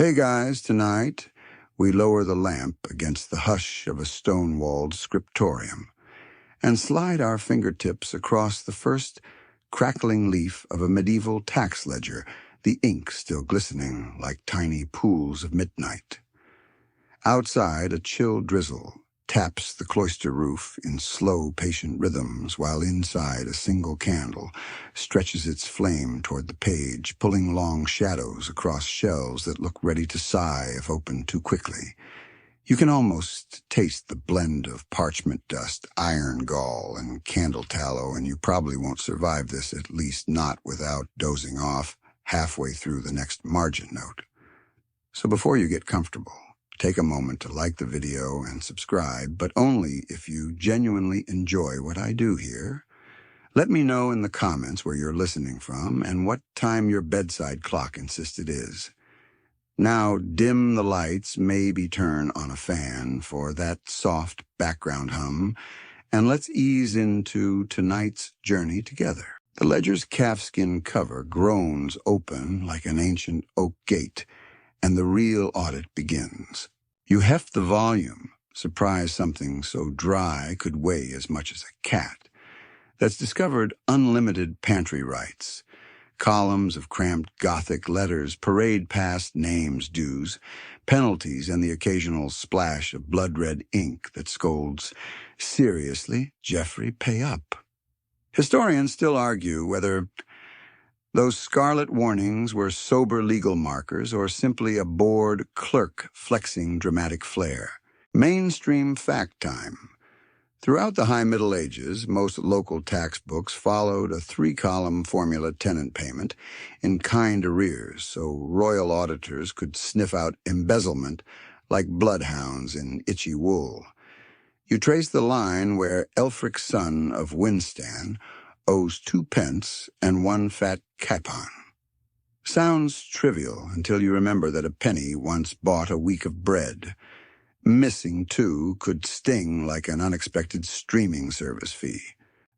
Hey guys, tonight we lower the lamp against the hush of a stone-walled scriptorium and slide our fingertips across the first crackling leaf of a medieval tax ledger, the ink still glistening like tiny pools of midnight. Outside, a chill drizzle taps the cloister roof in slow, patient rhythms, while inside a single candle stretches its flame toward the page, pulling long shadows across shelves that look ready to sigh if opened too quickly. You can almost taste the blend of parchment dust, iron gall, and candle tallow, and you probably won't survive this, at least not without dozing off halfway through the next margin note. So before you get comfortable, take a moment to like the video and subscribe, but only if you genuinely enjoy what I do here. Let me know in the comments where you're listening from and what time your bedside clock insists it is. Now dim the lights, maybe turn on a fan for that soft background hum, and let's ease into tonight's journey together. The ledger's calfskin cover groans open like an ancient oak gate, and the real audit begins. You heft the volume, surprised something so dry could weigh as much as a cat. That's discovered unlimited pantry rights. Columns of cramped Gothic letters parade past names, dues, penalties, and the occasional splash of blood-red ink that scolds, "Seriously, Geoffrey, pay up." Historians still argue whether those scarlet warnings were sober legal markers or simply a bored clerk flexing dramatic flair. Mainstream fact time. Throughout the High Middle Ages, most local tax books followed a 3-column formula tenant payment in kind arrears, so royal auditors could sniff out embezzlement like bloodhounds in itchy wool. You trace the line where Elfric, son of Winstan, owes 2 pence and 1 fat capon. Sounds trivial until you remember that a penny once bought a week of bread. Missing 2 could sting like an unexpected streaming service fee.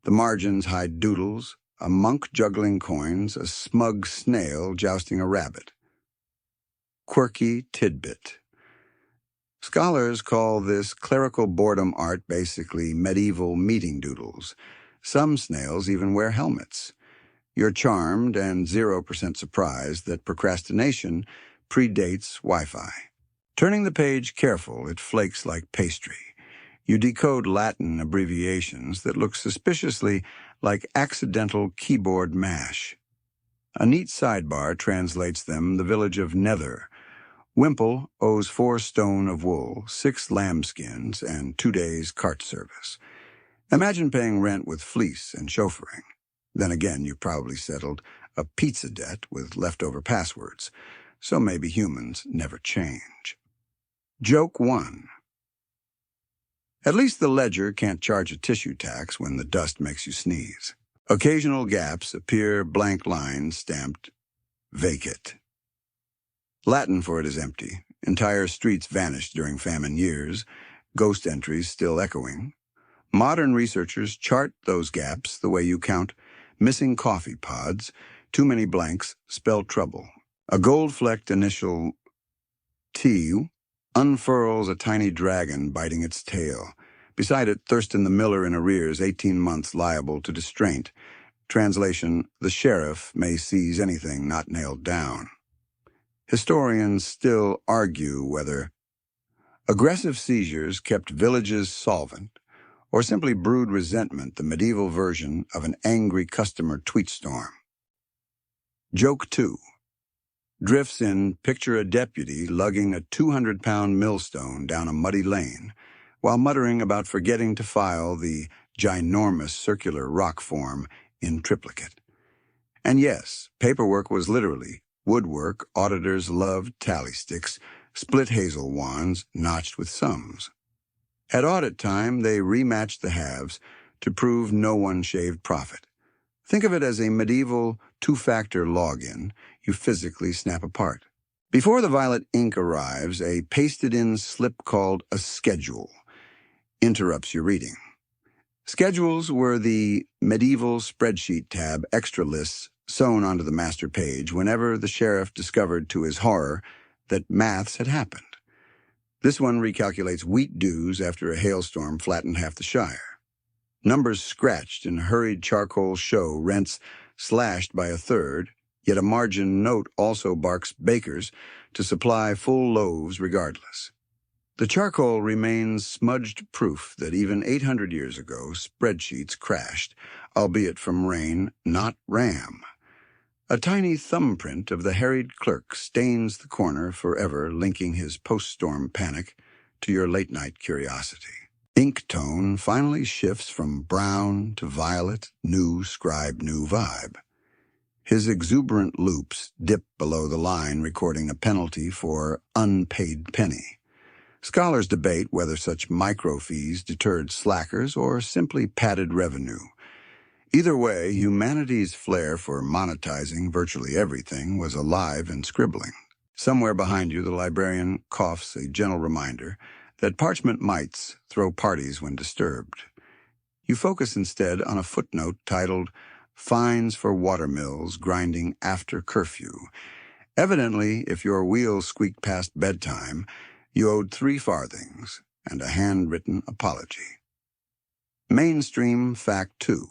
The margins hide doodles, a monk juggling coins, a smug snail jousting a rabbit. Quirky tidbit. Scholars call this clerical boredom art basically medieval meeting doodles. Some snails even wear helmets. You're charmed and 0% surprised that procrastination predates Wi-Fi. Turning the page careful, it flakes like pastry. You decode Latin abbreviations that look suspiciously like accidental keyboard mash. A neat sidebar translates them the village of Nether. Wimple owes 4 stone of wool, 6 lambskins, and 2 days cart service. Imagine paying rent with fleece and chauffeuring. Then again, you probably settled a pizza debt with leftover passwords, so maybe humans never change. Joke 1. At least the ledger can't charge a tissue tax when the dust makes you sneeze. Occasional gaps appear blank lines stamped vacate. Latin for it is empty. Entire streets vanished during famine years, ghost entries still echoing. Modern researchers chart those gaps the way you count missing coffee pods. Too many blanks spell trouble. A gold-flecked initial T unfurls a tiny dragon biting its tail. Beside it, Thurston the Miller in arrears, 18 months liable to distraint. Translation, the sheriff may seize anything not nailed down. Historians still argue whether aggressive seizures kept villages solvent or simply brewed resentment, the medieval version of an angry customer tweet storm. Joke 2. Drifts in, picture a deputy lugging a 200-pound millstone down a muddy lane while muttering about forgetting to file the ginormous circular rock form in triplicate. And yes, paperwork was literally woodwork. Auditors loved tally sticks, split hazel wands notched with sums. At audit time, they rematched the halves to prove no one shaved profit. Think of it as a medieval 2-factor login you physically snap apart. Before the violet ink arrives, a pasted-in slip called a schedule interrupts your reading. Schedules were the medieval spreadsheet tab extra lists sewn onto the master page whenever the sheriff discovered to his horror that maths had happened. This one recalculates wheat dues after a hailstorm flattened half the shire. Numbers scratched in hurried charcoal show rents slashed by a third, yet a margin note also barks bakers to supply full loaves regardless. The charcoal remains smudged proof that even 800 years ago spreadsheets crashed, albeit from rain, not ram. A tiny thumbprint of the harried clerk stains the corner forever, linking his post-storm panic to your late-night curiosity. Ink tone finally shifts from brown to violet, new scribe, new vibe. His exuberant loops dip below the line, recording a penalty for unpaid penny. Scholars debate whether such micro-fees deterred slackers or simply padded revenue. Either way, humanity's flair for monetizing virtually everything was alive and scribbling. Somewhere behind you, the librarian coughs a gentle reminder that parchment mites throw parties when disturbed. You focus instead on a footnote titled Fines for Watermills Grinding After Curfew. Evidently, if your wheels squeaked past bedtime, you owed 3 farthings and a handwritten apology. Mainstream Fact 2.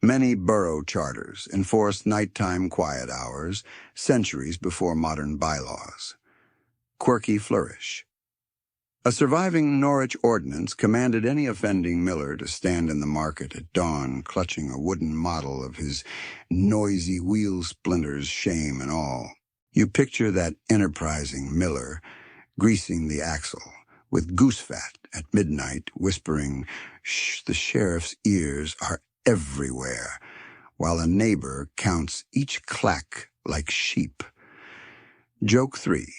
Many borough charters enforced nighttime quiet hours centuries before modern bylaws. Quirky flourish. A surviving Norwich ordinance commanded any offending miller to stand in the market at dawn, clutching a wooden model of his noisy wheel splinters, shame and all. You picture that enterprising miller greasing the axle with goose fat at midnight, whispering, "Shh, the sheriff's ears are everywhere," while a neighbor counts each clack like sheep. Joke 3.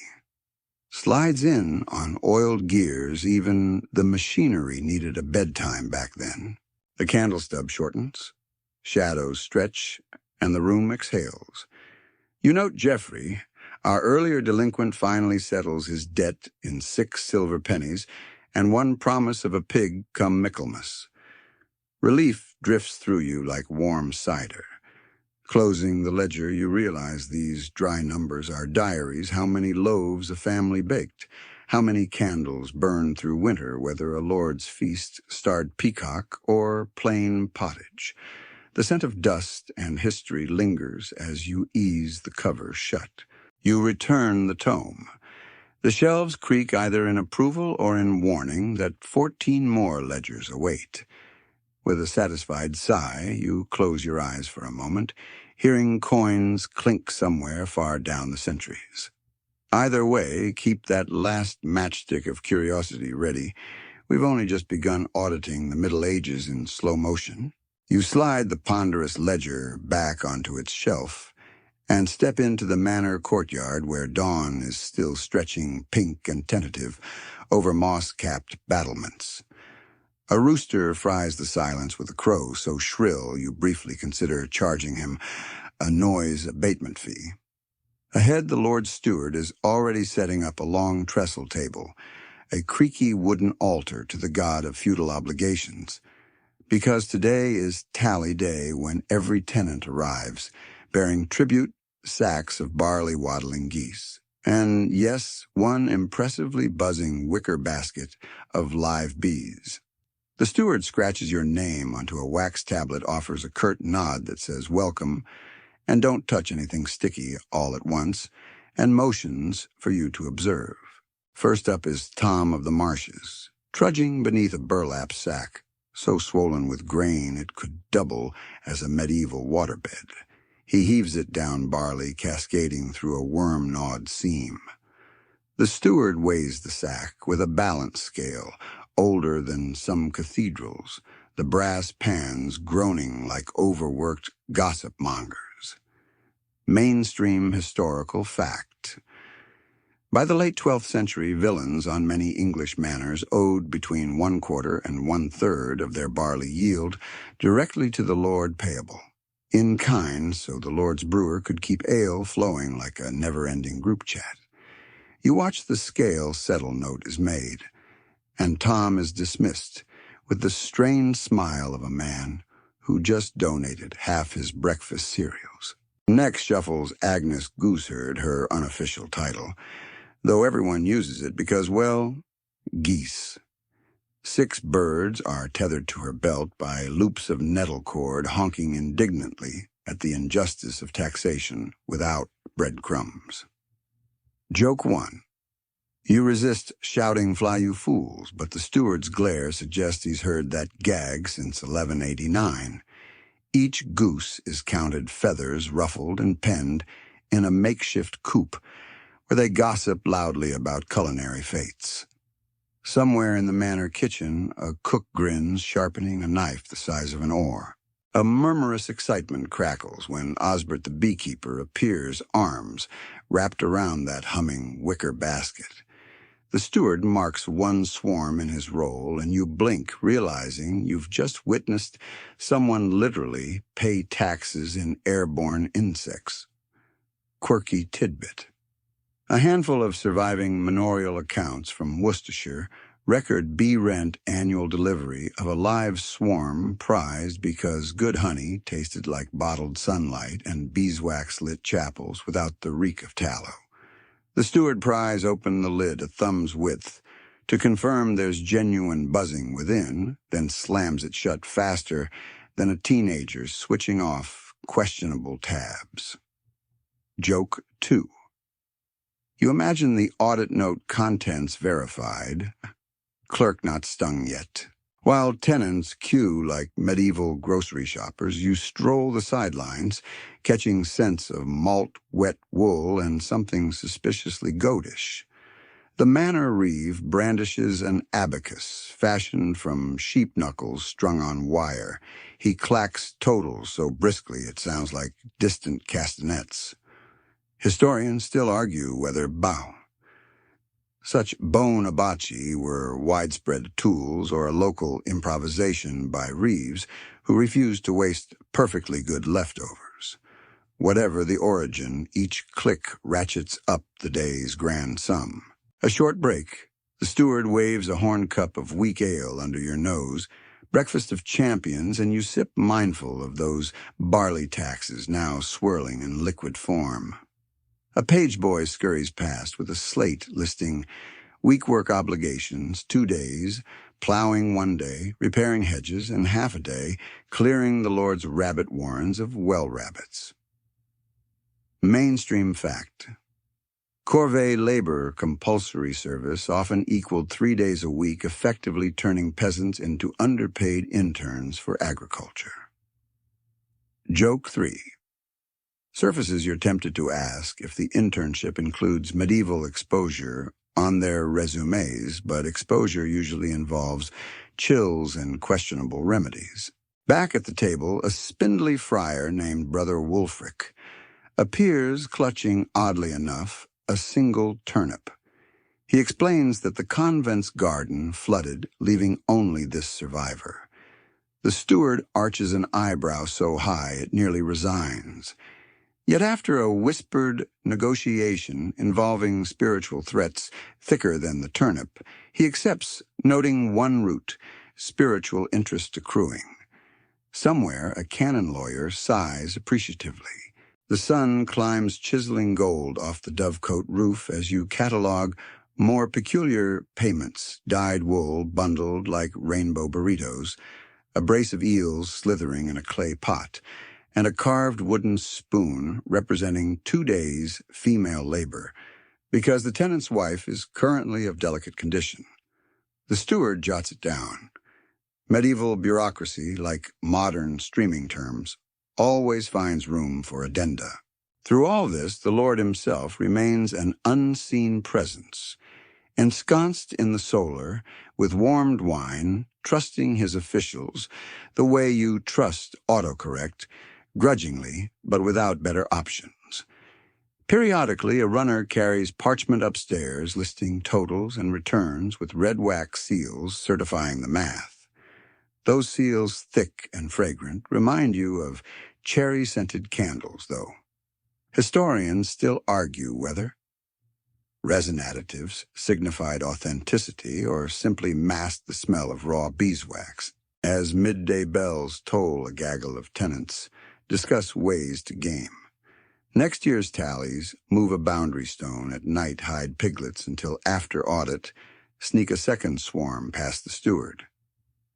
Slides in on oiled gears, even the machinery needed a bedtime back then. The candle stub shortens, shadows stretch, and the room exhales. You note Geoffrey, our earlier delinquent, finally settles his debt in 6 silver pennies and 1 promise of a pig come Michaelmas. Relief drifts through you like warm cider. Closing the ledger, you realize these dry numbers are diaries: how many loaves a family baked, how many candles burned through winter, whether a lord's feast starred peacock or plain pottage. The scent of dust and history lingers as you ease the cover shut. You return the tome. The shelves creak either in approval or in warning that 14 more ledgers await. With a satisfied sigh, you close your eyes for a moment, hearing coins clink somewhere far down the centuries. Either way, keep that last matchstick of curiosity ready. We've only just begun auditing the Middle Ages in slow motion. You slide the ponderous ledger back onto its shelf and step into the manor courtyard where dawn is still stretching pink and tentative over moss-capped battlements. A rooster fries the silence with a crow so shrill you briefly consider charging him a noise abatement fee. Ahead, the Lord Steward is already setting up a long trestle table, a creaky wooden altar to the god of feudal obligations, because today is tally day when every tenant arrives, bearing tribute sacks of barley-waddling geese, and, yes, 1 impressively buzzing wicker basket of live bees. The steward scratches your name onto a wax tablet, offers a curt nod that says welcome, and don't touch anything sticky all at once, and motions for you to observe. First up is Tom of the Marshes, trudging beneath a burlap sack, so swollen with grain it could double as a medieval waterbed. He heaves it down barley, cascading through a worm-gnawed seam. The steward weighs the sack with a balance scale, older than some cathedrals, the brass pans groaning like overworked gossip mongers. Mainstream historical fact. By the late 12th century, villains on many English manors owed between 1/4 and 1/3 of their barley yield directly to the lord payable, in kind, so the lord's brewer could keep ale flowing like a never-ending group chat. You watch the scale settle note is made, and Tom is dismissed with the strained smile of a man who just donated half his breakfast cereals. Next shuffles Agnes Gooseherd, her unofficial title, though everyone uses it because, well, geese. 6 birds are tethered to her belt by loops of nettle cord, honking indignantly at the injustice of taxation without breadcrumbs. Joke 1. You resist shouting "Fly, you fools," but the steward's glare suggests he's heard that gag since 1189. Each goose is counted feathers ruffled and penned in a makeshift coop where they gossip loudly about culinary fates. Somewhere in the manor kitchen, a cook grins, sharpening a knife the size of an oar. A murmurous excitement crackles when Osbert the beekeeper appears, arms wrapped around that humming wicker basket. The steward marks one swarm in his roll, and you blink, realizing you've just witnessed someone literally pay taxes in airborne insects. Quirky tidbit. A handful of surviving manorial accounts from Worcestershire record bee rent annual delivery of a live swarm prized because good honey tasted like bottled sunlight and beeswax-lit chapels without the reek of tallow. The steward pries open the lid a thumb's width to confirm there's genuine buzzing within, then slams it shut faster than a teenager switching off questionable tabs. Joke 2. You imagine the audit note contents verified, clerk not stung yet. While tenants queue like medieval grocery shoppers, you stroll the sidelines, catching scents of malt, wet wool, and something suspiciously goatish. The manor reeve brandishes an abacus, fashioned from sheep knuckles strung on wire. He clacks totals so briskly it sounds like distant castanets. Historians still argue whether such bone abaci were widespread tools or a local improvisation by Reeves, who refused to waste perfectly good leftovers. Whatever the origin, each click ratchets up the day's grand sum. A short break. The steward waves a horn cup of weak ale under your nose, breakfast of champions, and you sip mindful of those barley taxes now swirling in liquid form. A page boy scurries past with a slate listing week work obligations, 2 days, plowing 1 day, repairing hedges, and half a day, clearing the Lord's rabbit warrens of well rabbits. Mainstream fact. Corvée labor compulsory service often equaled 3 days a week, effectively turning peasants into underpaid interns for agriculture. Joke 3. Surfaces you're tempted to ask if the internship includes medieval exposure on their resumes, but exposure usually involves chills and questionable remedies. Back at the table, a spindly friar named Brother Wulfric appears clutching, oddly enough, a single turnip. He explains that the convent's garden flooded, leaving only this survivor. The steward arches an eyebrow so high it nearly resigns. Yet after a whispered negotiation involving spiritual threats thicker than the turnip, he accepts, noting one root, spiritual interest accruing. Somewhere, a canon lawyer sighs appreciatively. The sun climbs chiseling gold off the dovecote roof as you catalog more peculiar payments, dyed wool bundled like rainbow burritos, a brace of eels slithering in a clay pot, and a carved wooden spoon representing 2 days' female labor, because the tenant's wife is currently of delicate condition. The steward jots it down. Medieval bureaucracy, like modern streaming terms, always finds room for addenda. Through all this, the Lord himself remains an unseen presence, ensconced in the solar, with warmed wine, trusting his officials the way you trust autocorrect, grudgingly, but without better options. Periodically, a runner carries parchment upstairs listing totals and returns with red wax seals certifying the math. Those seals, thick and fragrant, remind you of cherry-scented candles, though. Historians still argue whether resin additives signified authenticity or simply masked the smell of raw beeswax. As midday bells toll a gaggle of tenants, discuss ways to game. Next year's tallies, move a boundary stone at night, hide piglets until after audit, sneak a second swarm past the steward.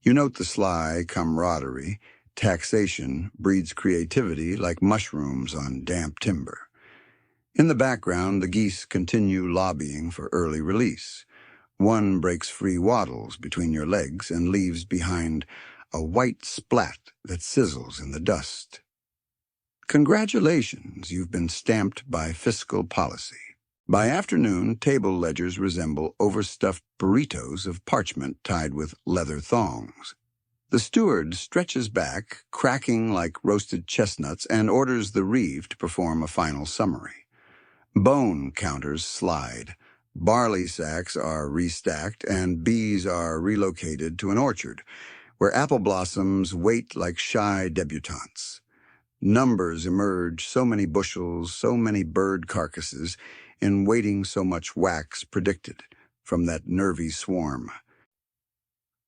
You note the sly camaraderie. Taxation breeds creativity like mushrooms on damp timber. In the background, the geese continue lobbying for early release. One breaks free waddles between your legs and leaves behind a white splat that sizzles in the dust. Congratulations, you've been stamped by fiscal policy. By afternoon, table ledgers resemble overstuffed burritos of parchment tied with leather thongs. The steward stretches back, cracking like roasted chestnuts, and orders the reeve to perform a final summary. Bone counters slide. Barley sacks are restacked, and bees are relocated to an orchard, where apple blossoms wait like shy debutantes. Numbers emerge, so many bushels, so many bird carcasses, in waiting so much wax predicted from that nervy swarm.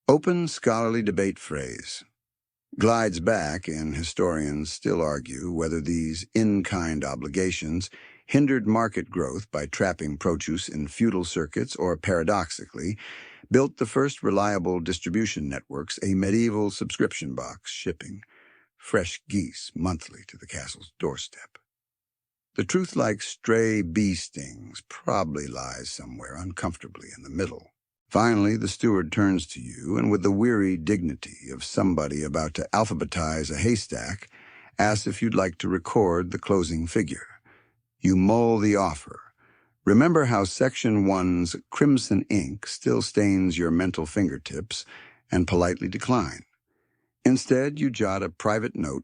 Open scholarly debate phrase. Glides back, and historians still argue whether these in-kind obligations hindered market growth by trapping produce in feudal circuits or, paradoxically, built the first reliable distribution networks, a medieval subscription box shipping fresh geese monthly to the castle's doorstep. The truth, like stray bee stings, probably lies somewhere uncomfortably in the middle. Finally, the steward turns to you and, with the weary dignity of somebody about to alphabetize a haystack, asks if you'd like to record the closing figure. You mull the offer. Remember how Section 1's crimson ink still stains your mental fingertips, and politely decline. Instead, you jot a private note: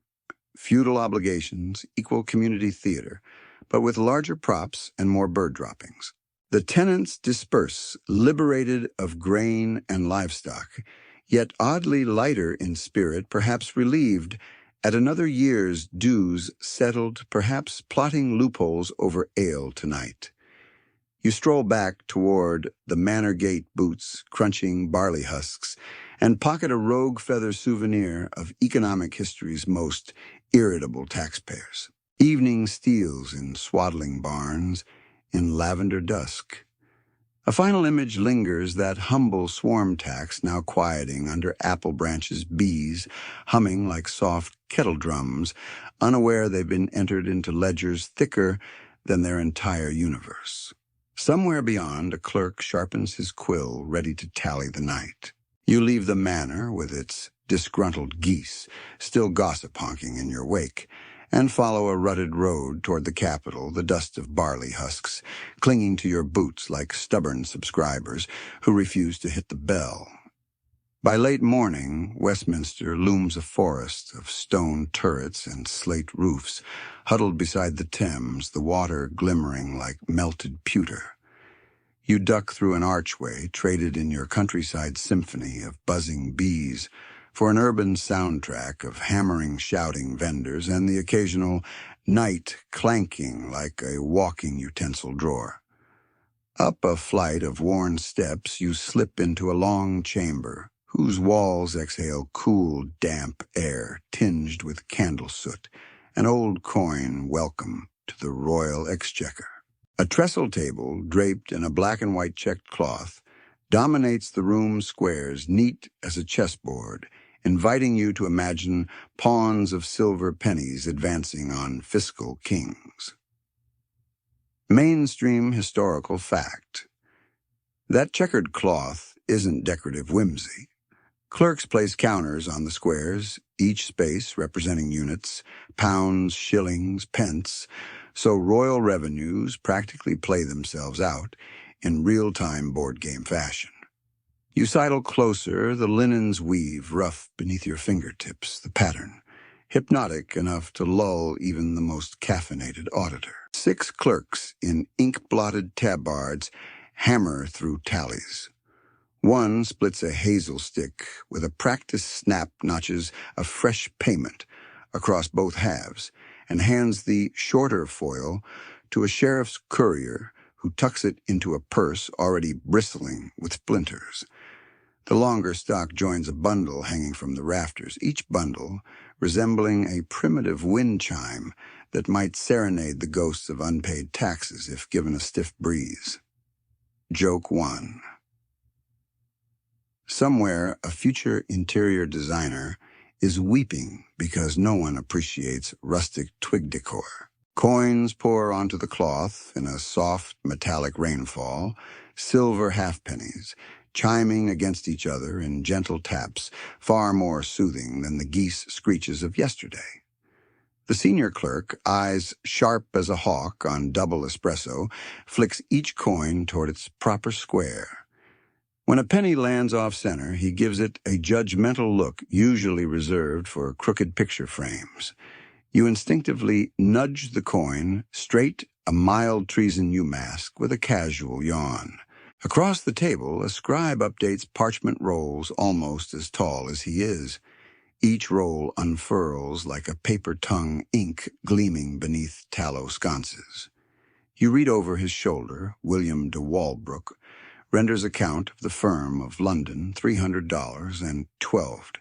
feudal obligations, equal community theater, but with larger props and more bird droppings. The tenants disperse, liberated of grain and livestock, yet oddly lighter in spirit, perhaps relieved at another year's dues settled, perhaps plotting loopholes over ale tonight. You stroll back toward the Manor Gate boots, crunching barley husks, and pocket a rogue feather souvenir of economic history's most irritable taxpayers. Evening steals in swaddling barns, in lavender dusk. A final image lingers, that humble swarm tax now quieting under apple branches, bees humming like soft kettle drums, unaware they've been entered into ledgers thicker than their entire universe. Somewhere beyond, a clerk sharpens his quill, ready to tally the night. You leave the manor with its disgruntled geese still gossip honking in your wake, and follow a rutted road toward the capital, the dust of barley husks clinging to your boots like stubborn subscribers who refuse to hit the bell. By late morning, Westminster looms a forest of stone turrets and slate roofs, huddled beside the Thames, the water glimmering like melted pewter. You duck through an archway, traded in your countryside symphony of buzzing bees, for an urban soundtrack of hammering, shouting vendors and the occasional night clanking like a walking utensil drawer. Up a flight of worn steps, you slip into a long chamber, whose walls exhale cool, damp air tinged with candle soot, an old coin welcome to the royal exchequer. A trestle table, draped in a black and white checked cloth, dominates the room's squares, neat as a chessboard, inviting you to imagine pawns of silver pennies advancing on fiscal kings. Mainstream historical fact. That checkered cloth isn't decorative whimsy. Clerks place counters on the squares, each space representing units, pounds, shillings, pence, so royal revenues practically play themselves out in real-time board game fashion. You sidle closer, the linens weave rough beneath your fingertips, the pattern, hypnotic enough to lull even the most caffeinated auditor. 6 clerks in ink-blotted tabards hammer through tallies. One splits a hazel stick with a practiced snap notches a fresh payment across both halves and hands the shorter foil to a sheriff's courier who tucks it into a purse already bristling with splinters. The longer stalk joins a bundle hanging from the rafters, each bundle resembling a primitive wind chime that might serenade the ghosts of unpaid taxes if given a stiff breeze. Joke 1. Somewhere, a future interior designer is weeping because no one appreciates rustic twig decor. Coins pour onto the cloth in a soft metallic rainfall, silver halfpennies, chiming against each other in gentle taps, far more soothing than the geese screeches of yesterday. The senior clerk, eyes sharp as a hawk on double espresso, flicks each coin toward its proper square. When a penny lands off center, he gives it a judgmental look usually reserved for crooked picture frames. You instinctively nudge the coin straight a mild treason you mask with a casual yawn. Across the table, a scribe updates parchment rolls almost as tall as he is. Each roll unfurls like a paper tongue, ink gleaming beneath tallow sconces. You read over his shoulder. William de Walbrook renders account of the firm of London, $300 and 12.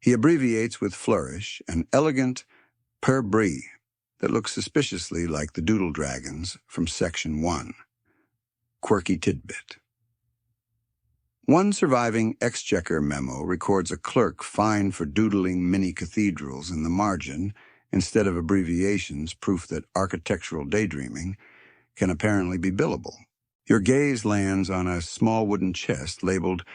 He abbreviates with flourish an elegant per brie that looks suspiciously like the doodle dragons from Section 1. Quirky tidbit. One surviving exchequer memo records a clerk fined for doodling mini cathedrals in the margin instead of abbreviations, proof that architectural daydreaming can apparently be billable. Your gaze lands on a small wooden chest labeled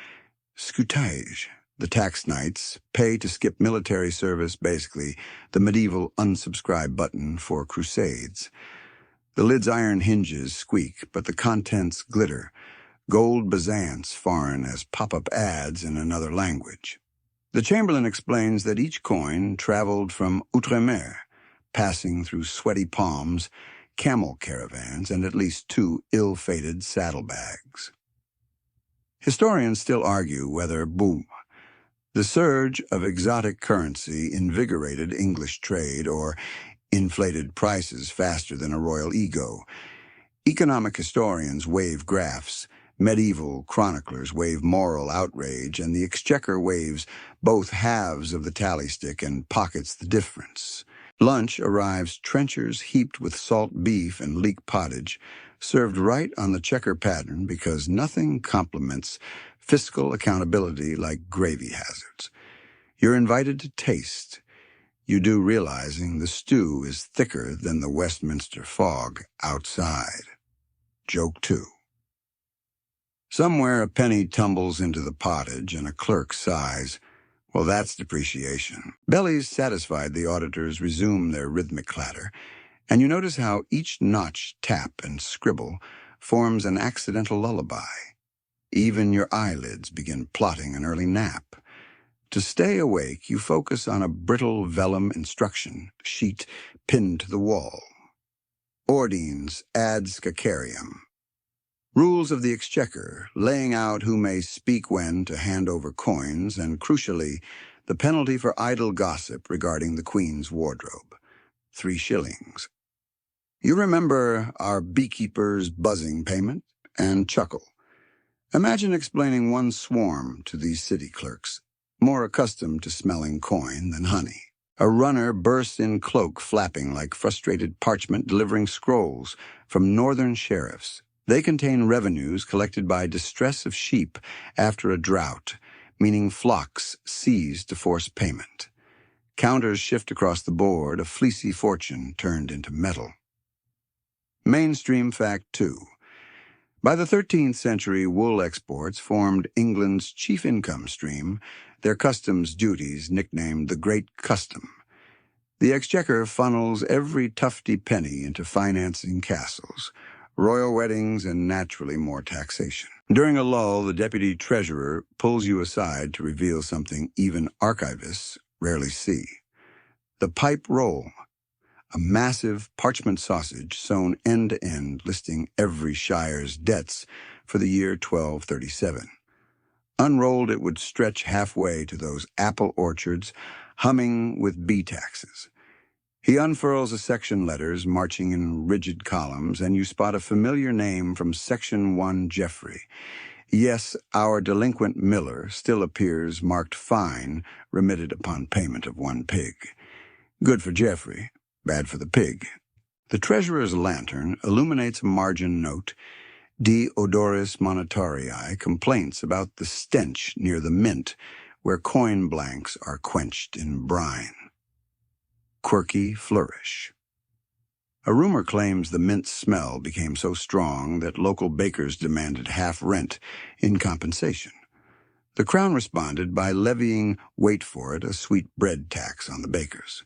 scutage. The tax knights pay to skip military service, basically the medieval unsubscribe button for crusades. The lid's iron hinges squeak, but the contents glitter, gold bezants foreign as pop-up ads in another language. The chamberlain explains that each coin traveled from Outremer, passing through sweaty palms, camel caravans, and at least 2 ill-fated saddlebags. Historians still argue whether, boom, the surge of exotic currency invigorated English trade or inflated prices faster than a royal ego. Economic historians wave graphs, medieval chroniclers wave moral outrage, and the exchequer waves both halves of the tally stick and pockets the difference. Lunch arrives trenchers heaped with salt beef and leek pottage, served right on the checker pattern because nothing complements fiscal accountability like gravy hazards. You're invited to taste. You do, realizing the stew is thicker than the Westminster fog outside. Joke 2. Somewhere a penny tumbles into the pottage and a clerk sighs, well, that's depreciation. Bellies satisfied, the auditors resume their rhythmic clatter, and you notice how each notch, tap, and scribble forms an accidental lullaby. Even your eyelids begin plotting an early nap. To stay awake, you focus on a brittle vellum instruction sheet pinned to the wall. Ordines ad scacarium. Rules of the exchequer, laying out who may speak when to hand over coins, and crucially, the penalty for idle gossip regarding the Queen's wardrobe. 3 shillings. You remember our beekeeper's buzzing payment and chuckle. Imagine explaining one swarm to these city clerks, more accustomed to smelling coin than honey. A runner bursts in cloak flapping like frustrated parchment delivering scrolls from northern sheriffs. They contain revenues collected by distress of sheep after a drought, meaning flocks seized to force payment. Counters shift across the board, a fleecy fortune turned into metal. Mainstream fact 2. By the 13th century, wool exports formed England's chief income stream, their customs duties nicknamed the Great Custom. The exchequer funnels every tufty penny into financing castles, royal weddings, and naturally more taxation. During a lull, the deputy treasurer pulls you aside to reveal something even archivists rarely see. The pipe roll, a massive parchment sausage sewn end to end listing every shire's debts for the year 1237. Unrolled, it would stretch halfway to those apple orchards humming with bee taxes. He unfurls a section letters marching in rigid columns, and you spot a familiar name from Section 1 Geoffrey. Yes, our delinquent miller still appears marked fine, remitted upon payment of 1 pig. Good for Geoffrey, bad for the pig. The treasurer's lantern illuminates a margin note. De odoris monetarii complaints about the stench near the mint, where coin blanks are quenched in brine. Quirky flourish. A rumor claims the mint smell became so strong that local bakers demanded half rent in compensation. The Crown responded by levying, wait for it, a sweet bread tax on the bakers.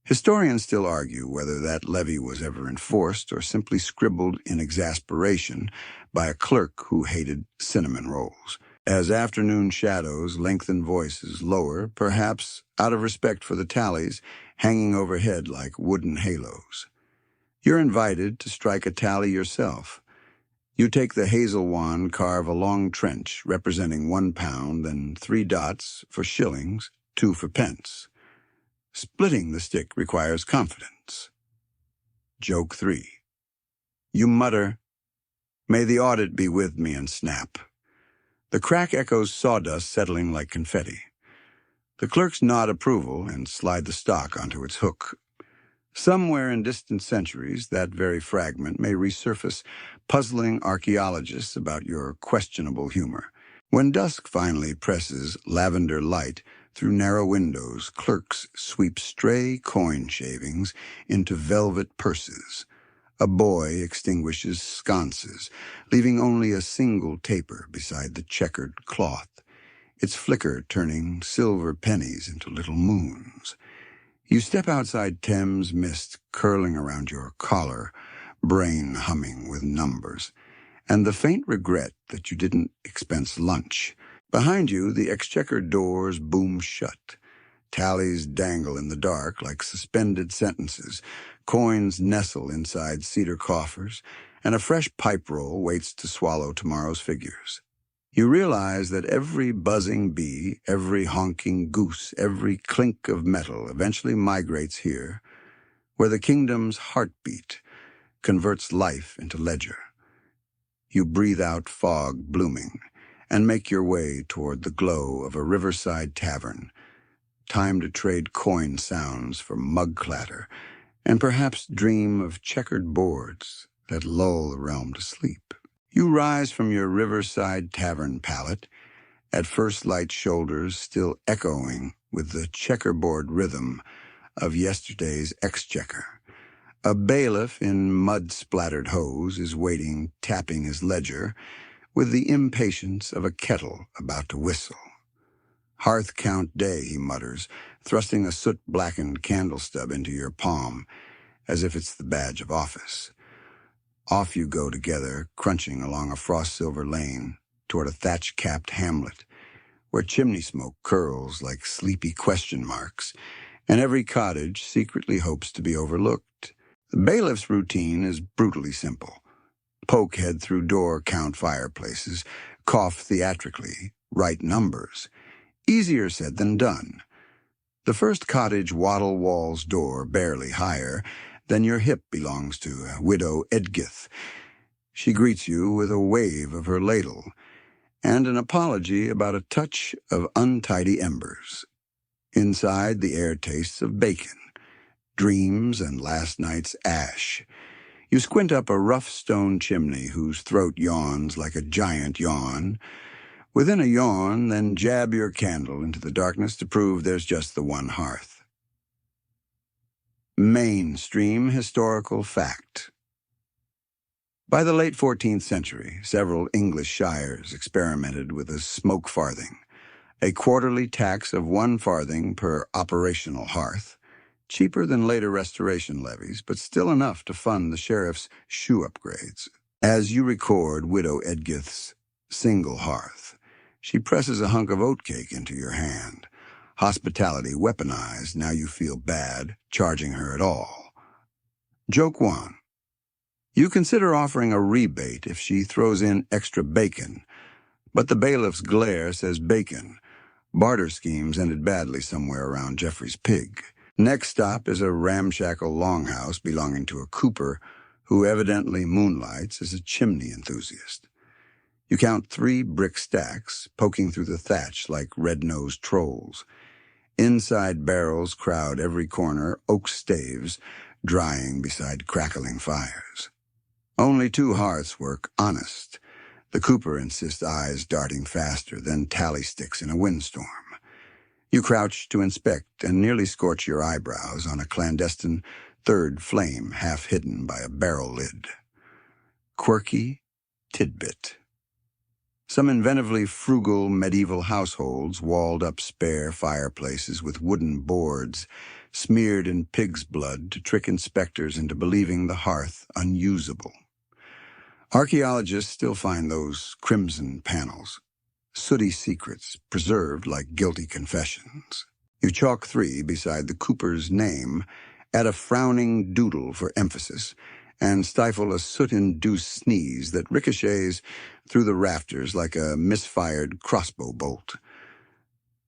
Historians still argue whether that levy was ever enforced or simply scribbled in exasperation by a clerk who hated cinnamon rolls. As afternoon shadows lengthen voices lower, perhaps out of respect for the tallies, hanging overhead like wooden halos. You're invited to strike a tally yourself. You take the hazel wand, carve a long trench representing £1, then 3 dots for shillings, 2 for pence. Splitting the stick requires confidence. Joke 3. You mutter, "May the audit be with me," and snap. The crack echoes sawdust settling like confetti. The clerks nod approval and slide the stock onto its hook. Somewhere in distant centuries, that very fragment may resurface, puzzling archaeologists about your questionable humor. When dusk finally presses lavender light through narrow windows, clerks sweep stray coin shavings into velvet purses. A boy extinguishes sconces, leaving only a single taper beside the checkered cloth, its flicker turning silver pennies into little moons. You step outside Thames mist curling around your collar, brain humming with numbers, and the faint regret that you didn't expense lunch. Behind you, the exchequer doors boom shut. Tallies dangle in the dark like suspended sentences. Coins nestle inside cedar coffers, and a fresh pipe roll waits to swallow tomorrow's figures. You realize that every buzzing bee, every honking goose, every clink of metal eventually migrates here, where the kingdom's heartbeat converts life into ledger. You breathe out fog blooming and make your way toward the glow of a riverside tavern. Time to trade coin sounds for mug clatter, and perhaps dream of checkered boards that lull the realm to sleep. You rise from your riverside tavern pallet, at first light shoulders still echoing with the checkerboard rhythm of yesterday's exchequer. A bailiff in mud-splattered hose is waiting, tapping his ledger, with the impatience of a kettle about to whistle. "Hearth count day," he mutters, thrusting a soot-blackened candle stub into your palm, as if it's the badge of office. Off you go together, crunching along a frost-silver lane toward a thatch-capped hamlet, where chimney smoke curls like sleepy question marks, and every cottage secretly hopes to be overlooked. The bailiff's routine is brutally simple. Poke head through door, count fireplaces, cough theatrically, write numbers. Easier said than done. The first cottage wattle wall's door barely higher than your hip belongs to Widow Edgith. She greets you with a wave of her ladle and an apology about a touch of untidy embers. Inside, the air tastes of bacon, dreams, and last night's ash. You squint up a rough stone chimney whose throat yawns like a giant yawn. Within a yawn, then jab your candle into the darkness to prove there's just the one hearth. Mainstream historical fact. By the late 14th century, several English shires experimented with a smoke farthing, a quarterly tax of 1 farthing per operational hearth, cheaper than later restoration levies, but still enough to fund the sheriff's shoe upgrades. As you record Widow Edgith's single hearth, she presses a hunk of oatcake into your hand. Hospitality weaponized, now you feel bad charging her at all. Joke 1. You consider offering a rebate if she throws in extra bacon, but the bailiff's glare says bacon. Barter schemes ended badly somewhere around Geoffrey's pig. Next stop is a ramshackle longhouse belonging to a cooper who evidently moonlights as a chimney enthusiast. You count 3 brick stacks poking through the thatch like red-nosed trolls. Inside barrels crowd every corner, oak staves drying beside crackling fires. Only 2 hearths work honest. The cooper insists eyes darting faster than tally sticks in a windstorm. You crouch to inspect and nearly scorch your eyebrows on a clandestine 3rd flame half hidden by a barrel lid. Quirky tidbit. Some inventively frugal medieval households walled up spare fireplaces with wooden boards smeared in pig's blood to trick inspectors into believing the hearth unusable. Archaeologists still find those crimson panels, sooty secrets preserved like guilty confessions. You chalk 3 beside the cooper's name, add a frowning doodle for emphasis, and stifle a soot-induced sneeze that ricochets through the rafters like a misfired crossbow bolt.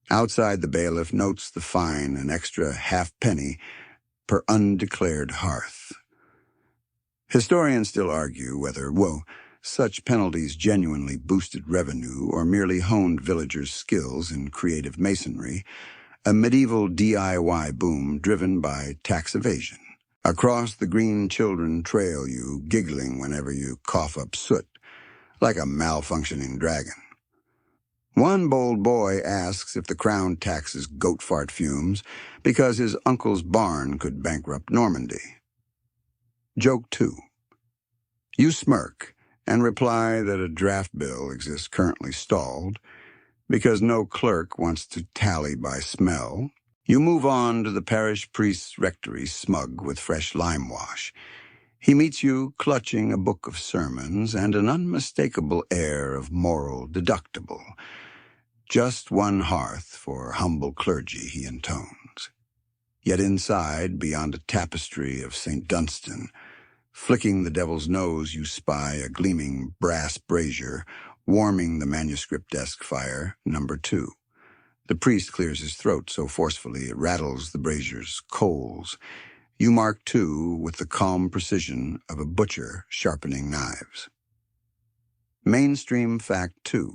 Outside, the bailiff notes the fine, an extra halfpenny per undeclared hearth. Historians still argue whether, such penalties genuinely boosted revenue or merely honed villagers' skills in creative masonry, a medieval DIY boom driven by tax evasion. Across the green children trail you, giggling whenever you cough up soot, like a malfunctioning dragon. One bold boy asks if the crown taxes goat fart fumes because his uncle's barn could bankrupt Normandy. Joke 2. You smirk and reply that a draft bill exists currently stalled because no clerk wants to tally by smell. You move on to the parish priest's rectory smug with fresh lime wash. He meets you clutching a book of sermons and an unmistakable air of moral deductible. Just 1 hearth for humble clergy, he intones. Yet inside, beyond a tapestry of St. Dunstan, flicking the devil's nose, you spy a gleaming brass brazier warming the manuscript desk fire, number 2. The priest clears his throat so forcefully it rattles the brazier's coals. You mark 2 with the calm precision of a butcher sharpening knives. Mainstream fact 2.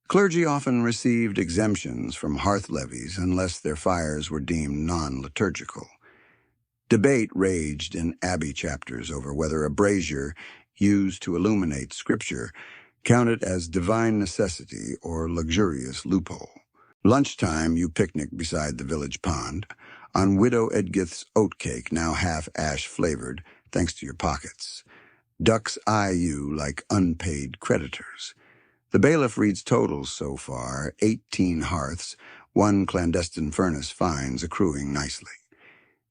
Clergy often received exemptions from hearth levies unless their fires were deemed non-liturgical. Debate raged in abbey chapters over whether a brazier used to illuminate scripture counted as divine necessity or luxurious loophole. Lunchtime, you picnic beside the village pond on Widow Edgith's oatcake, now half ash-flavored, thanks to your pockets. Ducks eye you like unpaid creditors. The bailiff reads totals so far, 18 hearths, 1 clandestine furnace fines accruing nicely.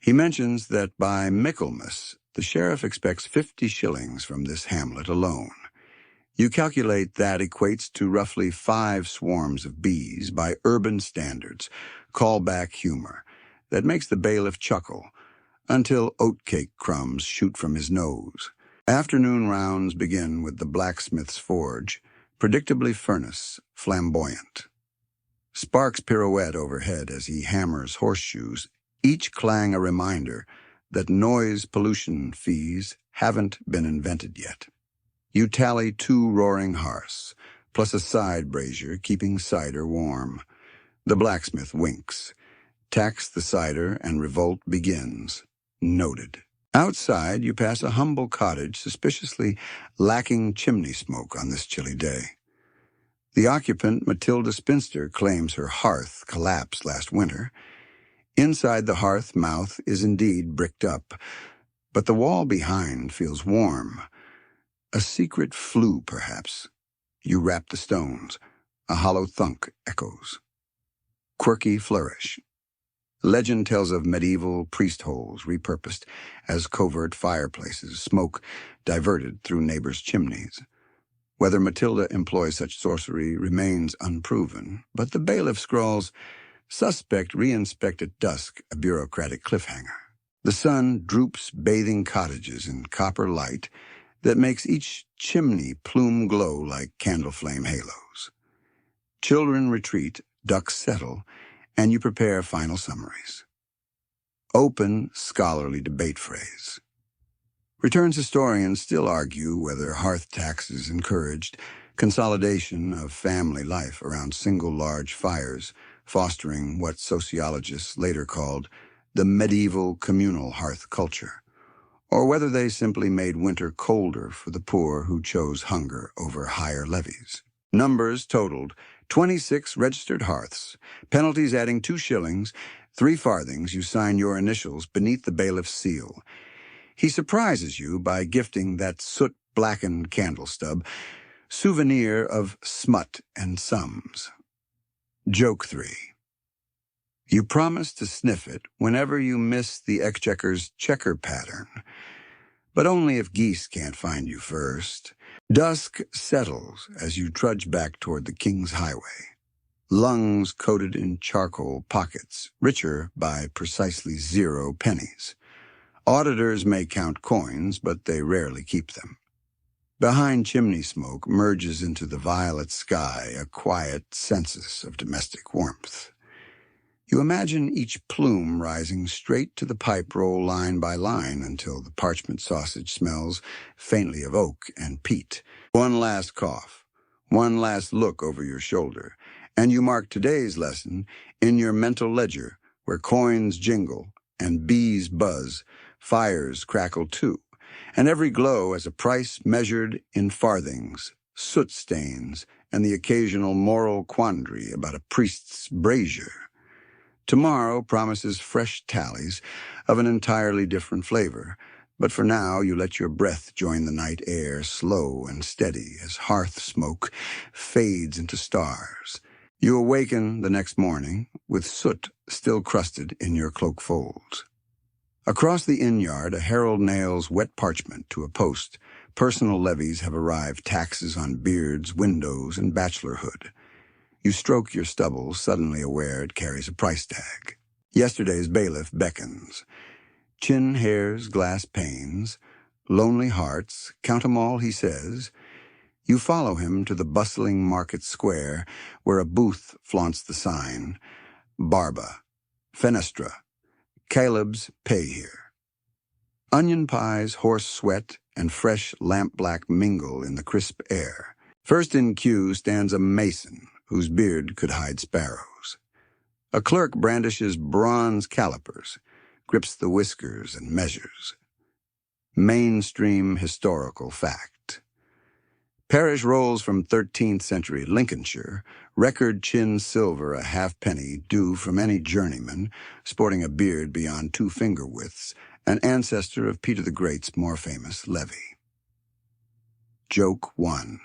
He mentions that by Michaelmas, the sheriff expects 50 shillings from this hamlet alone. You calculate that equates to roughly 5 swarms of bees by urban standards, callback humor, that makes the bailiff chuckle until oatcake crumbs shoot from his nose. Afternoon rounds begin with the blacksmith's forge, predictably furnace, flamboyant. Sparks pirouette overhead as he hammers horseshoes, each clang a reminder that noise pollution fees haven't been invented yet. You tally 2 roaring hearths, plus a side brazier keeping cider warm. The blacksmith winks. Tax the cider and revolt begins. Noted. Outside, you pass a humble cottage suspiciously lacking chimney smoke on this chilly day. The occupant, Matilda Spinster, claims her hearth collapsed last winter. Inside the hearth mouth is indeed bricked up, but the wall behind feels warm. A secret flue, perhaps. You rap the stones. A hollow thunk echoes. Quirky flourish. Legend tells of medieval priest holes repurposed as covert fireplaces, smoke diverted through neighbors' chimneys. Whether Matilda employs such sorcery remains unproven, but the bailiff scrawls, "Suspect re-inspect at dusk," a bureaucratic cliffhanger. The sun droops bathing cottages in copper light that makes each chimney plume glow like candle flame halos. Children retreat, ducks settle, and you prepare final summaries. Open scholarly debate phrase. Returns historians still argue whether hearth taxes encouraged consolidation of family life around single large fires, fostering what sociologists later called the medieval communal hearth culture, or whether they simply made winter colder for the poor who chose hunger over higher levies. Numbers totaled 26 registered hearths, penalties adding 2 shillings, 3 farthings. You sign your initials beneath the bailiff's seal. He surprises you by gifting that soot-blackened candle stub, souvenir of smut and sums. Joke 3. You promise to sniff it whenever you miss the exchequer's checker pattern, but only if geese can't find you first. Dusk settles as you trudge back toward the King's Highway, lungs coated in charcoal pockets, richer by precisely 0 pennies. Auditors may count coins, but they rarely keep them. Behind chimney smoke merges into the violet sky a quiet census of domestic warmth. You imagine each plume rising straight to the pipe roll line by line until the parchment sausage smells faintly of oak and peat. One last cough, one last look over your shoulder, and you mark today's lesson in your mental ledger, where coins jingle and bees buzz, fires crackle too, and every glow has a price measured in farthings, soot stains, and the occasional moral quandary about a priest's brazier. Tomorrow promises fresh tallies of an entirely different flavor, but for now you let your breath join the night air, slow and steady as hearth smoke fades into stars. You awaken the next morning with soot still crusted in your cloak folds. Across the inn yard, a herald nails wet parchment to a post. Personal levies have arrived, taxes on beards, windows, and bachelorhood. You stroke your stubble, suddenly aware it carries a price tag. Yesterday's bailiff beckons. Chin hairs, glass panes, lonely hearts, count 'em all, he says. You follow him to the bustling market square, where a booth flaunts the sign, Barba, Fenestra, Caleb's Pay Here. Onion pies, horse sweat, and fresh lamp-black mingle in the crisp air. First in queue stands a mason, whose beard could hide sparrows. A clerk brandishes bronze calipers, grips the whiskers and measures. Mainstream historical fact. Parish rolls from 13th century Lincolnshire, record chin silver a halfpenny due from any journeyman, sporting a beard beyond 2 finger widths, an ancestor of Peter the Great's more famous levy. Joke 1.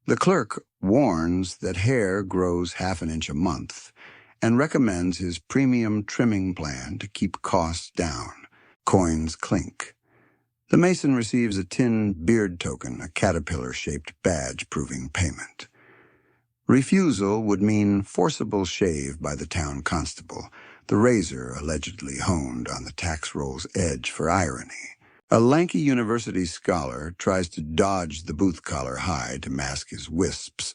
The clerk warns that hair grows half an inch a month and recommends his premium trimming plan to keep costs down. Coins clink. The mason receives a tin beard token, a caterpillar-shaped badge proving payment. Refusal would mean forcible shave by the town constable, the razor allegedly honed on the tax roll's edge for irony. A lanky university scholar tries to dodge the booth collar high to mask his wisps.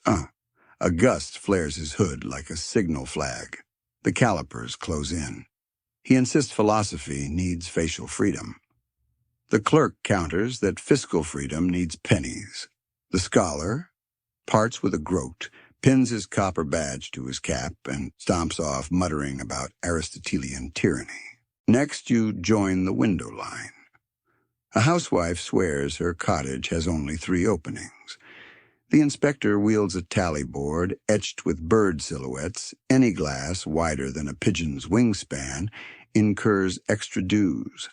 A gust flares his hood like a signal flag. The calipers close in. He insists philosophy needs facial freedom. The clerk counters that fiscal freedom needs pennies. The scholar parts with a groat, pins his copper badge to his cap, and stomps off muttering about Aristotelian tyranny. Next, you join the window line. A housewife swears her cottage has only 3 openings. The inspector wields a tally board etched with bird silhouettes. Any glass wider than a pigeon's wingspan incurs extra dues.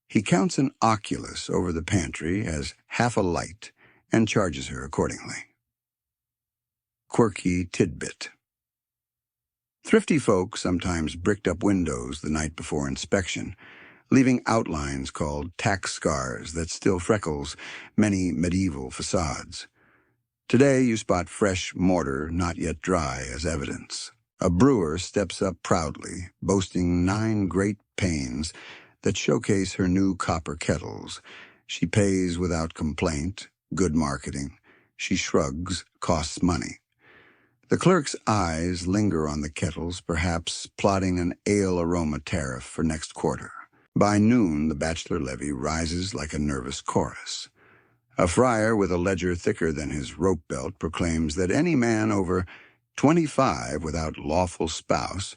He counts an oculus over the pantry as half a light and charges her accordingly. Quirky tidbit. Thrifty folk sometimes bricked up windows the night before inspection, leaving outlines called tax scars that still freckles many medieval facades. Today you spot fresh mortar not yet dry as evidence. A brewer steps up proudly, boasting 9 great panes that showcase her new copper kettles. She pays without complaint, good marketing. She shrugs, costs money. The clerk's eyes linger on the kettles, perhaps plotting an ale aroma tariff for next quarter. By noon, the bachelor levy rises like a nervous chorus. A friar with a ledger thicker than his rope belt proclaims that any man over 25 without lawful spouse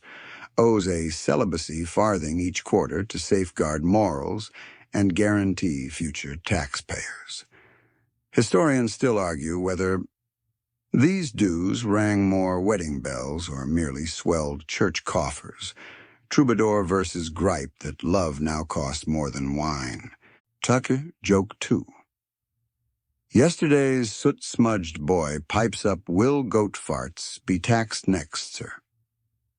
owes a celibacy farthing each quarter to safeguard morals and guarantee future taxpayers. Historians still argue whether these dues rang more wedding bells or merely swelled church coffers. Troubadour versus gripe that love now costs more than wine. Tucker, joke 2. Yesterday's soot-smudged boy pipes up will goat farts be taxed next, sir.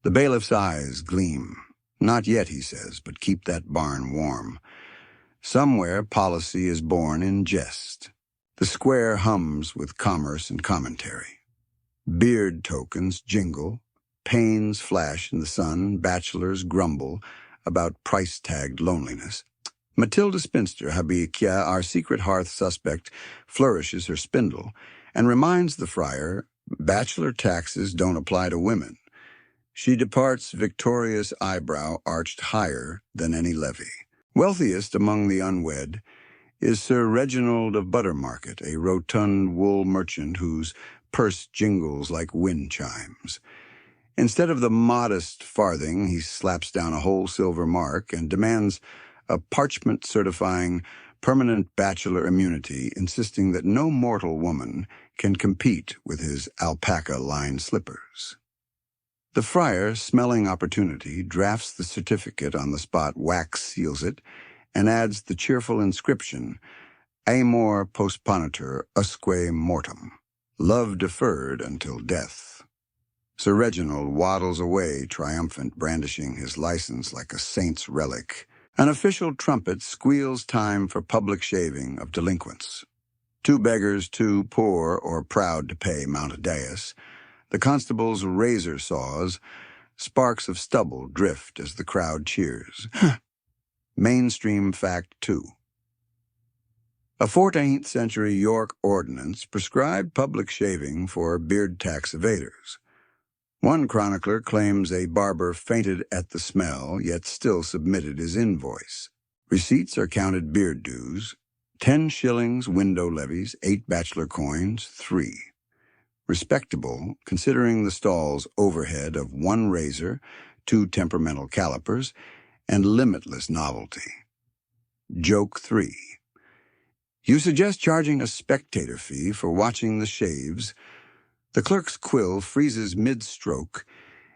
The bailiff's eyes gleam. Not yet, he says, but keep that barn warm. Somewhere policy is born in jest. The square hums with commerce and commentary. Beard tokens jingle, panes flash in the sun, bachelors grumble about price-tagged loneliness. Matilda Spinster Habikia, our secret hearth suspect, flourishes her spindle and reminds the friar bachelor taxes don't apply to women. She departs, victorious eyebrow arched higher than any levy. Wealthiest among the unwed is Sir Reginald of Buttermarket, a rotund wool merchant whose purse jingles like wind chimes. Instead of the modest farthing, he slaps down a whole silver mark and demands a parchment certifying permanent bachelor immunity, insisting that no mortal woman can compete with his alpaca-lined slippers. The friar, smelling opportunity, drafts the certificate on the spot, wax seals it, and adds the cheerful inscription, Amor postponitur usque mortem, love deferred until death. Sir Reginald waddles away, triumphant, brandishing his license like a saint's relic. An official trumpet squeals time for public shaving of delinquents. Two beggars too poor or proud to pay mount a dais. The constable's razor saws, sparks of stubble drift as the crowd cheers. Mainstream fact 2. A 14th century York ordinance prescribed public shaving for beard tax evaders. One chronicler claims a barber fainted at the smell, yet still submitted his invoice. Receipts are counted beard dues, 10 shillings window levies, 8 bachelor coins, 3. Respectable, considering the stall's overhead of 1 razor, 2 temperamental calipers, and limitless novelty. Joke 3. You suggest charging a spectator fee for watching the shaves. The clerk's quill freezes mid-stroke,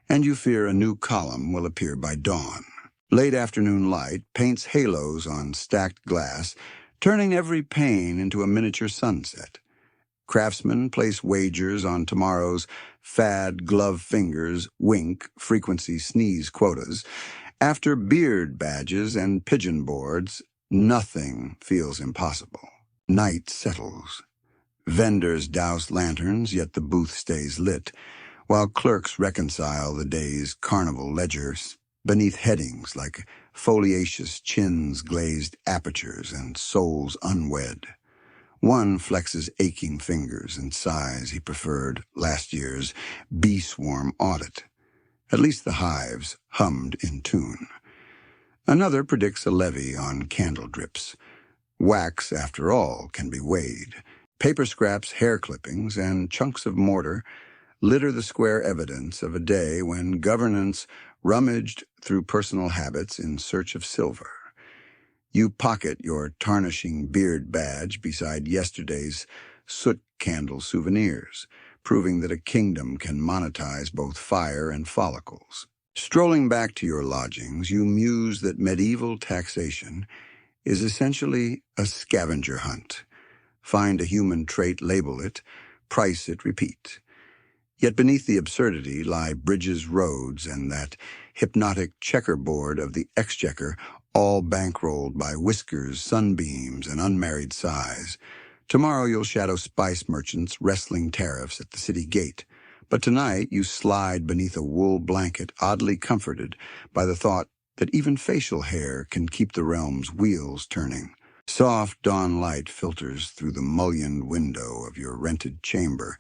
and you fear a new column will appear by dawn. Late afternoon light paints halos on stacked glass, turning every pane into a miniature sunset. Craftsmen place wagers on tomorrow's fad glove fingers, wink, frequency sneeze quotas. After beard badges and pigeon boards, nothing feels impossible. Night settles. Vendors douse lanterns, yet the booth stays lit, while clerks reconcile the day's carnival ledgers beneath headings like foliaceous chins, glazed apertures, and souls unwed. One flexes aching fingers and sighs he preferred last year's bee-swarm audit. At least the hives hummed in tune. Another predicts a levy on candle drips. Wax, after all, can be weighed. Paper scraps, hair clippings, and chunks of mortar litter the square evidence of a day when governance rummaged through personal habits in search of silver. You pocket your tarnishing beard badge beside yesterday's soot candle souvenirs, proving that a kingdom can monetize both fire and follicles. Strolling back to your lodgings, you muse that medieval taxation is essentially a scavenger hunt. Find a human trait, label it, price it, repeat. Yet beneath the absurdity lie bridges, roads, and that hypnotic checkerboard of the exchequer, all bankrolled by whiskers, sunbeams, and unmarried sighs. Tomorrow you'll shadow spice merchants wrestling tariffs at the city gate. But tonight you slide beneath a wool blanket, oddly comforted by the thought that even facial hair can keep the realm's wheels turning. Soft dawn light filters through the mullioned window of your rented chamber,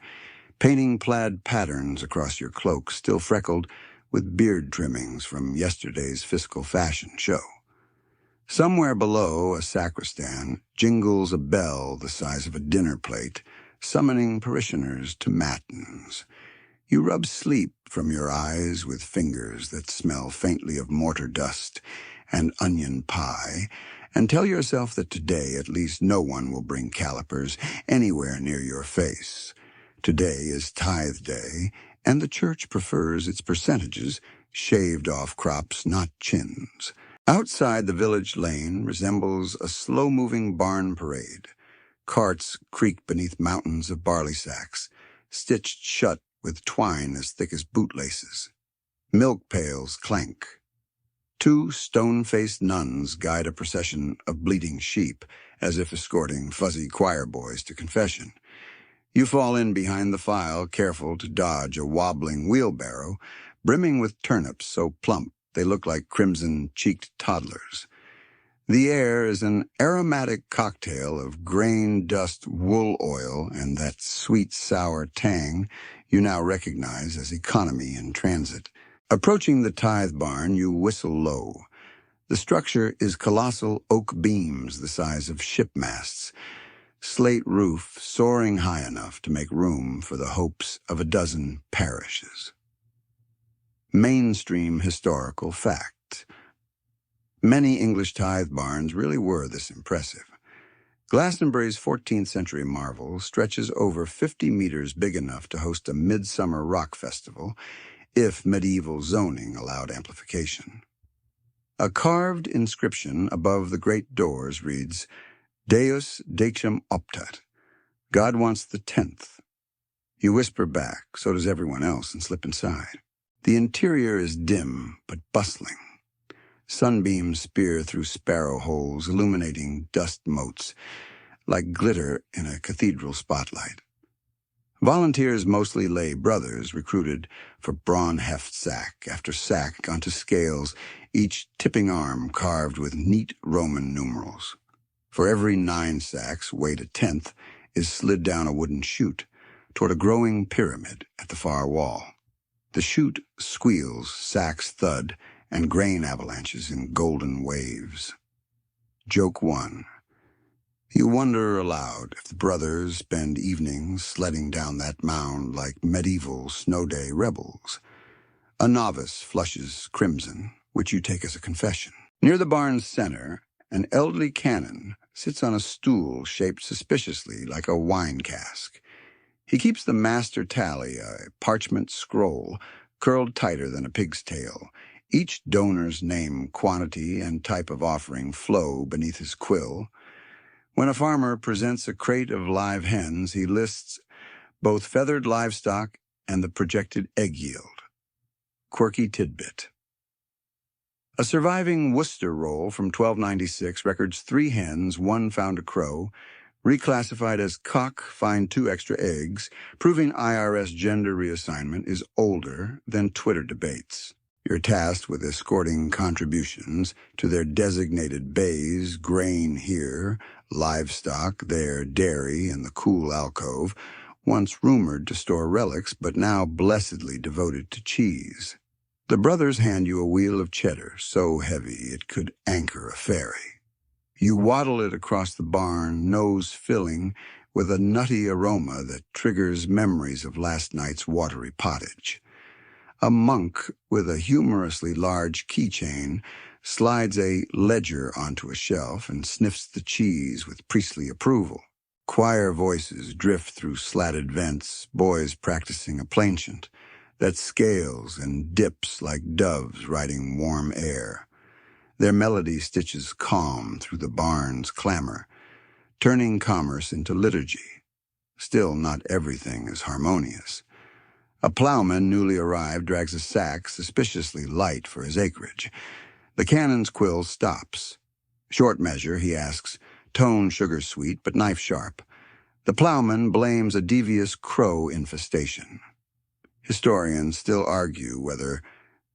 painting plaid patterns across your cloak, still freckled with beard trimmings from yesterday's fiscal fashion show. Somewhere below a sacristan jingles a bell the size of a dinner plate, summoning parishioners to matins. You rub sleep from your eyes with fingers that smell faintly of mortar dust and onion pie, and tell yourself that today at least no one will bring calipers anywhere near your face. Today is tithe day, and the church prefers its percentages, shaved off crops, not chins. Outside, the village lane resembles a slow-moving barn parade. Carts creak beneath mountains of barley sacks, stitched shut with twine as thick as bootlaces. Milk pails clank. Two stone-faced nuns guide a procession of bleating sheep, as if escorting fuzzy choir boys to confession. You fall in behind the file, careful to dodge a wobbling wheelbarrow, brimming with turnips so plump they look like crimson-cheeked toddlers. The air is an aromatic cocktail of grain dust wool oil and that sweet sour tang you now recognize as economy in transit. Approaching the tithe barn, you whistle low. The structure is colossal oak beams the size of ship masts, slate roof soaring high enough to make room for the hopes of a dozen parishes. Mainstream historical fact. Many English tithe barns really were this impressive. Glastonbury's 14th century marvel stretches over 50 meters, big enough to host a midsummer rock festival, if medieval zoning allowed amplification. A carved inscription above the great doors reads, Deus decem optat. God wants the 10th. You whisper back, so does everyone else, and slip inside. The interior is dim but bustling. Sunbeams spear through sparrow holes, illuminating dust motes, like glitter in a cathedral spotlight. Volunteers, mostly lay brothers, recruited for brawn heft sack after sack onto scales, each tipping arm carved with neat Roman numerals. For every 9 sacks, weighed a 10th, is slid down a wooden chute toward a growing pyramid at the far wall. The chute squeals, sacks thud, and grain avalanches in golden waves. Joke 1. You wonder aloud if the brothers spend evenings sledding down that mound like medieval snow day rebels. A novice flushes crimson, which you take as a confession. Near the barn's center, an elderly canon sits on a stool shaped suspiciously like a wine cask. He keeps the master tally, a parchment scroll, curled tighter than a pig's tail. Each donor's name, quantity, and type of offering flow beneath his quill. When a farmer presents a crate of live hens, he lists both feathered livestock and the projected egg yield. Quirky tidbit. A surviving Worcester roll from 1296 records 3 hens, 1 found a crow, reclassified as cock, find 2 extra eggs, proving IRS gender reassignment is older than Twitter debates. You're tasked with escorting contributions to their designated bays, grain here, livestock there, dairy in the cool alcove, once rumored to store relics but now blessedly devoted to cheese. The brothers hand you a wheel of cheddar so heavy it could anchor a ferry. You waddle it across the barn, nose filling with a nutty aroma that triggers memories of last night's watery pottage. A monk with a humorously large keychain slides a ledger onto a shelf and sniffs the cheese with priestly approval. Choir voices drift through slatted vents, boys practicing a plainchant that scales and dips like doves riding warm air. Their melody stitches calm through the barn's clamor, turning commerce into liturgy. Still, not everything is harmonious. A plowman newly arrived drags a sack suspiciously light for his acreage. The canon's quill stops. Short measure, he asks, tone sugar-sweet but knife-sharp. The plowman blames a devious crow infestation. Historians still argue whether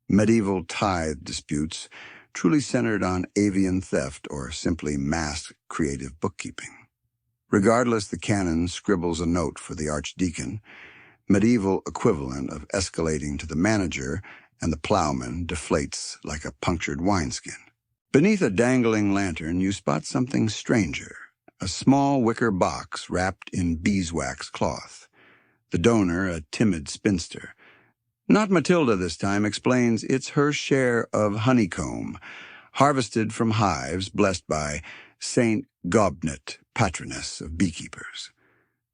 medieval tithe disputes truly centered on avian theft or simply masked creative bookkeeping. Regardless, the canon scribbles a note for the archdeacon, medieval equivalent of escalating to the manager, and the plowman deflates like a punctured wineskin. Beneath a dangling lantern, you spot something stranger, a small wicker box wrapped in beeswax cloth. The donor, a timid spinster, not Matilda this time, explains it's her share of honeycomb, harvested from hives blessed by Saint Gobnet, patroness of beekeepers.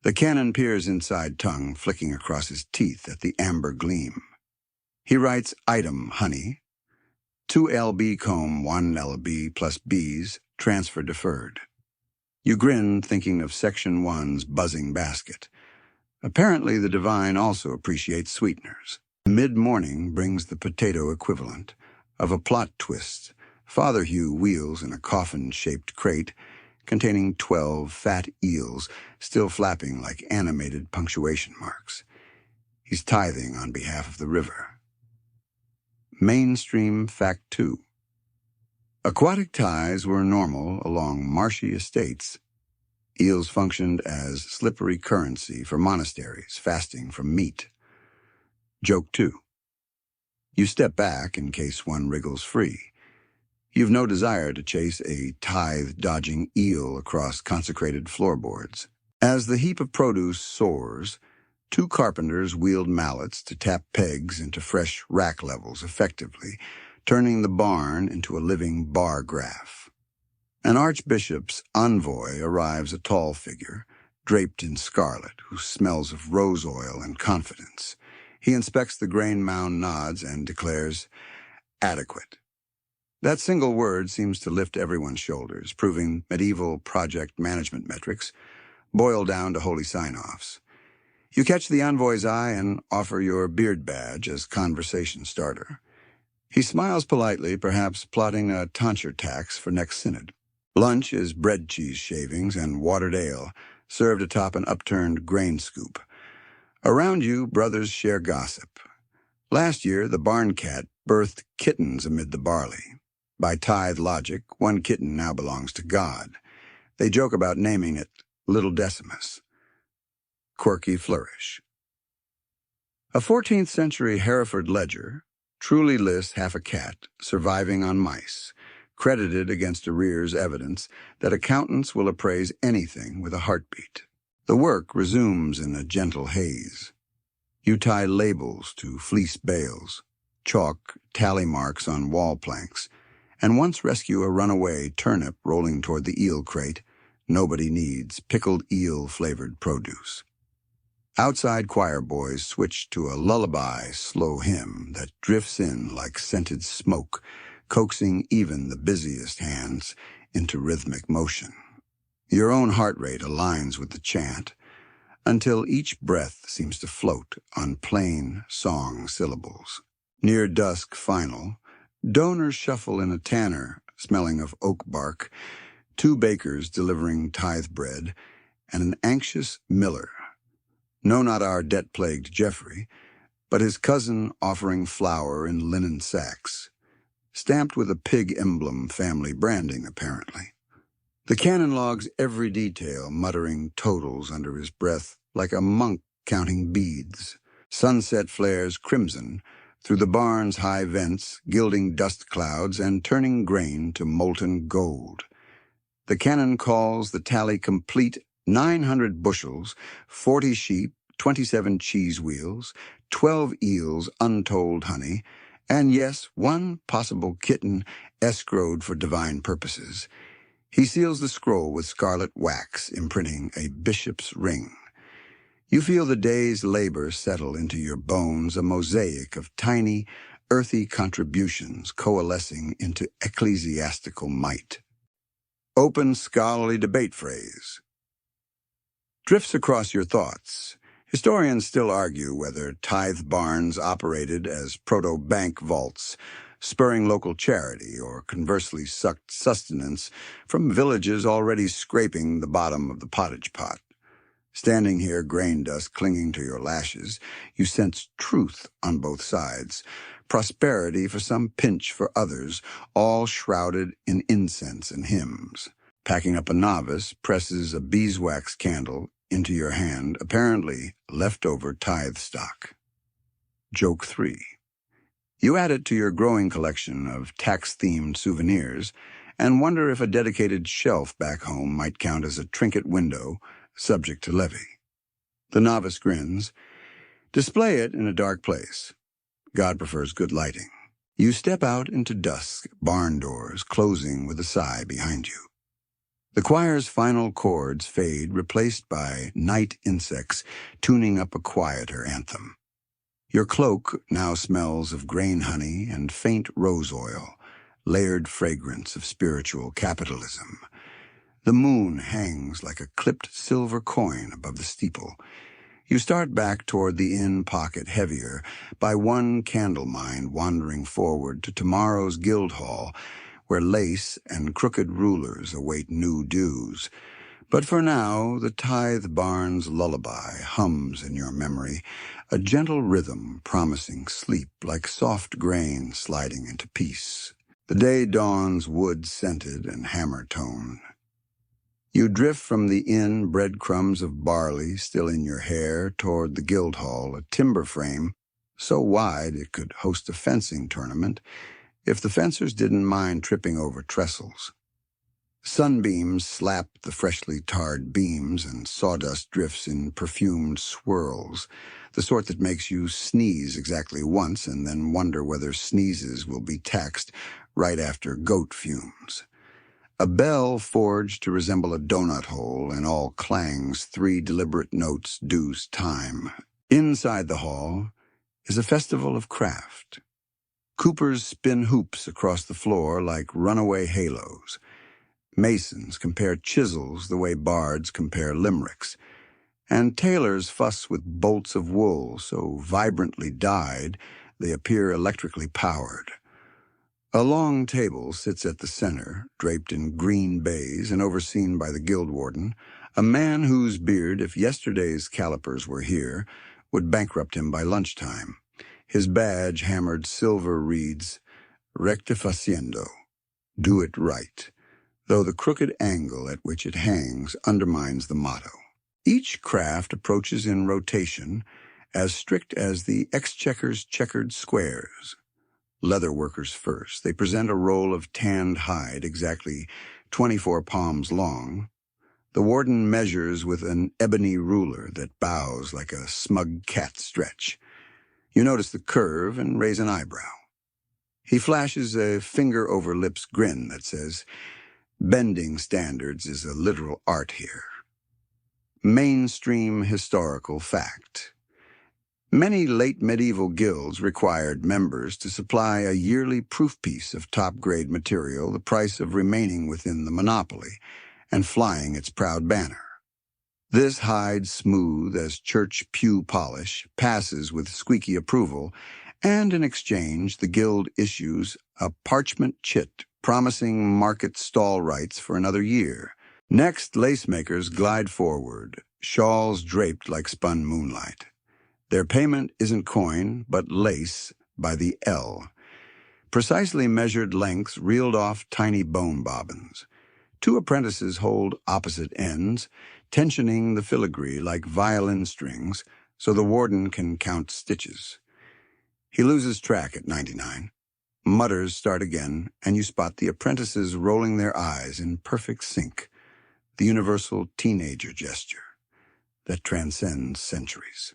The canon peers inside, tongue flicking across his teeth at the amber gleam. He writes item honey, 2 lb comb, 1 lb plus bees, transfer deferred. You grin, thinking of Section 1's buzzing basket. Apparently the divine also appreciates sweeteners. Mid-morning brings the potato equivalent of a plot twist. Father Hugh wheels in a coffin-shaped crate containing 12 fat eels still flapping like animated punctuation marks. He's tithing on behalf of the river. Mainstream Fact 2. Aquatic tithes were normal along marshy estates. Eels functioned as slippery currency for monasteries fasting from meat. Joke 2. You step back in case one wriggles free. You've no desire to chase a tithe-dodging eel across consecrated floorboards. As the heap of produce soars, 2 carpenters wield mallets to tap pegs into fresh rack levels effectively, turning the barn into a living bar graph. An archbishop's envoy arrives, a tall figure, draped in scarlet, who smells of rose oil and confidence. He inspects the grain mound, nods, and declares, adequate. That single word seems to lift everyone's shoulders, proving medieval project management metrics boil down to holy sign-offs. You catch the envoy's eye and offer your beard badge as conversation starter. He smiles politely, perhaps plotting a tonsure tax for next synod. Lunch is bread cheese shavings and watered ale, served atop an upturned grain scoop. Around you, brothers share gossip. Last year, the barn cat birthed kittens amid the barley. By tithe logic, 1 kitten now belongs to God. They joke about naming it Little Decimus. Quirky flourish. A 14th century Hereford ledger truly lists half a cat surviving on mice, credited against arrears evidence that accountants will appraise anything with a heartbeat. The work resumes in a gentle haze. You tie labels to fleece bales, chalk tally marks on wall planks, and once rescue a runaway turnip rolling toward the eel crate. Nobody needs pickled eel-flavored produce. Outside choir boys switch to a lullaby slow hymn that drifts in like scented smoke, coaxing even the busiest hands into rhythmic motion. Your own heart rate aligns with the chant, until each breath seems to float on plain song syllables. Near dusk final, donors shuffle in a tanner smelling of oak bark, 2 bakers delivering tithe bread, and an anxious miller. No, not our debt-plagued Geoffrey, but his cousin offering flour in linen sacks, stamped with a pig emblem, family branding apparently. The canon logs every detail, muttering totals under his breath like a monk counting beads. Sunset flares crimson through the barn's high vents, gilding dust clouds and turning grain to molten gold. The canon calls the tally complete: 900 bushels, 40 sheep, 27 cheese wheels, 12 eels, untold honey, and yes, 1 possible kitten escrowed for divine purposes. He seals the scroll with scarlet wax, imprinting a bishop's ring. You feel the day's labor settle into your bones, a mosaic of tiny, earthy contributions coalescing into ecclesiastical might. Open scholarly debate phrase drifts across your thoughts. Historians still argue whether tithe barns operated as proto-bank vaults, spurring local charity, or conversely sucked sustenance from villages already scraping the bottom of the pottage pot. Standing here, grain dust clinging to your lashes, you sense truth on both sides, prosperity for some, pinch for others, all shrouded in incense and hymns. Packing up a novice presses a beeswax candle into your hand, apparently leftover tithe stock. Joke 3. You add it to your growing collection of tax-themed souvenirs and wonder if a dedicated shelf back home might count as a trinket window subject to levy. The novice grins. Display it in a dark place. God prefers good lighting. You step out into dusk, barn doors closing with a sigh behind you. The choir's final chords fade, replaced by night insects tuning up a quieter anthem. Your cloak now smells of grain honey and faint rose oil, layered fragrance of spiritual capitalism. The moon hangs like a clipped silver coin above the steeple. You start back toward the inn pocket heavier by one candle mind wandering forward to tomorrow's guild hall, where lace and crooked rulers await new dues. But for now, the tithe barn's lullaby hums in your memory, a gentle rhythm promising sleep like soft grain sliding into peace. The day dawns wood-scented and hammer-toned. You drift from the inn, breadcrumbs of barley still in your hair, toward the guild hall, a timber frame so wide it could host a fencing tournament if the fencers didn't mind tripping over trestles. Sunbeams slap the freshly tarred beams and sawdust drifts in perfumed swirls, the sort that makes you sneeze exactly once and then wonder whether sneezes will be taxed right after goat fumes. A bell forged to resemble a donut hole and all clangs 3 deliberate notes dues time. Inside the hall is a festival of craft. Coopers spin hoops across the floor like runaway halos. Masons compare chisels the way bards compare limericks. And tailors fuss with bolts of wool so vibrantly dyed they appear electrically powered. A long table sits at the center, draped in green baize and overseen by the guild warden, a man whose beard, if yesterday's calipers were here, would bankrupt him by lunchtime. His badge hammered silver reads, Rectifaciendo, do it right, though the crooked angle at which it hangs undermines the motto. Each craft approaches in rotation, as strict as the exchequer's checkered squares. Leather workers first. They present a roll of tanned hide exactly 24 palms long. The warden measures with an ebony ruler that bows like a smug cat stretch. You notice the curve and raise an eyebrow. He flashes a finger-over-lips grin that says, bending standards is a literal art here. Mainstream historical fact. Many late medieval guilds required members to supply a yearly proof piece of top-grade material, the price of remaining within the monopoly and flying its proud banner. This hide, smooth as church pew polish, passes with squeaky approval, and in exchange the guild issues a parchment chit promising market stall rights for another year. Next, lacemakers glide forward, shawls draped like spun moonlight. Their payment isn't coin, but lace by the L. Precisely measured lengths reeled off tiny bone bobbins. 2 apprentices hold opposite ends, tensioning the filigree like violin strings so the warden can count stitches. He loses track at 99. Mutters start again, and you spot the apprentices rolling their eyes in perfect sync, the universal teenager gesture that transcends centuries.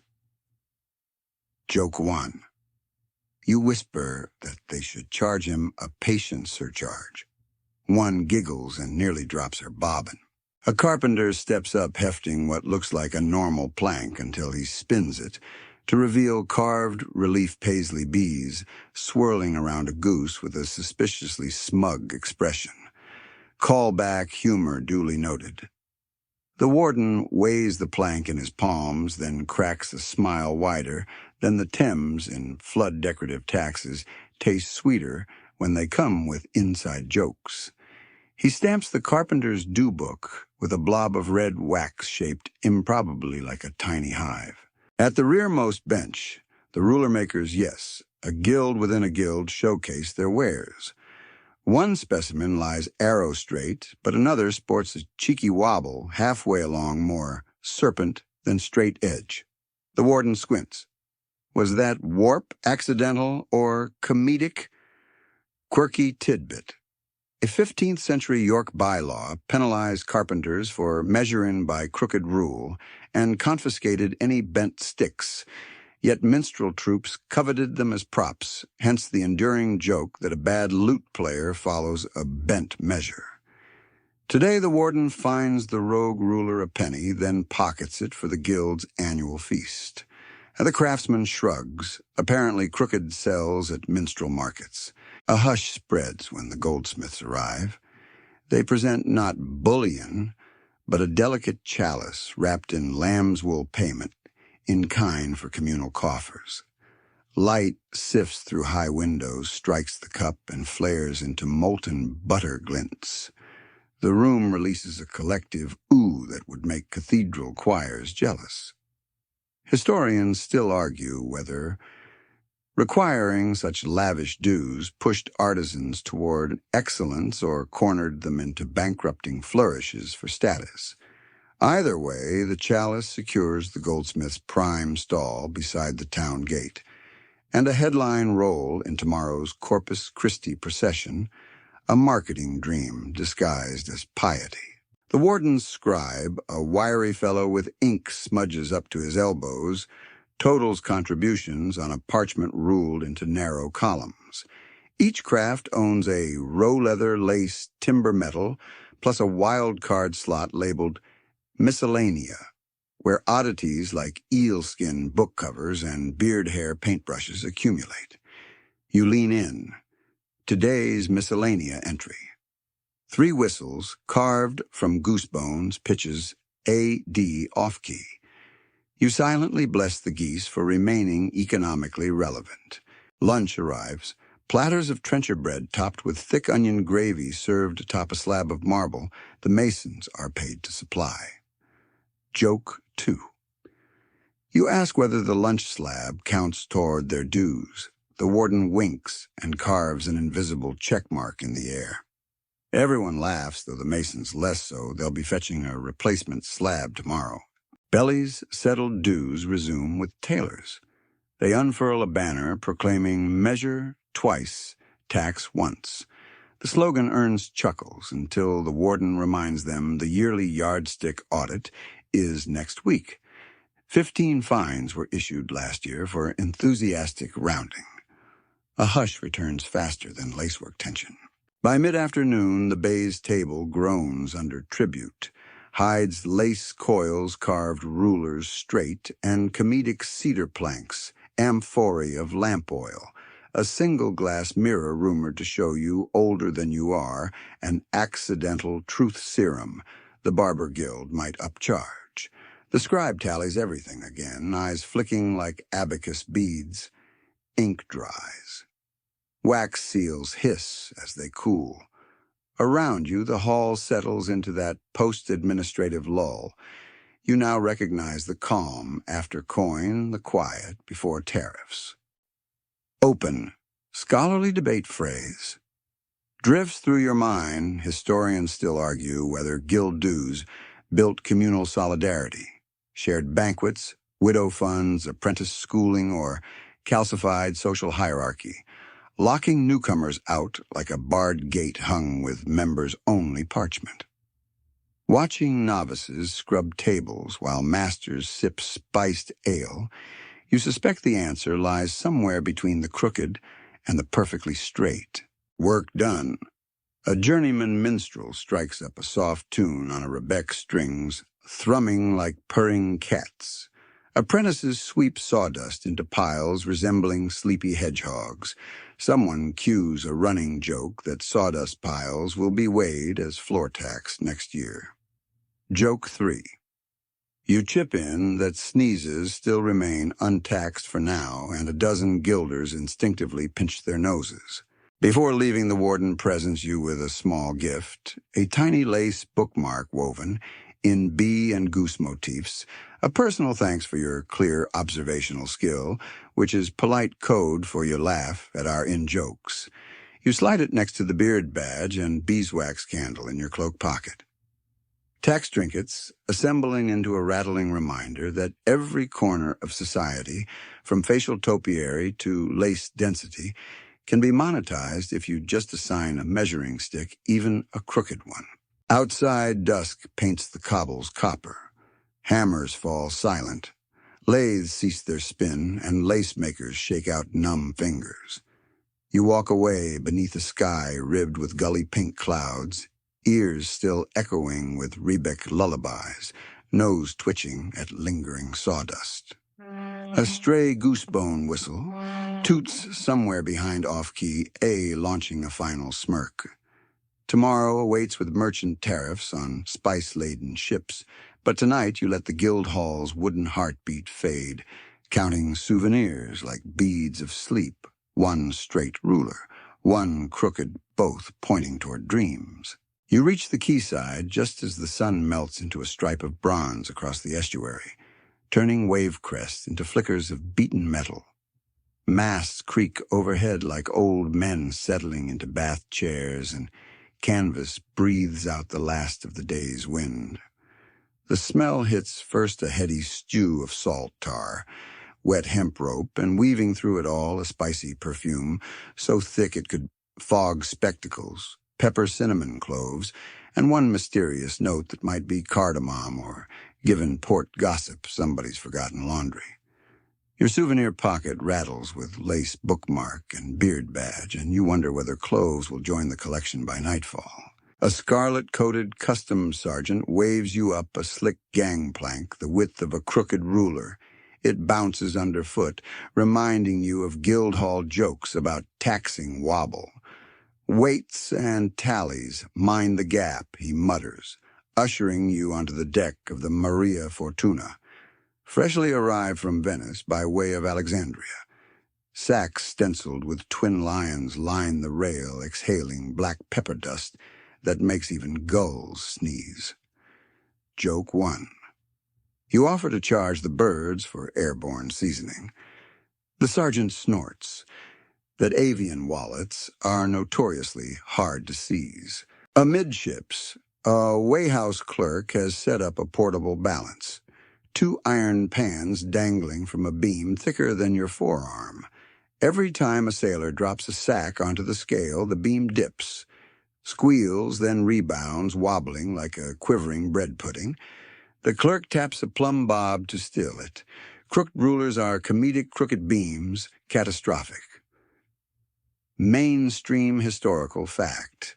Joke 1. You whisper that they should charge him a patience surcharge. One giggles and nearly drops her bobbin. A carpenter steps up hefting what looks like a normal plank until he spins it to reveal carved relief paisley bees swirling around a goose with a suspiciously smug expression. Callback humor duly noted. The warden weighs the plank in his palms, then cracks a smile wider. Then the Thames in flood decorative taxes taste sweeter when they come with inside jokes. He stamps the carpenter's due book with a blob of red wax shaped improbably like a tiny hive. At the rearmost bench, the ruler makers, yes, a guild within a guild, showcase their wares. One specimen lies arrow straight, but another sports a cheeky wobble halfway along more serpent than straight edge. The warden squints. Was that warp accidental or comedic? Quirky tidbit. A 15th century York bylaw penalized carpenters for measuring by crooked rule and confiscated any bent sticks, yet minstrel troops coveted them as props, hence the enduring joke that a bad lute player follows a bent measure. Today the warden fines the rogue ruler a penny, then pockets it for the guild's annual feast. And the craftsman shrugs, apparently crooked sells at minstrel markets. A hush spreads when the goldsmiths arrive. They present not bullion, but a delicate chalice wrapped in lamb's wool payment, in kind for communal coffers. Light sifts through high windows, strikes the cup, and flares into molten butter glints. The room releases a collective ooh that would make cathedral choirs jealous. Historians still argue whether requiring such lavish dues pushed artisans toward excellence or cornered them into bankrupting flourishes for status. Either way, the chalice secures the goldsmith's prime stall beside the town gate, and a headline role in tomorrow's Corpus Christi procession, a marketing dream disguised as piety. The warden's scribe, a wiry fellow with ink smudges up to his elbows, totals contributions on a parchment ruled into narrow columns. Each craft owns a roe-leather lace timber metal, plus a wild card slot labeled Miscellanea, where oddities like eel-skin book covers and beard hair paintbrushes accumulate. You lean in. Today's Miscellanea entry. 3 whistles, carved from goose bones, pitches A-D off-key. You silently bless the geese for remaining economically relevant. Lunch arrives. Platters of trencher bread topped with thick onion gravy served atop a slab of marble the masons are paid to supply. Joke 2. You ask whether the lunch slab counts toward their dues. The warden winks and carves an invisible check mark in the air. Everyone laughs, though the masons less so. They'll be fetching a replacement slab tomorrow. Belly's settled dues resume with tailors. They unfurl a banner proclaiming measure twice, tax once. The slogan earns chuckles until the warden reminds them the yearly yardstick audit is next week. 15 fines were issued last year for enthusiastic rounding. A hush returns faster than lacework tension. By mid-afternoon, the baize table groans under tribute, hides lace coils, carved rulers straight, and comedic cedar planks, amphorae of lamp oil, a single glass mirror rumored to show you older than you are, an accidental truth serum the barber guild might upcharge. The scribe tallies everything again, eyes flicking like abacus beads. Ink dries. Wax seals hiss as they cool. Around you, the hall settles into that post-administrative lull. You now recognize the calm after coin, the quiet before tariffs. Open, scholarly debate phrase. Drifts through your mind, historians still argue whether guild dues built communal solidarity, shared banquets, widow funds, apprentice schooling, or calcified social hierarchy, locking newcomers out like a barred gate hung with members-only parchment. Watching novices scrub tables while masters sip spiced ale, you suspect the answer lies somewhere between the crooked and the perfectly straight. Work done. A journeyman minstrel strikes up a soft tune on a rebec strings, thrumming like purring cats. Apprentices sweep sawdust into piles resembling sleepy hedgehogs. Someone cues a running joke that sawdust piles will be weighed as floor tax next year. Joke 3. You chip in that sneezes still remain untaxed for now, and a dozen guilders instinctively pinch their noses. Before leaving, the warden presents you with a small gift, a tiny lace bookmark woven in bee and goose motifs, a personal thanks for your clear observational skill, which is polite code for your laugh at our in-jokes. You slide it next to the beard badge and beeswax candle in your cloak pocket. Tax trinkets assembling into a rattling reminder that every corner of society, from facial topiary to lace density, can be monetized if you just assign a measuring stick, even a crooked one. Outside dusk paints the cobbles copper. Hammers fall silent. Lathes cease their spin, and lace makers shake out numb fingers. You walk away beneath a sky ribbed with gully pink clouds, ears still echoing with Rebec lullabies, nose twitching at lingering sawdust. A stray goosebone whistle toots somewhere behind off-key, A launching a final smirk. Tomorrow awaits with merchant tariffs on spice-laden ships, but tonight you let the Guildhall's wooden heartbeat fade, counting souvenirs like beads of sleep, one straight ruler, one crooked, both pointing toward dreams. You reach the quayside just as the sun melts into a stripe of bronze across the estuary, turning wave crests into flickers of beaten metal. Masts creak overhead like old men settling into bath chairs, and canvas breathes out the last of the day's wind. The smell hits first a heady stew of salt tar, wet hemp rope, and weaving through it all a spicy perfume, so thick it could fog spectacles, pepper cinnamon cloves, and one mysterious note that might be cardamom or given port gossip somebody's forgotten laundry. Your souvenir pocket rattles with lace bookmark and beard badge, and you wonder whether cloves will join the collection by nightfall. A scarlet-coated customs sergeant waves you up a slick gangplank the width of a crooked ruler. It bounces underfoot, reminding you of Guildhall jokes about taxing wobble. Weights and tallies, mind the gap, he mutters, ushering you onto the deck of the Maria Fortuna, freshly arrived from Venice by way of Alexandria. Sacks stenciled with twin lions line the rail, exhaling black pepper dust that makes even gulls sneeze. Joke 1. You offer to charge the birds for airborne seasoning. The sergeant snorts that avian wallets are notoriously hard to seize. Amidships, a weighhouse clerk has set up a portable balance. 2 iron pans dangling from a beam thicker than your forearm. Every time a sailor drops a sack onto the scale, the beam dips, squeals, then rebounds, wobbling like a quivering bread pudding. The clerk taps a plumb bob to still it. Crooked rulers are comedic crooked beams, catastrophic. Mainstream historical fact.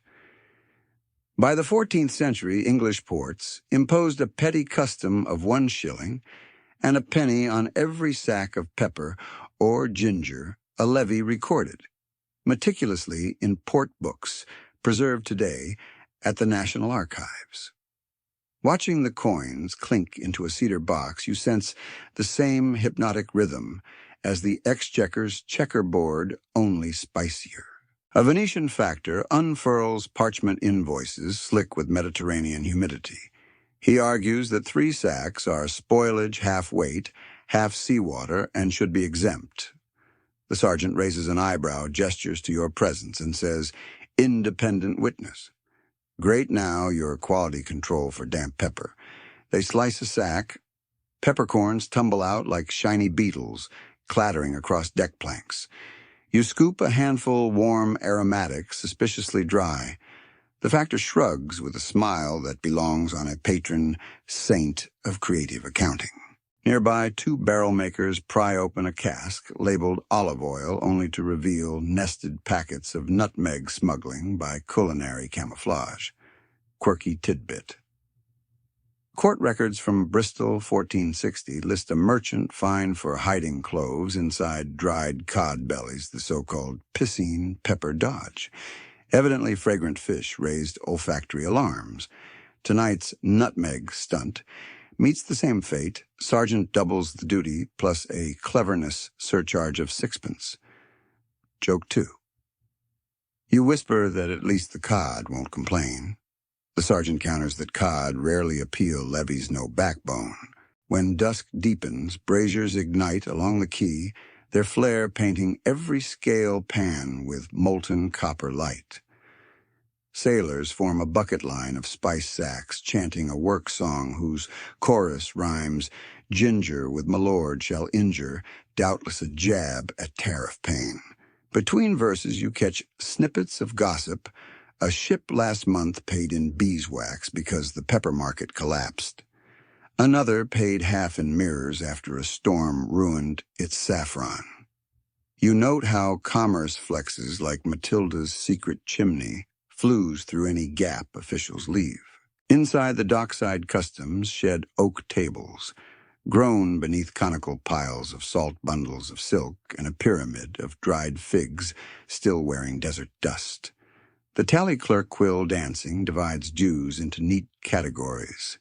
By the 14th century, English ports imposed a petty custom of 1 shilling and a penny on every sack of pepper or ginger, a levy recorded, meticulously in port books, preserved today at the National Archives. Watching the coins clink into a cedar box, you sense the same hypnotic rhythm as the exchequer's checkerboard, only spicier. A Venetian factor unfurls parchment invoices slick with Mediterranean humidity. He argues that 3 sacks are spoilage half weight, half seawater, and should be exempt. The sergeant raises an eyebrow, gestures to your presence, and says, "Independent witness." Great now your quality control for damp pepper. They slice a sack. Peppercorns tumble out like shiny beetles, clattering across deck planks. You scoop a handful warm aromatic, suspiciously dry. The factor shrugs with a smile that belongs on a patron saint of creative accounting. Nearby, 2 barrel makers pry open a cask labeled olive oil, only to reveal nested packets of nutmeg smuggling by culinary camouflage. Quirky tidbit. Court records from Bristol, 1460, list a merchant fined for hiding cloves inside dried cod bellies, the so-called piscine pepper dodge. Evidently fragrant fish raised olfactory alarms. Tonight's nutmeg stunt meets the same fate. Sergeant doubles the duty plus a cleverness surcharge of 6pence. Joke 2. You whisper that at least the cod won't complain. The sergeant counters that cod rarely appeal levies no backbone. When dusk deepens, braziers ignite along the quay, their flare painting every scale pan with molten copper light. Sailors form a bucket line of spice sacks, chanting a work song whose chorus rhymes, "Ginger with my lord shall injure, doubtless a jab at tariff pain." Between verses you catch snippets of gossip. A ship last month paid in beeswax because the pepper market collapsed. Another paid half in mirrors after a storm ruined its saffron. You note how commerce flexes like Matilda's secret chimney, flues through any gap officials leave. Inside the dockside customs shed oak tables, grown beneath conical piles of salt bundles of silk and a pyramid of dried figs still wearing desert dust. The tally clerk quill dancing divides dues into neat categories.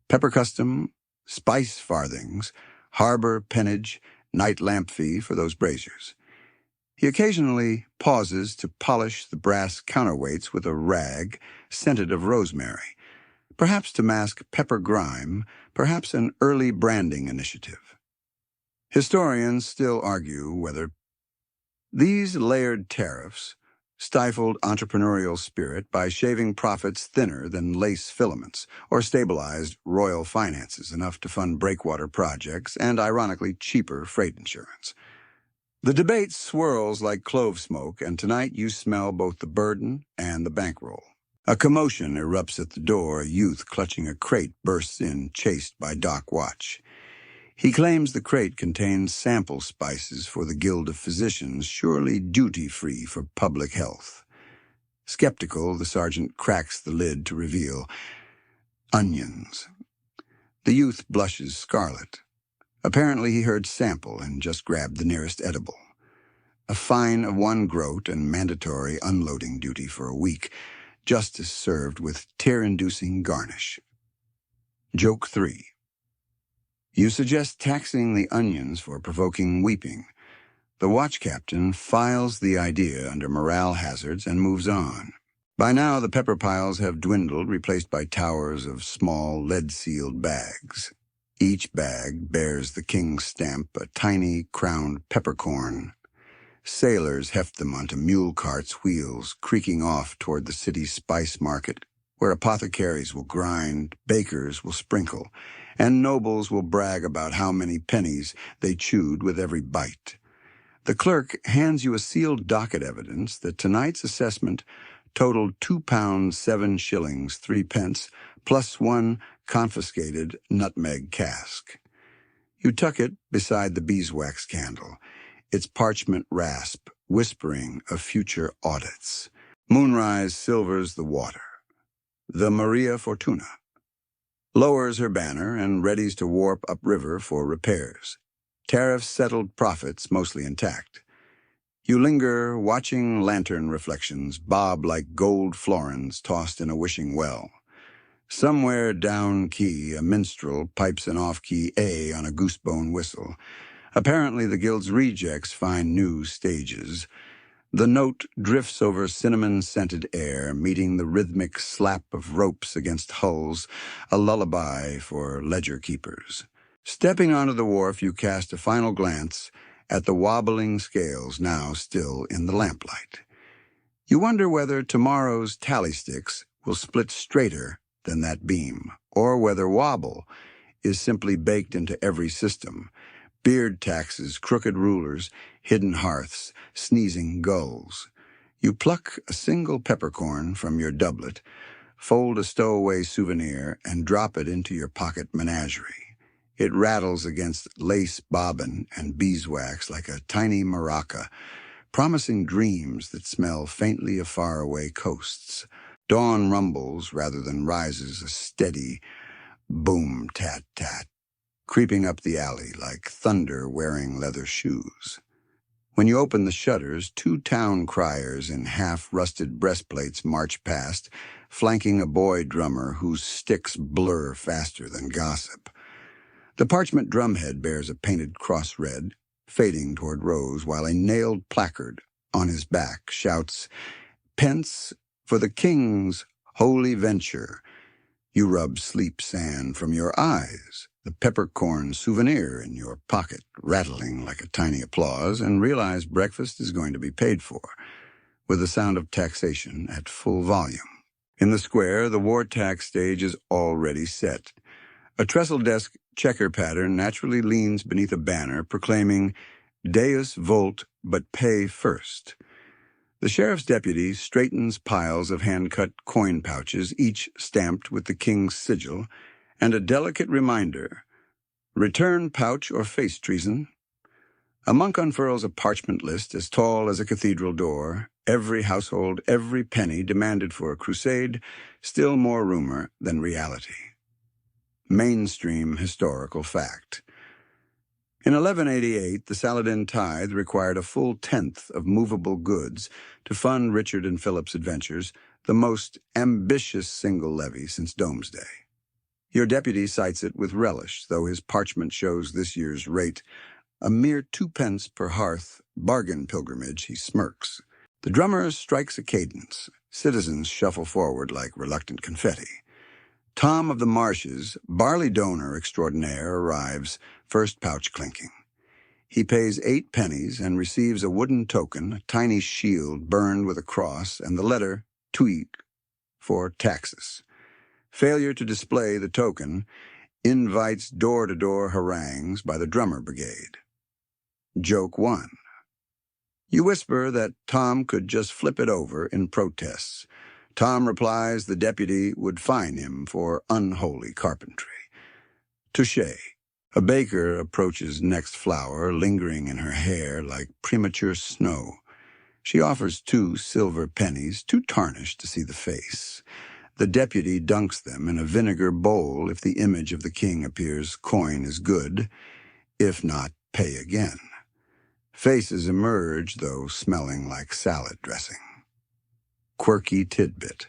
Pepper custom, spice farthings, harbor pennage, night lamp fee for those braziers. He occasionally pauses to polish the brass counterweights with a rag scented of rosemary, perhaps to mask pepper grime, perhaps an early branding initiative. Historians still argue whether these layered tariffs stifled entrepreneurial spirit by shaving profits thinner than lace filaments, or stabilized royal finances enough to fund breakwater projects and, ironically, cheaper freight insurance. The debate swirls like clove smoke, and tonight you smell both the burden and the bankroll. A commotion erupts at the door. A youth clutching a crate bursts in, chased by Doc Watch. He claims the crate contains sample spices for the Guild of Physicians, surely duty-free for public health. Skeptical, the sergeant cracks the lid to reveal onions. The youth blushes scarlet. Apparently he heard sample and just grabbed the nearest edible. A fine of 1 groat and mandatory unloading duty for a week. Justice served with tear-inducing garnish. Joke 3. You suggest taxing the onions for provoking weeping. The watch captain files the idea under morale hazards and moves on. By now, the pepper piles have dwindled, replaced by towers of small, lead-sealed bags. Each bag bears the king's stamp, a tiny, crowned peppercorn. Sailors heft them onto mule carts' wheels, creaking off toward the city's spice market, where apothecaries will grind, bakers will sprinkle, and nobles will brag about how many pennies they chewed with every bite. The clerk hands you a sealed docket evidence that tonight's assessment totaled £2 7 shillings 3 pence, plus 1 confiscated nutmeg cask. You tuck it beside the beeswax candle, its parchment rasp whispering of future audits. Moonrise silvers the water. The Maria Fortuna lowers her banner and readies to warp upriver for repairs. Tariffs settled, profits mostly intact. You linger, watching lantern reflections bob like gold florins tossed in a wishing well. Somewhere down key, a minstrel pipes an off-key A on a goosebone whistle. Apparently the guild's rejects find new stages. The note drifts over cinnamon-scented air, meeting the rhythmic slap of ropes against hulls, a lullaby for ledger keepers. Stepping onto the wharf, you cast a final glance at the wobbling scales now still in the lamplight. You wonder whether tomorrow's tally sticks will split straighter than that beam, or whether wobble is simply baked into every system. Beard taxes, crooked rulers, hidden hearths, sneezing gulls. You pluck a single peppercorn from your doublet, fold a stowaway souvenir, and drop it into your pocket menagerie. It rattles against lace bobbin and beeswax like a tiny maraca, promising dreams that smell faintly of faraway coasts. Dawn rumbles rather than rises, a steady boom-tat-tat, creeping up the alley like thunder wearing leather shoes. When you open the shutters, 2 town criers in half-rusted breastplates march past, flanking a boy drummer whose sticks blur faster than gossip. The parchment drumhead bears a painted cross red, fading toward Rose, while a nailed placard on his back shouts, "Pence for the king's holy venture." You rub sleep sand from your eyes, the peppercorn souvenir in your pocket rattling like a tiny applause, and realize breakfast is going to be paid for. with the sound of taxation at full volume. In the square, the war tax stage is already set. A trestle desk checker pattern naturally leans beneath a banner proclaiming, "Deus vult, but pay first." The sheriff's deputy straightens piles of hand-cut coin pouches, each stamped with the king's sigil, and a delicate reminder, "Return pouch or face treason." A monk unfurls a parchment list as tall as a cathedral door, every household, every penny demanded for a crusade, still more rumor than reality. Mainstream historical fact. In 1188, the Saladin tithe required a full tenth of movable goods to fund Richard and Philip's adventures, the most ambitious single levy since Domesday. Your deputy cites it with relish, though his parchment shows this year's rate a mere 2 pence per hearth bargain pilgrimage. He smirks. The drummer strikes a cadence. Citizens shuffle forward like reluctant confetti. Tom of the Marshes, barley donor extraordinaire, arrives, first pouch clinking. He pays 8 pennies and receives a wooden token, a tiny shield burned with a cross, and the letter Tuig for taxes. Failure to display the token invites door-to-door harangues by the drummer brigade. Joke 1. You whisper that Tom could just flip it over in protests. Tom replies the deputy would fine him for unholy carpentry. Touché. A baker approaches next flower, lingering in her hair like premature snow. She offers 2 silver pennies, too tarnished to see the face. The deputy dunks them in a vinegar bowl. If the image of the king appears, coin is good. If not, pay again. Faces emerge, though smelling like salad dressing. Quirky tidbit.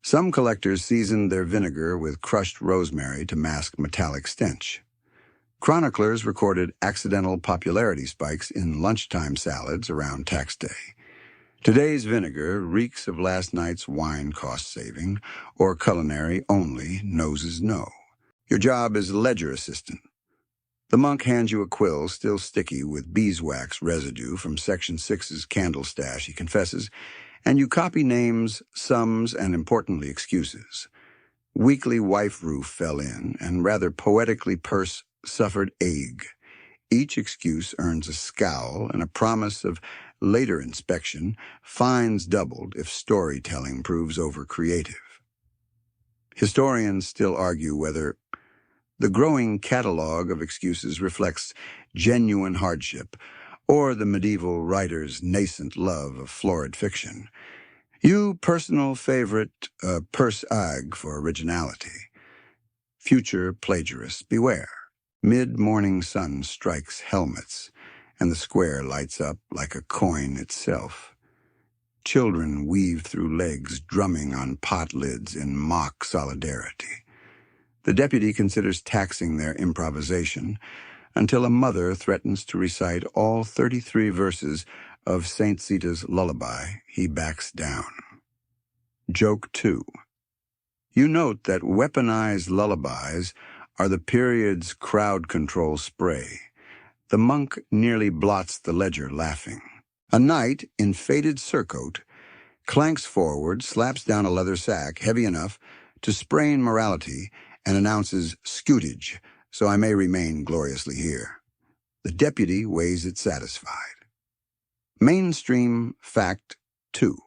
Some collectors seasoned their vinegar with crushed rosemary to mask metallic stench. Chroniclers recorded accidental popularity spikes in lunchtime salads around tax day. Today's vinegar reeks of last night's wine cost-saving, or culinary only, noses no. Your job is ledger assistant. The monk hands you a quill still sticky with beeswax residue from Section 6's candle stash, he confesses, and you copy names, sums, and importantly excuses. Weekly wife roof fell in, and rather poetically purse suffered ague. Each excuse earns a scowl and a promise of later inspection, fines doubled if storytelling proves over-creative. Historians still argue whether the growing catalog of excuses reflects genuine hardship or the medieval writer's nascent love of florid fiction. You personal favorite, purse ag for originality. Future plagiarists, beware. Mid-morning sun strikes helmets, and the square lights up like a coin itself. Children weave through legs, drumming on pot lids in mock solidarity. The deputy considers taxing their improvisation until a mother threatens to recite all 33 verses of St. Zita's lullaby. He backs down. Joke 2. You note that weaponized lullabies are the period's crowd control spray. The monk nearly blots the ledger laughing. A knight in faded surcoat clanks forward, slaps down a leather sack heavy enough to sprain morality, and announces scootage, so I may remain gloriously here. The deputy weighs it satisfied. Mainstream fact 2.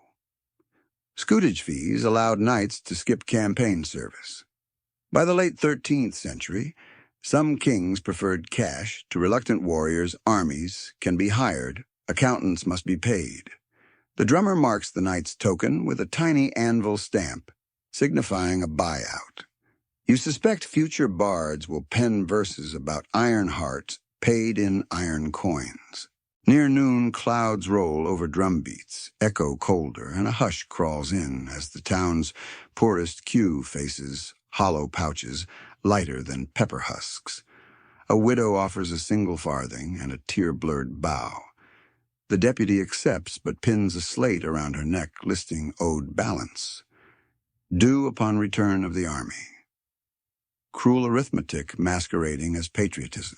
Scootage fees allowed knights to skip campaign service. By the late 13th century, some kings preferred cash to reluctant warriors. Armies can be hired, accountants must be paid. The drummer marks the knight's token with a tiny anvil stamp, signifying a buyout. You suspect future bards will pen verses about iron hearts paid in iron coins. Near noon, clouds roll over drum beats, echo colder, and a hush crawls in as the town's poorest queue faces hollow pouches lighter than pepper husks. A widow offers a single farthing and a tear-blurred bow. The deputy accepts but pins a slate around her neck listing owed balance. Due upon return of the army. Cruel arithmetic masquerading as patriotism.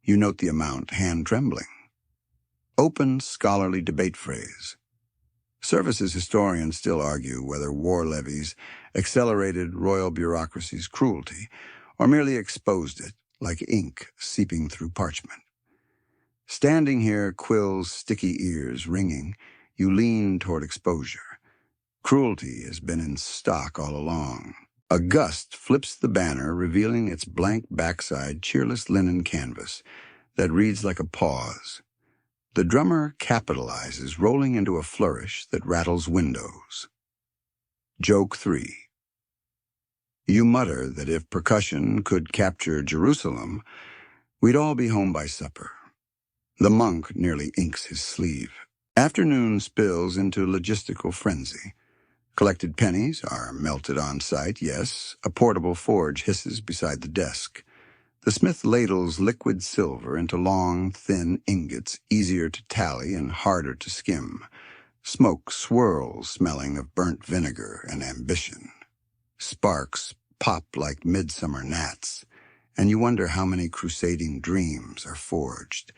You note the amount, hand trembling. Open scholarly debate phrase. Services historians still argue whether war levies accelerated royal bureaucracy's cruelty or merely exposed it like ink seeping through parchment. Standing here, quill's sticky ears ringing, you lean toward exposure. Cruelty has been in stock all along. A gust flips the banner, revealing its blank backside cheerless linen canvas that reads like a pause. The drummer capitalizes, rolling into a flourish that rattles windows. Joke 3. You mutter that if percussion could capture Jerusalem, we'd all be home by supper. The monk nearly inks his sleeve. Afternoon spills into logistical frenzy. Collected pennies are melted on site, yes. A portable forge hisses beside the desk. The smith ladles liquid silver into long, thin ingots, easier to tally and harder to skim. Smoke swirls, smelling of burnt vinegar and ambition. Sparks pop like midsummer gnats, and you wonder how many crusading dreams are forged,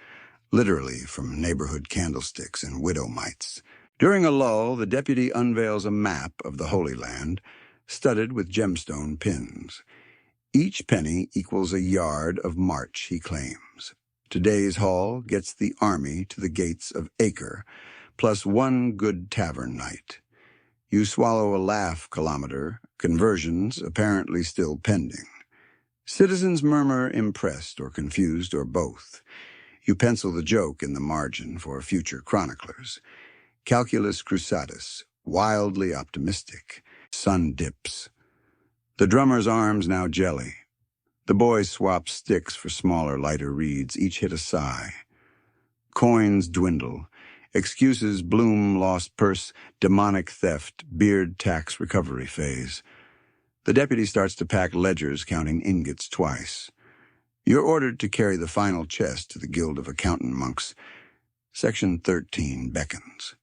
literally from neighborhood candlesticks and widow mites. During a lull, the deputy unveils a map of the Holy Land, studded with gemstone pins. Each penny equals a yard of march, he claims. Today's haul gets the army to the gates of Acre, plus one good tavern night. You swallow a laugh kilometer, conversions apparently still pending. Citizens murmur impressed or confused or both. You pencil the joke in the margin for future chroniclers. Calculus cruzatus, wildly optimistic. Sun dips. The drummer's arms now jelly. The boys swap sticks for smaller, lighter reeds, each hit a sigh. Coins dwindle. Excuses bloom, lost purse, demonic theft, beard tax recovery phase. The deputy starts to pack ledgers, counting ingots twice. You're ordered to carry the final chest to the Guild of Accountant Monks. Section 13 beckons.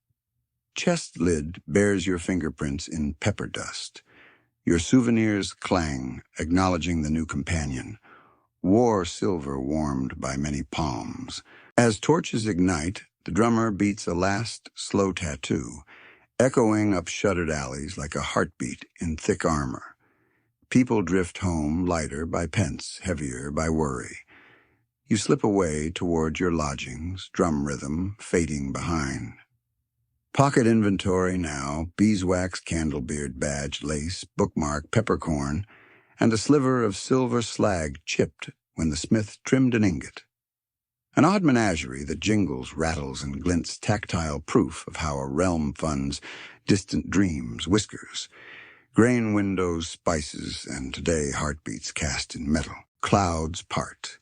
Chest lid bears your fingerprints in pepper dust. Your souvenirs clang, acknowledging the new companion. War silver warmed by many palms. As torches ignite, the drummer beats a last slow tattoo, echoing up shuttered alleys like a heartbeat in thick armor. People drift home, lighter by pence, heavier by worry. You slip away toward your lodgings, drum rhythm fading behind. Pocket inventory now, beeswax, candlebeard badge, lace, bookmark, peppercorn, and a sliver of silver slag chipped when the smith trimmed an ingot. An odd menagerie that jingles, rattles, and glints tactile proof of how a realm funds distant dreams, whiskers. Grain windows, spices, and today heartbeats cast in metal. Clouds part.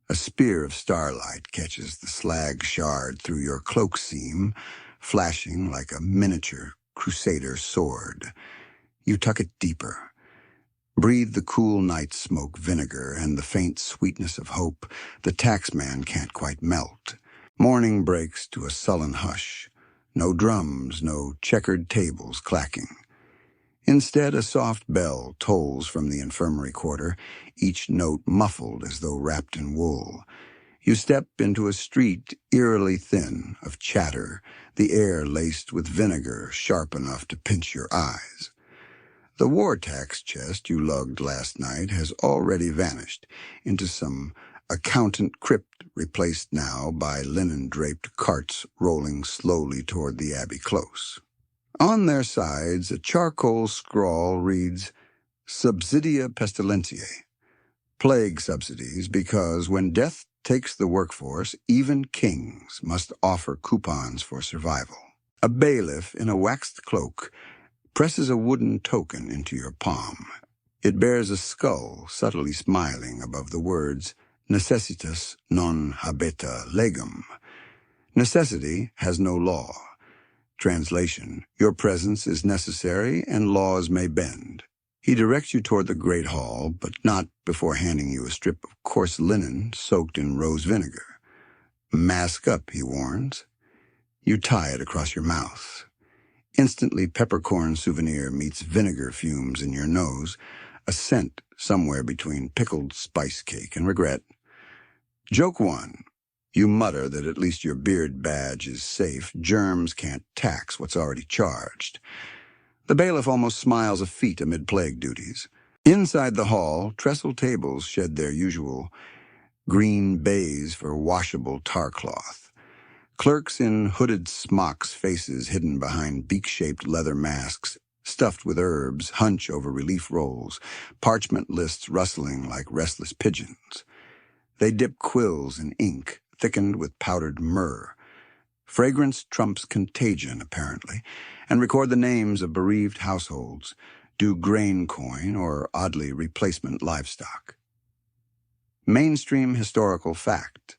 A spear of starlight catches the slag shard through your cloak seam, flashing like a miniature crusader sword. You tuck it deeper. Breathe the cool night smoke, vinegar, and the faint sweetness of hope the taxman can't quite melt. Morning breaks to a sullen hush. No drums, no checkered tables clacking. Instead, a soft bell tolls from the infirmary quarter, each note muffled as though wrapped in wool. You step into a street eerily thin of chatter, the air laced with vinegar sharp enough to pinch your eyes. The war tax chest you lugged last night has already vanished into some accountant crypt, replaced now by linen-draped carts rolling slowly toward the Abbey Close. On their sides, a charcoal scrawl reads, Subsidia pestilentiae, plague subsidies, because when death takes the workforce, even kings must offer coupons for survival. A bailiff in a waxed cloak presses a wooden token into your palm. It bears a skull subtly smiling above the words, Necessitas non habeta legum. Necessity has no law. Translation, your presence is necessary and laws may bend. He directs you toward the great hall, but not before handing you a strip of coarse linen soaked in rose vinegar. Mask up, he warns. You tie it across your mouth. Instantly, peppercorn souvenir meets vinegar fumes in your nose, a scent somewhere between pickled spice cake and regret. Joke 1. You mutter that at least your beard badge is safe. Germs can't tax what's already charged. The bailiff almost smiles a feat amid plague duties. Inside the hall, trestle tables shed their usual green baize for washable tar cloth. Clerks in hooded smocks, faces hidden behind beak-shaped leather masks, stuffed with herbs, hunch over relief rolls, parchment lists rustling like restless pigeons. They dip quills in ink, thickened with powdered myrrh. Fragrance trumps contagion, apparently, and record the names of bereaved households, do grain coin or oddly replacement livestock. Mainstream historical fact.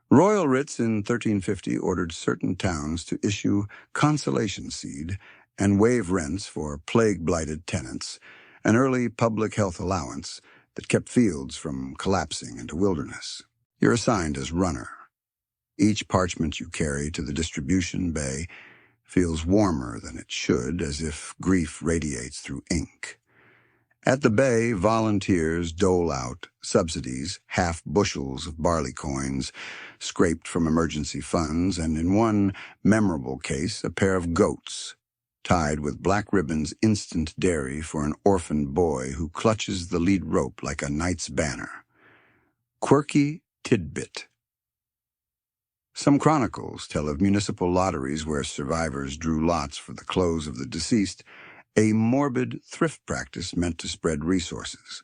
Royal writs in 1350 ordered certain towns to issue consolation seed and waive rents for plague-blighted tenants, an early public health allowance that kept fields from collapsing into wilderness. You're assigned as runner. Each parchment you carry to the distribution bay feels warmer than it should, as if grief radiates through ink. At the bay, volunteers dole out subsidies, half bushels of barley coins scraped from emergency funds, and in one memorable case, a pair of goats, tied with black ribbons instant dairy for an orphaned boy who clutches the lead rope like a knight's banner. Quirky tidbit. Some chronicles tell of municipal lotteries where survivors drew lots for the clothes of the deceased, a morbid thrift practice meant to spread resources.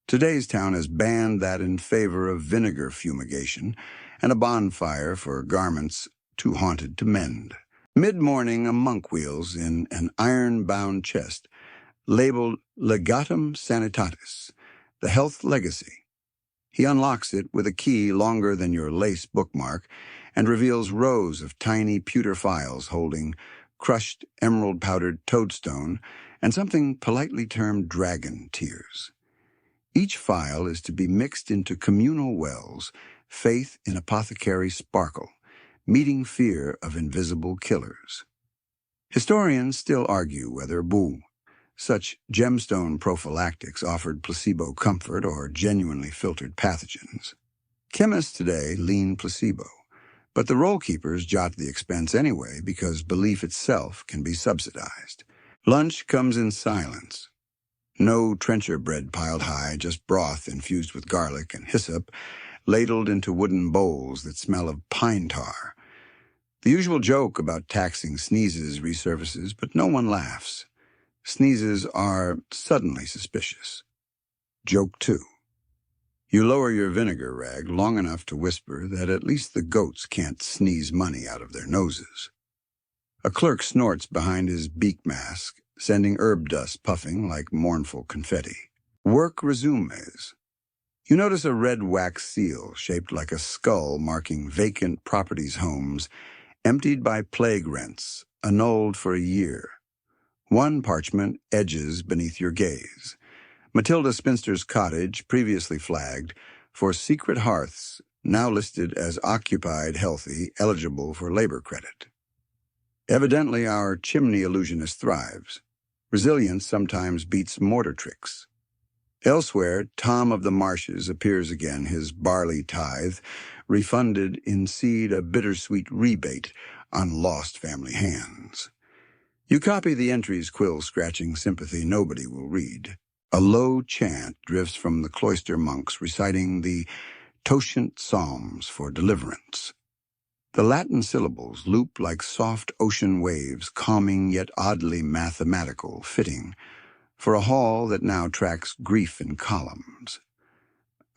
Today's town has banned that in favor of vinegar fumigation and a bonfire for garments too haunted to mend. Mid-morning, a monk wheels in an iron-bound chest labeled Legatum Sanitatis, the health legacy. He unlocks it with a key longer than your lace bookmark and reveals rows of tiny pewter files holding crushed emerald-powdered toadstone and something politely termed dragon tears. Each file is to be mixed into communal wells, faith in apothecary sparkle, meeting fear of invisible killers. Historians still argue whether such gemstone prophylactics offered placebo comfort or genuinely filtered pathogens. Chemists today lean placebo, but the roll keepers jot the expense anyway because belief itself can be subsidized. Lunch comes in silence. No trencher bread piled high, just broth infused with garlic and hyssop, ladled into wooden bowls that smell of pine tar. The usual joke about taxing sneezes resurfaces, but no one laughs. Sneezes are suddenly suspicious. Joke 2. You lower your vinegar rag long enough to whisper that at least the goats can't sneeze money out of their noses. A clerk snorts behind his beak mask, sending herb dust puffing like mournful confetti. Work resumes. You notice a red wax seal shaped like a skull marking vacant properties homes, emptied by plague rents, annulled for a year. One parchment edges beneath your gaze. Matilda Spinster's cottage, previously flagged, for secret hearths, now listed as occupied, healthy, eligible for labor credit. Evidently, our chimney illusionist thrives. Resilience sometimes beats mortar tricks. Elsewhere, Tom of the Marshes appears again, his barley tithe, refunded in seed a bittersweet rebate on lost family hands. You copy the entries, quill-scratching sympathy nobody will read. A low chant drifts from the cloister monks reciting the Toscent Psalms for deliverance. The Latin syllables loop like soft ocean waves, calming yet oddly mathematical, fitting for a hall that now tracks grief in columns.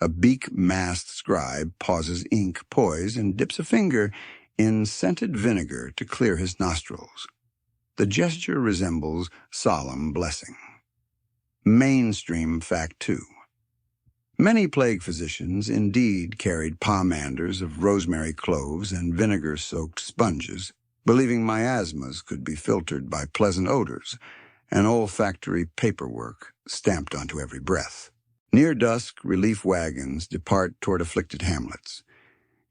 A beak-masked scribe pauses ink poised and dips a finger in scented vinegar to clear his nostrils. The gesture resembles solemn blessing. Mainstream fact 2. Many plague physicians indeed carried pomanders of rosemary cloves and vinegar-soaked sponges, believing miasmas could be filtered by pleasant odors and olfactory paperwork stamped onto every breath. Near dusk, relief wagons depart toward afflicted hamlets.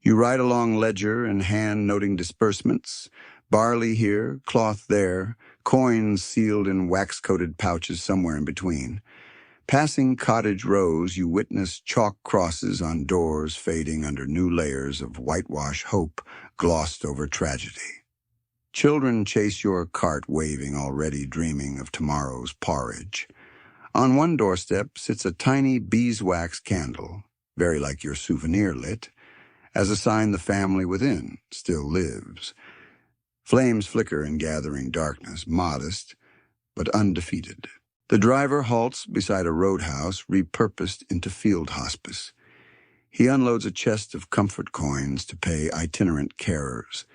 You ride along ledger and hand noting disbursements, barley here, cloth there, coins sealed in wax-coated pouches somewhere in between. Passing cottage rows, you witness chalk crosses on doors fading under new layers of whitewash hope glossed over tragedy. Children chase your cart waving, already dreaming of tomorrow's porridge. On one doorstep sits a tiny beeswax candle, very like your souvenir lit, as a sign the family within still lives. Flames flicker in gathering darkness, modest but undefeated. The driver halts beside a roadhouse repurposed into field hospice. He unloads a chest of comfort coins to pay itinerant carers.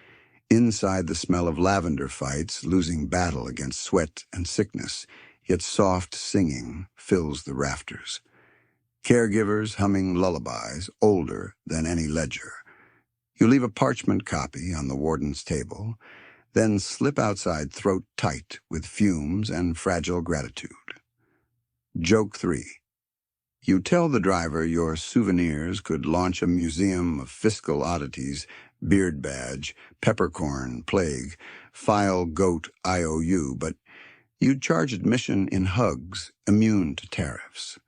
Inside, the smell of lavender fights, losing battle against sweat and sickness, yet soft singing fills the rafters. Caregivers humming lullabies, older than any ledger. You leave a parchment copy on the warden's table, then slip outside throat tight with fumes and fragile gratitude. Joke 3. You tell the driver your souvenirs could launch a museum of fiscal oddities, beard badge, peppercorn, plague, file goat IOU, but you'd charge admission in hugs, immune to tariffs.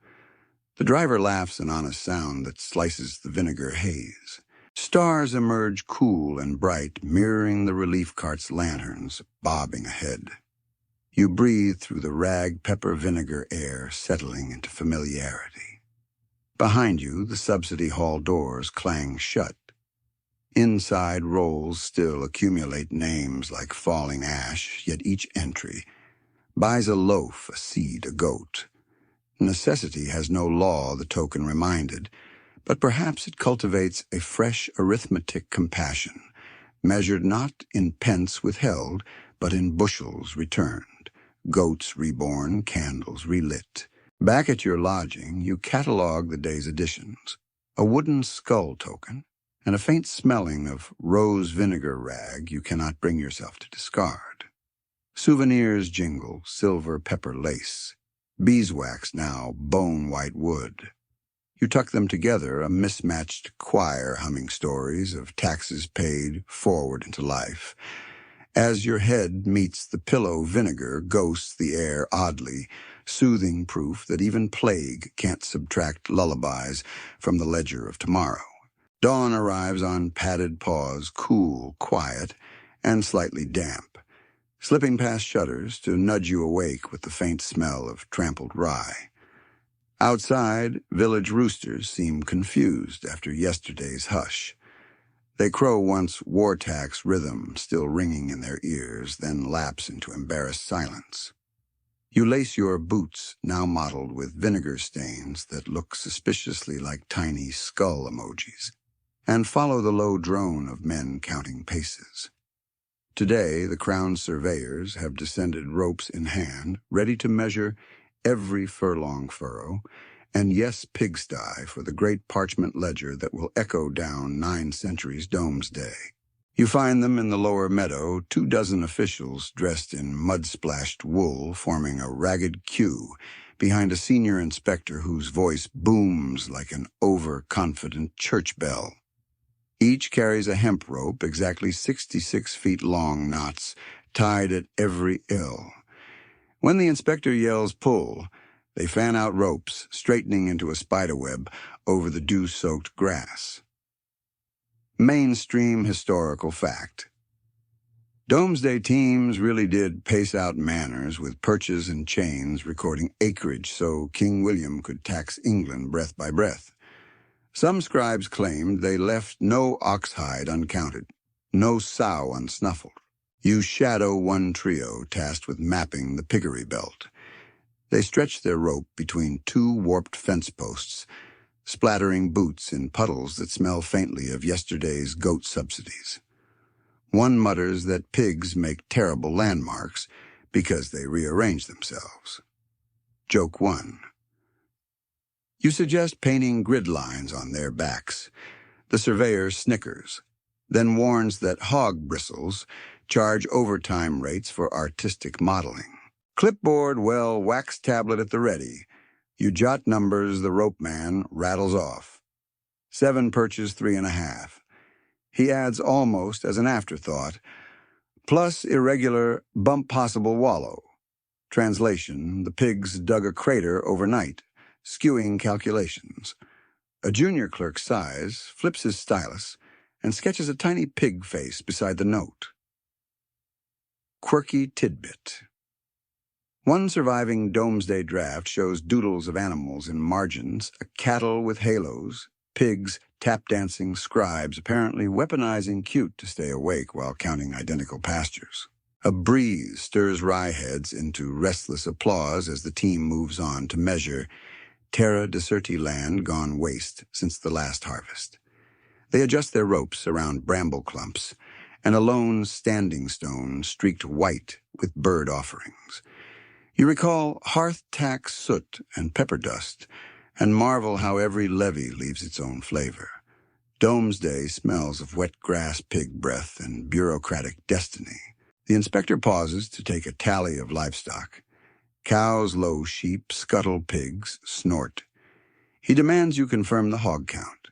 The driver laughs an honest sound that slices the vinegar haze. Stars emerge cool and bright, mirroring the relief cart's lanterns, bobbing ahead. You breathe through the rag pepper vinegar air, settling into familiarity. Behind you, the subsidy hall doors clang shut. Inside, rolls still accumulate names like falling ash, yet each entry buys a loaf, a seed, a goat. Necessity has no law, the token reminded, but perhaps it cultivates a fresh arithmetic compassion, measured not in pence withheld, but in bushels returned, goats reborn, candles relit. Back at your lodging, you catalog the day's additions, a wooden skull token, and a faint smelling of rose vinegar rag you cannot bring yourself to discard. Souvenirs jingle, silver pepper lace, beeswax now, bone-white wood. You tuck them together, a mismatched choir humming stories of taxes paid forward into life. As your head meets the pillow, vinegar ghosts the air oddly, soothing proof that even plague can't subtract lullabies from the ledger of tomorrow. Dawn arrives on padded paws, cool, quiet, and slightly damp, slipping past shutters to nudge you awake with the faint smell of trampled rye. Outside, village roosters seem confused after yesterday's hush. They crow once war-tax rhythm still ringing in their ears, then lapse into embarrassed silence. You lace your boots, now mottled with vinegar stains that look suspiciously like tiny skull emojis, and follow the low drone of men counting paces. Today, the crown surveyors have descended ropes in hand, ready to measure every furlong furrow, and yes, pigsty for the great parchment ledger that will echo down 9 centuries Domesday. You find them in the lower meadow, 24 officials dressed in mud-splashed wool forming a ragged queue behind a senior inspector whose voice booms like an overconfident church bell. Each carries a hemp rope, exactly 66 feet long knots, tied at every ill. When the inspector yells pull, they fan out ropes, straightening into a spiderweb over the dew-soaked grass. Mainstream historical fact. Domesday teams really did pace out manors with perches and chains recording acreage so King William could tax England breath by breath. Some scribes claimed they left no ox hide uncounted, no sow unsnuffled. You shadow one trio tasked with mapping the piggery belt. They stretch their rope between 2 warped fence posts, splattering boots in puddles that smell faintly of yesterday's goat subsidies. One mutters that pigs make terrible landmarks because they rearrange themselves. Joke 1. You suggest painting grid lines on their backs. The surveyor snickers, then warns that hog bristles charge overtime rates for artistic modeling. Clipboard, well, wax tablet at the ready. You jot numbers, the rope man rattles off. 7 perches, 3.5. He adds almost as an afterthought, plus irregular bump possible wallow. Translation, the pigs dug a crater overnight, skewing calculations. A junior clerk sighs, flips his stylus, and sketches a tiny pig face beside the note. Quirky tidbit. One surviving Domesday draft shows doodles of animals in margins, a cattle with halos, pigs, tap-dancing scribes apparently weaponizing cute to stay awake while counting identical pastures. A breeze stirs rye heads into restless applause as the team moves on to measure terra deserti land gone waste since the last harvest. They adjust their ropes around bramble clumps, and a lone standing stone streaked white with bird offerings. You recall hearth-tack soot and pepper dust, and marvel how every levee leaves its own flavor. Domesday smells of wet grass, pig breath, and bureaucratic destiny. The inspector pauses to take a tally of livestock. Cows low sheep, scuttle pigs, snort. He demands you confirm the hog count.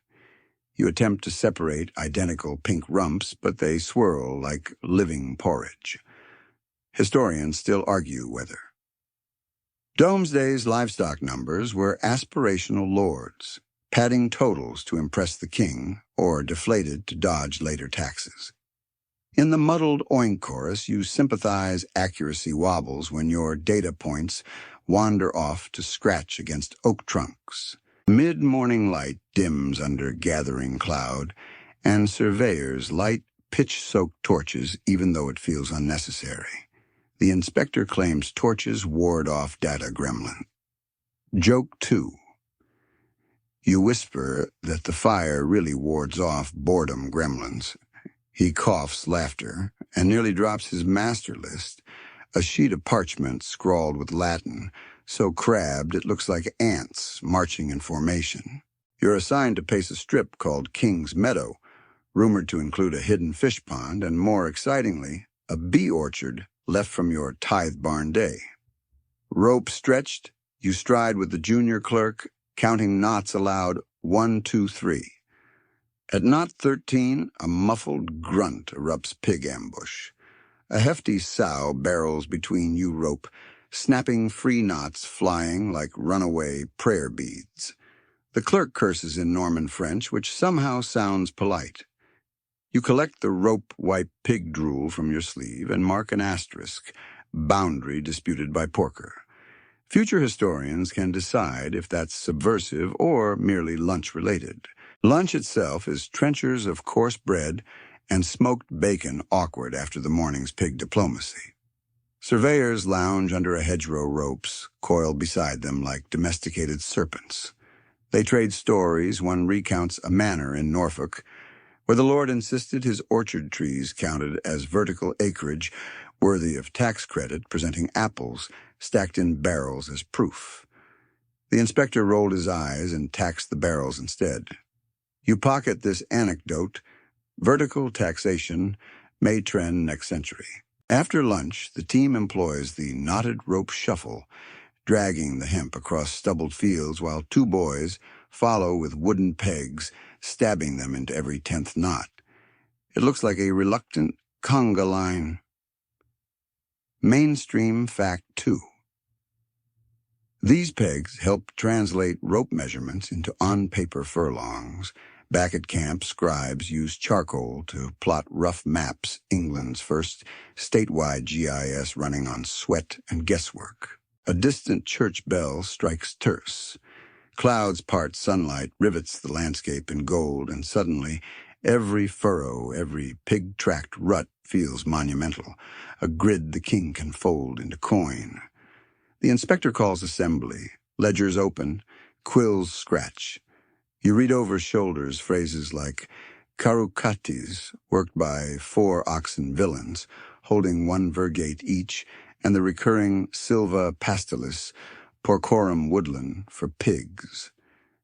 You attempt to separate identical pink rumps, but they swirl like living porridge. Historians still argue whether. Domesday's livestock numbers were aspirational lords, padding totals to impress the king or deflated to dodge later taxes. In the muddled oink chorus, you sympathize accuracy wobbles when your data points wander off to scratch against oak trunks. Mid-morning light dims under gathering cloud, and surveyors light pitch-soaked torches even though it feels unnecessary. The inspector claims torches ward off data gremlin. Joke 2. You whisper that the fire really wards off boredom gremlins. He coughs laughter and nearly drops his master list, a sheet of parchment scrawled with Latin, so crabbed it looks like ants marching in formation. You're assigned to pace a strip called King's Meadow, rumored to include a hidden fish pond and, more excitingly, a bee orchard left from your tithe barn day. Rope stretched, you stride with the junior clerk, counting knots aloud, 1, 2, 3. At knot 13, a muffled grunt erupts pig ambush. A hefty sow barrels between you rope, snapping free knots flying like runaway prayer beads. The clerk curses in Norman French, which somehow sounds polite. You collect the rope-wipe pig drool from your sleeve and mark an asterisk, boundary disputed by Porker. Future historians can decide if that's subversive or merely lunch-related. Lunch itself is trenchers of coarse bread and smoked bacon awkward after the morning's pig diplomacy. Surveyors lounge under a hedgerow ropes, coiled beside them like domesticated serpents. They trade stories. One recounts a manor in Norfolk where the Lord insisted his orchard trees counted as vertical acreage worthy of tax credit, presenting apples stacked in barrels as proof. The inspector rolled his eyes and taxed the barrels instead. You pocket this anecdote, vertical taxation may trend next century. After lunch, the team employs the knotted rope shuffle, dragging the hemp across stubbled fields while two boys follow with wooden pegs, stabbing them into every 10th knot. It looks like a reluctant conga line. Mainstream Fact 2. These pegs help translate rope measurements into on-paper furlongs. Back at camp, scribes use charcoal to plot rough maps, England's first statewide GIS running on sweat and guesswork. A distant church bell strikes terse. Clouds part sunlight, rivets the landscape in gold, and suddenly every furrow, every pig-tracked rut feels monumental, a grid the king can fold into coin. The inspector calls assembly, ledgers open, quills scratch. You read over shoulders phrases like carucatis, worked by 4 oxen villains, holding 1 virgate each, and the recurring silva pastilis, porcorum woodland, for pigs.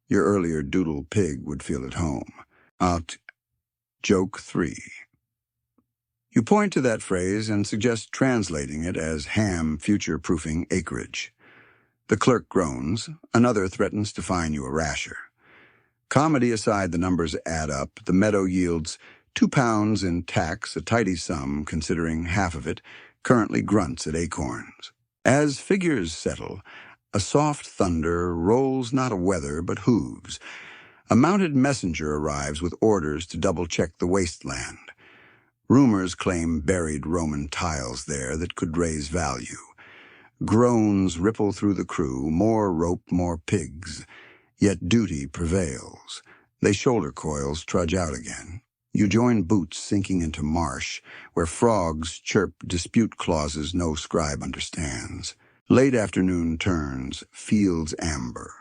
Your earlier doodle pig would feel at home. Joke 3. You point to that phrase and suggest translating it as ham future-proofing acreage. The clerk groans. Another threatens to fine you a rasher. Comedy aside, the numbers add up. The meadow yields £2 in tax, a tidy sum considering half of it currently grunts at acorns. As figures settle, A soft thunder rolls not of weather but hooves. A mounted messenger arrives with orders to double-check the wasteland. Rumors claim buried Roman tiles there that could raise value. Groans ripple through the crew, more rope, more pigs. Yet duty prevails. They shoulder coils trudge out again. You join boots sinking into marsh, where frogs chirp dispute clauses no scribe understands. Late afternoon turns, fields amber.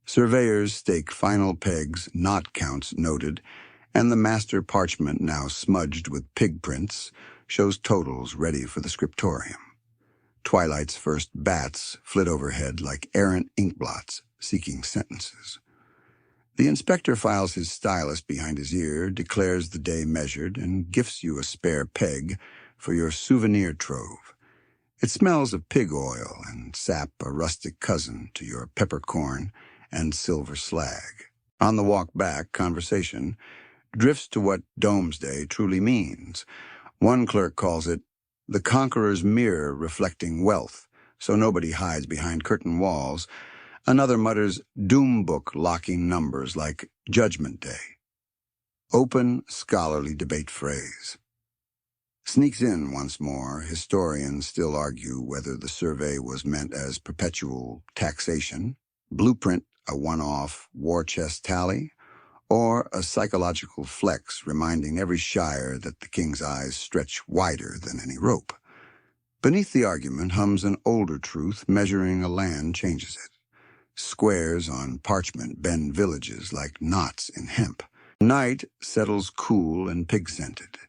Surveyors stake final pegs, knot counts noted, and the master parchment, now smudged with pig prints, shows totals ready for the scriptorium. Twilight's first bats flit overhead like errant inkblots, seeking sentences. The inspector files his stylus behind his ear, declares the day measured, and gifts you a spare peg for your souvenir trove. It smells of pig oil and sap, a rustic cousin to your peppercorn and silver slag. On the walk back, conversation drifts to what Domesday truly means. One clerk calls it the conqueror's mirror reflecting wealth, so nobody hides behind curtain walls. Another mutters doom book locking numbers like Judgment Day. Open, scholarly debate phrase. Sneaks in once more. Historians still argue whether the survey was meant as perpetual taxation, blueprint a one-off war chest tally, or a psychological flex reminding every shire that the king's eyes stretch wider than any rope. Beneath the argument hums an older truth measuring a land changes it. Squares on parchment bend villages like knots in hemp. Night settles cool and pig-scented.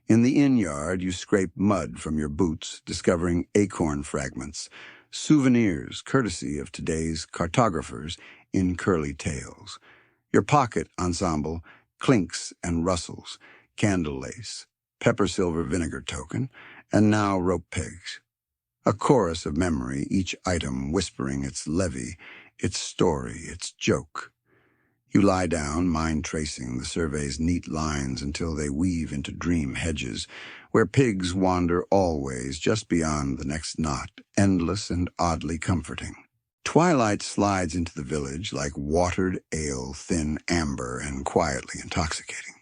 In the inn-yard, you scrape mud from your boots, discovering acorn fragments, souvenirs courtesy of today's cartographers in curly tails. Your pocket ensemble clinks and rustles, candle lace, pepper silver vinegar token, and now rope pegs. A chorus of memory, each item whispering its levy, its story, its joke. You lie down, mind tracing the survey's neat lines until they weave into dream hedges, where pigs wander always just beyond the next knot, endless and oddly comforting. Twilight slides into the village like watered ale, thin amber and quietly intoxicating.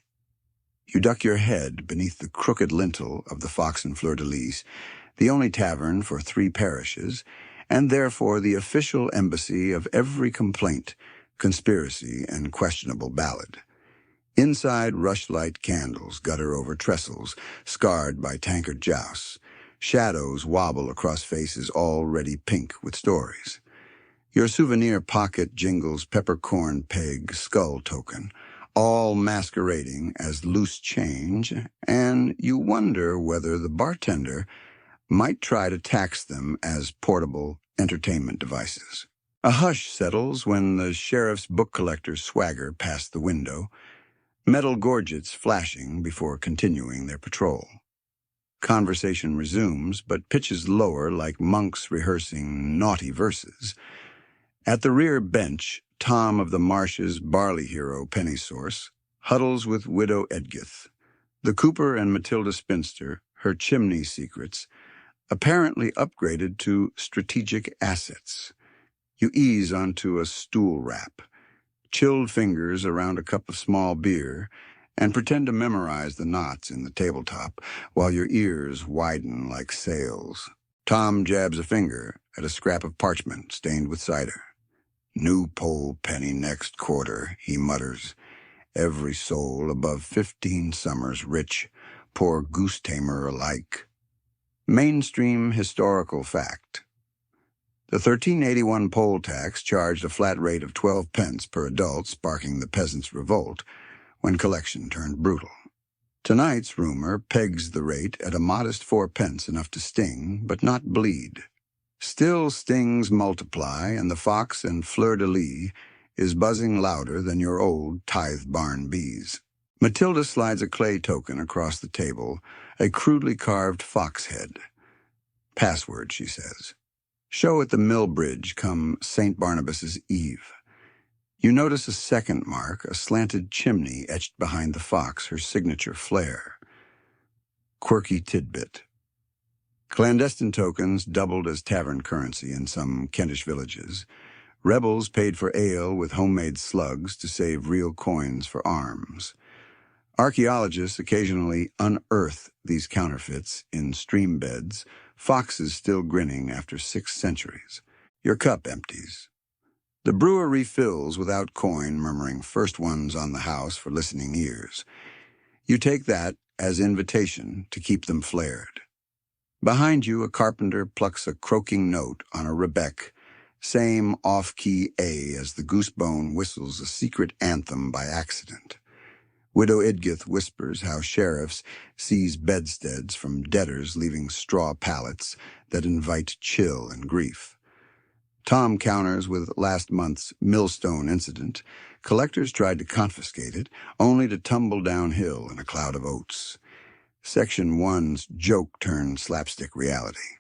You duck your head beneath the crooked lintel of the Fox and Fleur-de-Lis, the only tavern for 3 parishes, and therefore the official embassy of every complaint, conspiracy, and questionable ballad. Inside, rushlight candles gutter over trestles, scarred by tankard jousts. Shadows wobble across faces already pink with stories. Your souvenir pocket jingles peppercorn peg skull token, all masquerading as loose change, and you wonder whether the bartender might try to tax them as portable entertainment devices. A hush settles when the sheriff's book collectors swagger past the window, metal gorgets flashing before continuing their patrol. Conversation resumes, but pitches lower like monks rehearsing naughty verses. At the rear bench, Tom of the Marsh's barley hero Pennysource huddles with widow Edgith. The Cooper and Matilda spinster, her chimney secrets, apparently upgraded to strategic assets. You ease onto a stool wrap, chilled fingers around a cup of small beer, and pretend to memorize the knots in the tabletop while your ears widen like sails. Tom jabs a finger at a scrap of parchment stained with cider. New poll penny next quarter, he mutters. Every soul above 15 summers rich, poor goose-tamer alike. Mainstream historical fact. The 1381 poll tax charged a flat rate of 12 pence per adult, sparking the peasants' revolt when collection turned brutal. Tonight's rumor pegs the rate at a modest 4 pence, enough to sting, but not bleed. Still stings multiply, and the Fox and Fleur-de-Lis is buzzing louder than your old tithe barn bees. Matilda slides a clay token across the table, a crudely carved fox head. Password, she says. Show at the mill bridge come St. Barnabas's Eve. You notice a second mark, a slanted chimney etched behind the fox, her signature flare. Quirky tidbit. Clandestine tokens doubled as tavern currency in some Kentish villages. Rebels paid for ale with homemade slugs to save real coins for arms. Archaeologists occasionally unearth these counterfeits in stream beds, foxes still grinning after 6 centuries. Your cup empties. The brewer refills without coin, murmuring first ones on the house for listening ears. You take that as invitation to keep them flared. Behind you, a carpenter plucks a croaking note on a rebec, same off-key A as the goosebone whistles a secret anthem by accident. Widow Idgith whispers how sheriffs seize bedsteads from debtors leaving straw pallets that invite chill and grief. Tom counters with last month's millstone incident. Collectors tried to confiscate it, only to tumble downhill in a cloud of oats. Section 1's joke turned slapstick reality.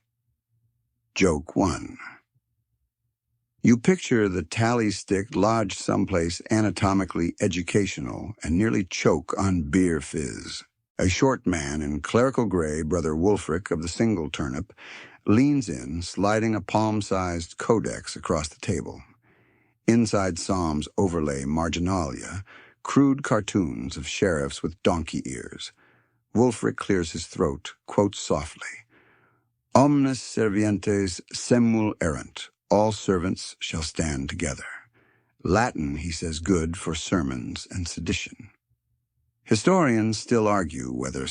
Joke 1. You picture the tally stick lodged someplace anatomically educational and nearly choke on beer fizz. A short man in clerical gray, Brother Wulfric of the Single Turnip, leans in, sliding a palm-sized codex across the table. Inside Psalms overlay marginalia, crude cartoons of sheriffs with donkey ears. Wulfric clears his throat, quotes softly, Omnes servientes semul erant, all servants shall stand together. Latin, he says, good for sermons and sedition. Historians still argue whether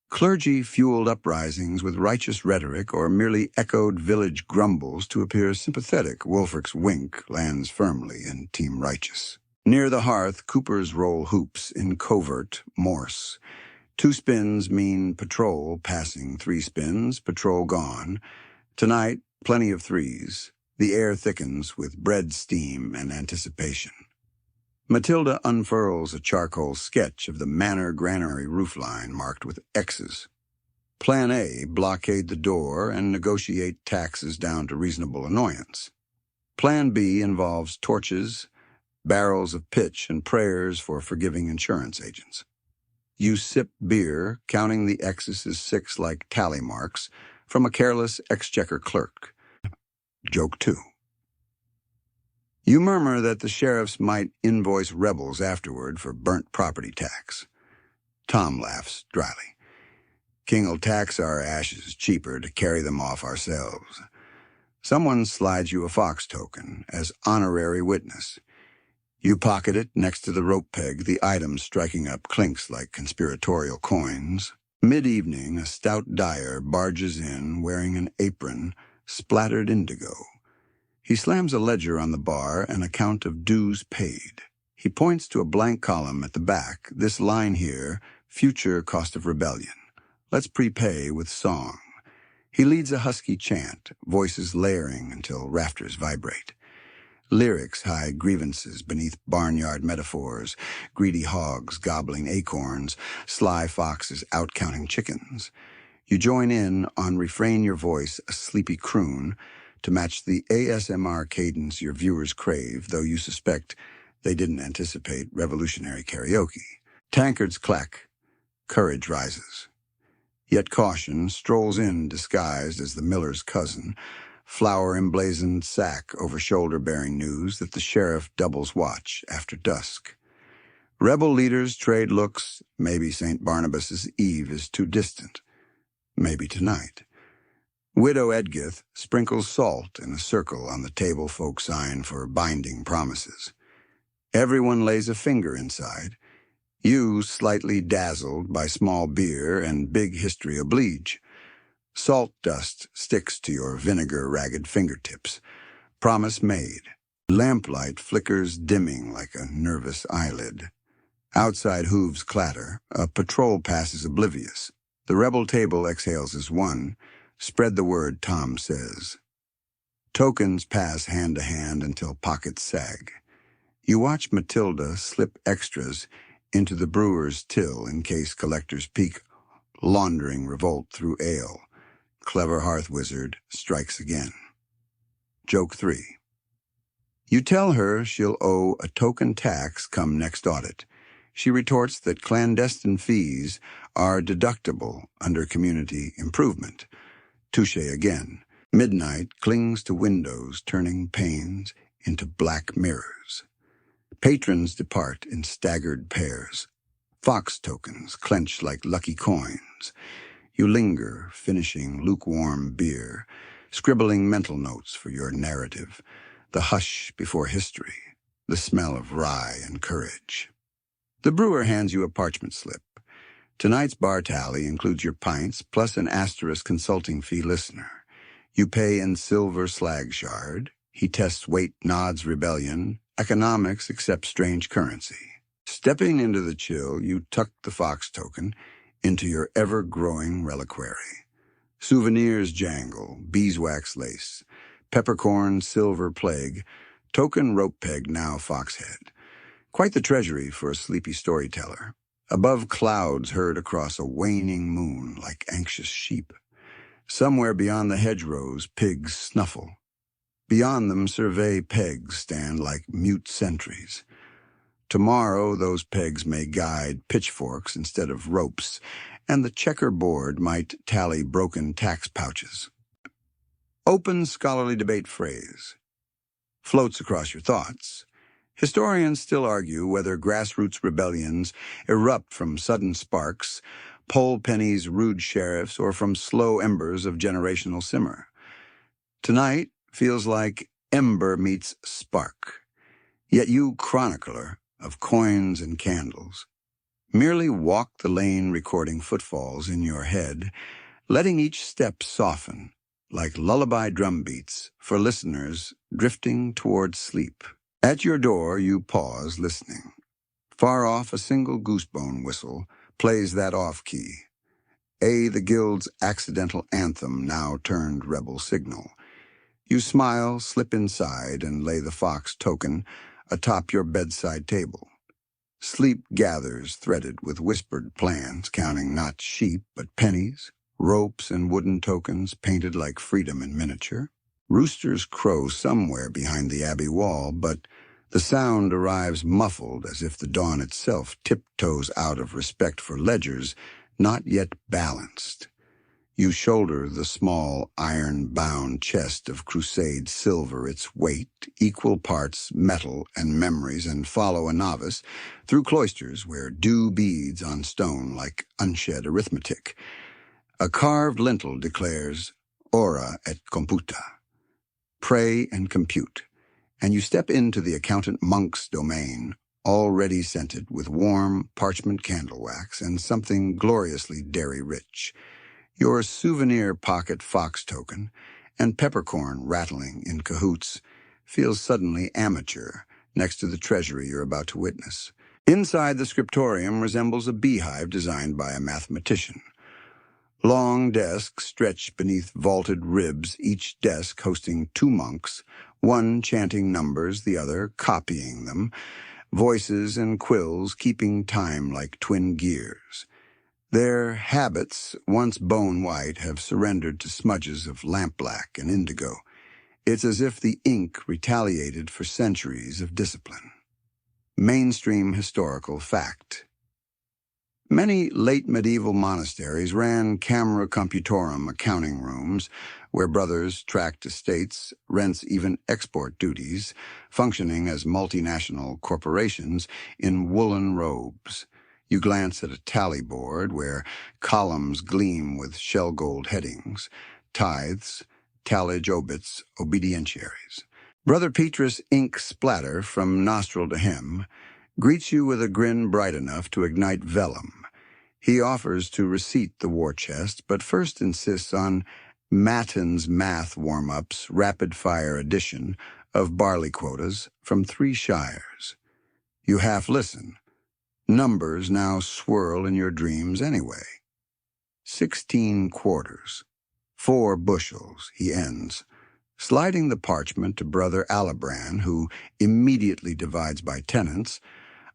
clergy fueled uprisings with righteous rhetoric or merely echoed village grumbles to appear sympathetic. Wulfric's wink lands firmly in Team Righteous. Near the hearth, coopers roll hoops in covert Morse. 2 spins mean patrol passing, 3 spins, patrol gone. Tonight, plenty of 3s. The air thickens with bread steam and anticipation. Matilda unfurls a charcoal sketch of the manor granary roofline marked with X's. Plan A, blockade the door and negotiate taxes down to reasonable annoyance. Plan B involves torches, barrels of pitch, and prayers for forgiving insurance agents. You sip beer, counting the X's as 6 like tally marks, from a careless exchequer clerk. Joke 2. You murmur that the sheriffs might invoice rebels afterward for burnt property tax. Tom laughs dryly. King'll tax our ashes cheaper to carry them off ourselves. Someone slides you a fox token as honorary witness. You pocket it next to the rope peg, the item striking up clinks like conspiratorial coins. Mid-evening, a stout dyer barges in wearing an apron splattered indigo. He slams a ledger on the bar, an account of dues paid. He points to a blank column at the back, this line here, future cost of rebellion. Let's prepay with song. He leads a husky chant, voices layering until rafters vibrate. Lyrics hide grievances beneath barnyard metaphors, greedy hogs gobbling acorns, sly foxes out-counting chickens. You join in on Refrain Your Voice, a sleepy croon, to match the ASMR cadence your viewers crave, though you suspect they didn't anticipate revolutionary karaoke. Tankards clack. Courage rises. Yet caution strolls in disguised as the miller's cousin, flower-emblazoned sack over shoulder bearing news that the sheriff doubles watch after dusk. Rebel leaders trade looks. Maybe St. Barnabas's Eve is too distant. Maybe tonight. Widow Edgith sprinkles salt in a circle on the table folk sign for binding promises. Everyone lays a finger inside. You, slightly dazzled by small beer and big history oblige. Salt dust sticks to your vinegar-ragged fingertips. Promise made. Lamplight flickers dimming like a nervous eyelid. Outside hooves clatter. A patrol passes oblivious. The rebel table exhales as one. Spread the word, Tom says. Tokens pass hand to hand until pockets sag. You watch Matilda slip extras into the brewer's till in case collectors peek, laundering revolt through ale. Clever hearth wizard strikes again. Joke 3. You tell her she'll owe a token tax come next audit. She retorts that clandestine fees are deductible under community improvement. Touche again. Midnight clings to windows, turning panes into black mirrors. Patrons depart in staggered pairs. Fox tokens clench like lucky coins. You linger, finishing lukewarm beer, scribbling mental notes for your narrative, the hush before history, the smell of rye and courage. The brewer hands you a parchment slip. Tonight's bar tally includes your pints plus an asterisk consulting fee listener. You pay in silver slag shard. He tests weight, nods rebellion. Economics accepts strange currency. Stepping into the chill, you tuck the fox token into your ever-growing reliquary. Souvenirs jangle, beeswax lace, peppercorn, silver plague, token rope peg now foxhead. Quite the treasury for a sleepy storyteller. Above clouds heard across a waning moon like anxious sheep. Somewhere beyond the hedgerows, pigs snuffle. Beyond them, survey pegs stand like mute sentries. Tomorrow, those pegs may guide pitchforks instead of ropes, and the checkerboard might tally broken tax pouches. Open scholarly debate phrase floats across your thoughts. Historians still argue whether grassroots rebellions erupt from sudden sparks, poll pennies, rude sheriffs, or from slow embers of generational simmer. Tonight feels like ember meets spark. Yet you, chronicler of coins and candles, merely walk the lane recording footfalls in your head, letting each step soften like lullaby drumbeats for listeners drifting towards sleep. At your door, you pause, listening. Far off, a single goosebone whistle plays that off-key. The guild's accidental anthem now turned rebel signal. You smile, slip inside, and lay the fox token atop your bedside table. Sleep gathers, threaded with whispered plans, counting not sheep but pennies, ropes and wooden tokens painted like freedom in miniature. Roosters crow somewhere behind the abbey wall, but the sound arrives muffled as if the dawn itself tiptoes out of respect for ledgers not yet balanced. You shoulder the small, iron-bound chest of crusade silver, its weight, equal parts metal and memories, and follow a novice through cloisters where dew beads on stone like unshed arithmetic. A carved lintel declares, ora et computa, pray and compute, and you step into the accountant monk's domain, already scented with warm parchment candle wax and something gloriously dairy-rich. Your souvenir pocket fox token and peppercorn rattling in cahoots feels suddenly amateur next to the treasury you're about to witness. Inside the scriptorium resembles a beehive designed by a mathematician. Long desks stretch beneath vaulted ribs, each desk hosting two monks, one chanting numbers, the other copying them, voices and quills keeping time like twin gears. Their habits, once bone white, have surrendered to smudges of lampblack and indigo. It's as if the ink retaliated for centuries of discipline. Mainstream historical fact. Many late medieval monasteries ran camera computorum accounting rooms where brothers tracked estates, rents, even export duties, functioning as multinational corporations in woolen robes. You glance at a tally board where columns gleam with shell gold headings, tithes, tallage obits, obedientiaries. Brother Petrus' ink splatter from nostril to hem greets you with a grin bright enough to ignite vellum. He offers to receipt the war chest, but first insists on Matins math warm-ups, rapid-fire edition of barley quotas from 3 shires. You half listen. Numbers now swirl in your dreams anyway. 16 quarters. 4 bushels, he ends, sliding the parchment to Brother Alabran, who immediately divides by tenants,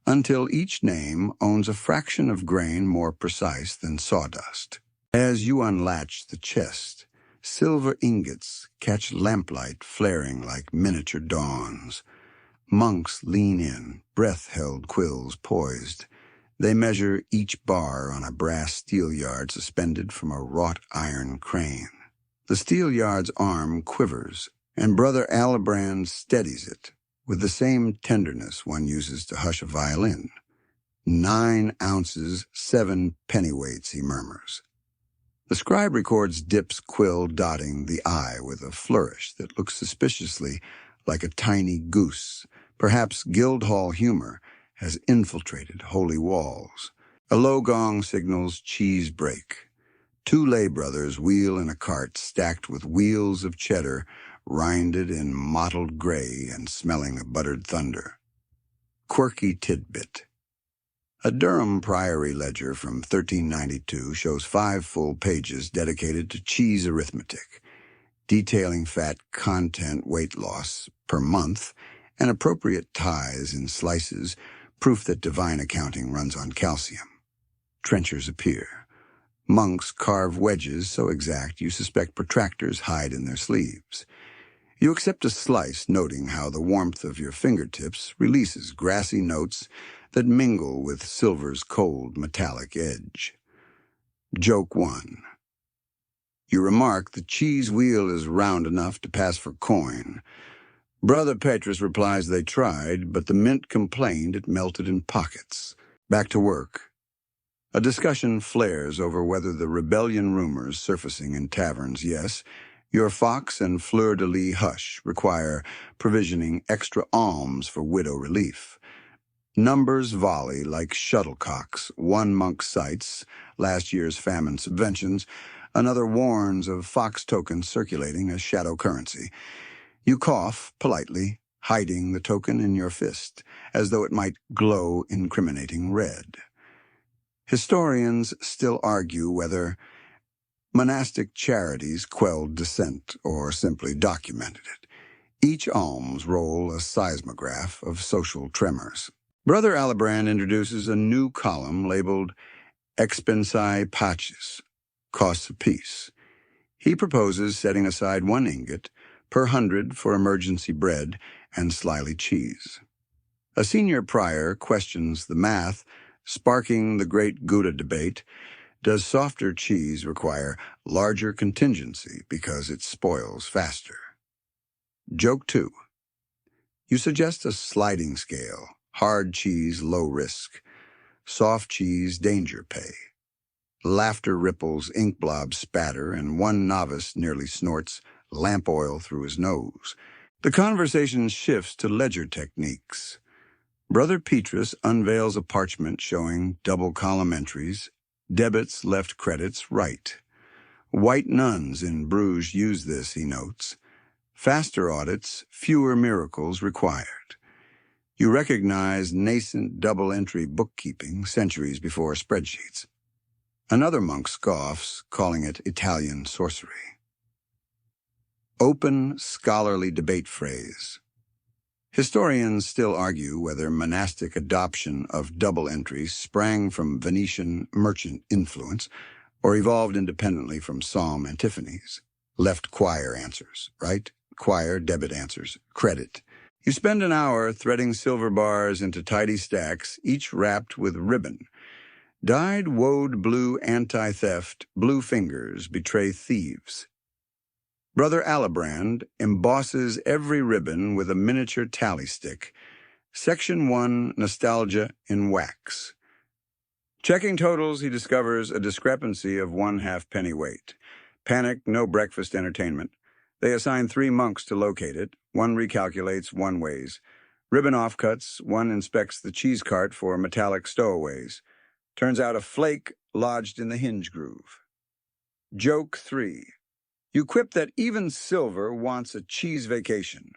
until each name owns a fraction of grain more precise than sawdust. As you unlatch the chest, silver ingots catch lamplight flaring like miniature dawns. Monks lean in, breath-held quills poised. They measure each bar on a brass steelyard suspended from a wrought iron crane. The steelyard's arm quivers, and Brother Alibrand steadies it with the same tenderness one uses to hush a violin. 9 ounces, 7 pennyweights, he murmurs. The scribe records Dip's quill dotting the I with a flourish that looks suspiciously like a tiny goose. Perhaps Guildhall humor has infiltrated holy walls. A low gong signals cheese break. 2 lay brothers wheel in a cart stacked with wheels of cheddar, rinded in mottled gray and smelling of buttered thunder. Quirky tidbit. A Durham Priory ledger from 1392 shows 5 full pages dedicated to cheese arithmetic, detailing fat content weight loss per month and appropriate tithes in slices, proof that divine accounting runs on calcium. Trenchers appear. Monks carve wedges so exact you suspect protractors hide in their sleeves. You accept a slice, noting how the warmth of your fingertips releases grassy notes that mingle with silver's cold metallic edge. Joke 1. You remark the cheese wheel is round enough to pass for coin. Brother Petrus replies they tried, but the mint complained it melted in pockets. Back to work. A discussion flares over whether the rebellion rumors surfacing in taverns, yes, your fox and fleur-de-lis hush require provisioning extra alms for widow relief. Numbers volley like shuttlecocks. One monk cites last year's famine subventions. Another warns of fox tokens circulating as shadow currency. You cough politely, hiding the token in your fist, as though it might glow incriminating red. Historians still argue whether monastic charities quelled dissent or simply documented it. Each alms roll a seismograph of social tremors. Brother Alibrand introduces a new column labeled Expensae Pacis, costs apiece. He proposes setting aside 1 ingot per 100 for emergency bread and slyly cheese. A senior prior questions the math, sparking the great Gouda debate. Does softer cheese require larger contingency because it spoils faster? Joke 2. You suggest a sliding scale. Hard cheese, low risk. Soft cheese, danger pay. Laughter ripples, ink blobs spatter, and one novice nearly snorts lamp oil through his nose. The conversation shifts to ledger techniques. Brother Petrus unveils a parchment showing double column entries, debits, left, credits, right. White nuns in Bruges use this, he notes. Faster audits, fewer miracles required. You recognize nascent double-entry bookkeeping centuries before spreadsheets. Another monk scoffs, calling it Italian sorcery. Open scholarly debate phrase. Historians still argue whether monastic adoption of double entries sprang from Venetian merchant influence or evolved independently from psalm antiphonies. Left choir answers, right? Choir, debit answers, credit. You spend an hour threading silver bars into tidy stacks, each wrapped with ribbon. Dyed woad blue anti-theft, blue fingers betray thieves. Brother Alibrand embosses every ribbon with a miniature tally stick. Section 1, Nostalgia in wax. Checking totals, he discovers a discrepancy of 1/2 pennyweight. Panic, no breakfast entertainment. They assign 3 monks to locate it. 1 recalculates, 1 weighs. Ribbon offcuts, 1 inspects the cheese cart for metallic stowaways. Turns out a flake lodged in the hinge groove. Joke 3. You quip that even silver wants a cheese vacation.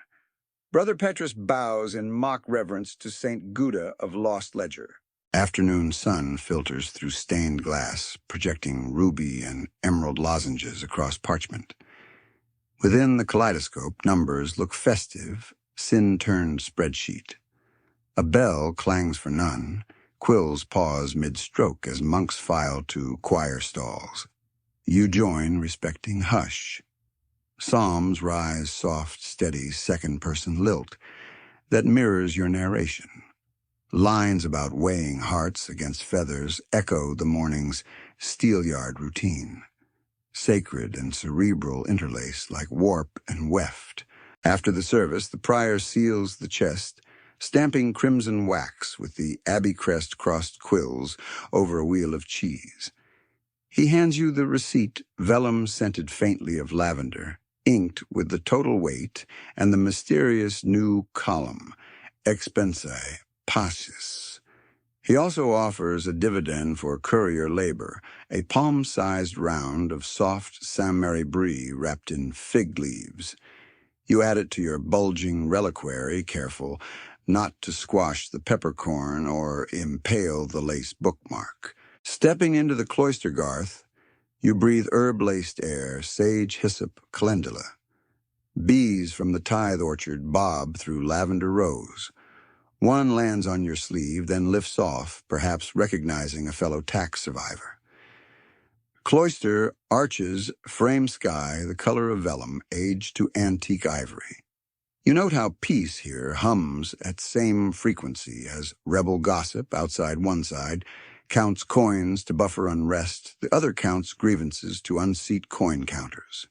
Brother Petrus bows in mock reverence to St. Gouda of Lost Ledger. Afternoon sun filters through stained glass, projecting ruby and emerald lozenges across parchment. Within the kaleidoscope, numbers look festive, sin-turned spreadsheet. A bell clangs for none. Quills pause mid-stroke as monks file to choir stalls. You join, respecting hush. Psalms rise soft, steady, second-person lilt that mirrors your narration. Lines about weighing hearts against feathers echo the morning's steelyard routine. sacred and cerebral interlace like warp and weft. After the service, the prior seals the chest, stamping crimson wax with the abbey crest crossed quills over a wheel of cheese. He hands you the receipt, vellum scented faintly of lavender, inked with the total weight and the mysterious new column, Expensae Pacis. He also offers a dividend for courier labor, a palm-sized round of soft Saint-Mary brie wrapped in fig leaves. You add it to your bulging reliquary, careful not to squash the peppercorn or impale the lace bookmark. Stepping into the cloister garth, you breathe herb-laced air, sage, hyssop, calendula. Bees from the tithe orchard bob through lavender rows. One lands on your sleeve, then lifts off, perhaps recognizing a fellow tax survivor. Cloister arches frame sky the color of vellum, aged to antique ivory. You note how peace here hums at same frequency as rebel gossip outside one side counts coins to buffer unrest, the other counts grievances to unseat coin counters.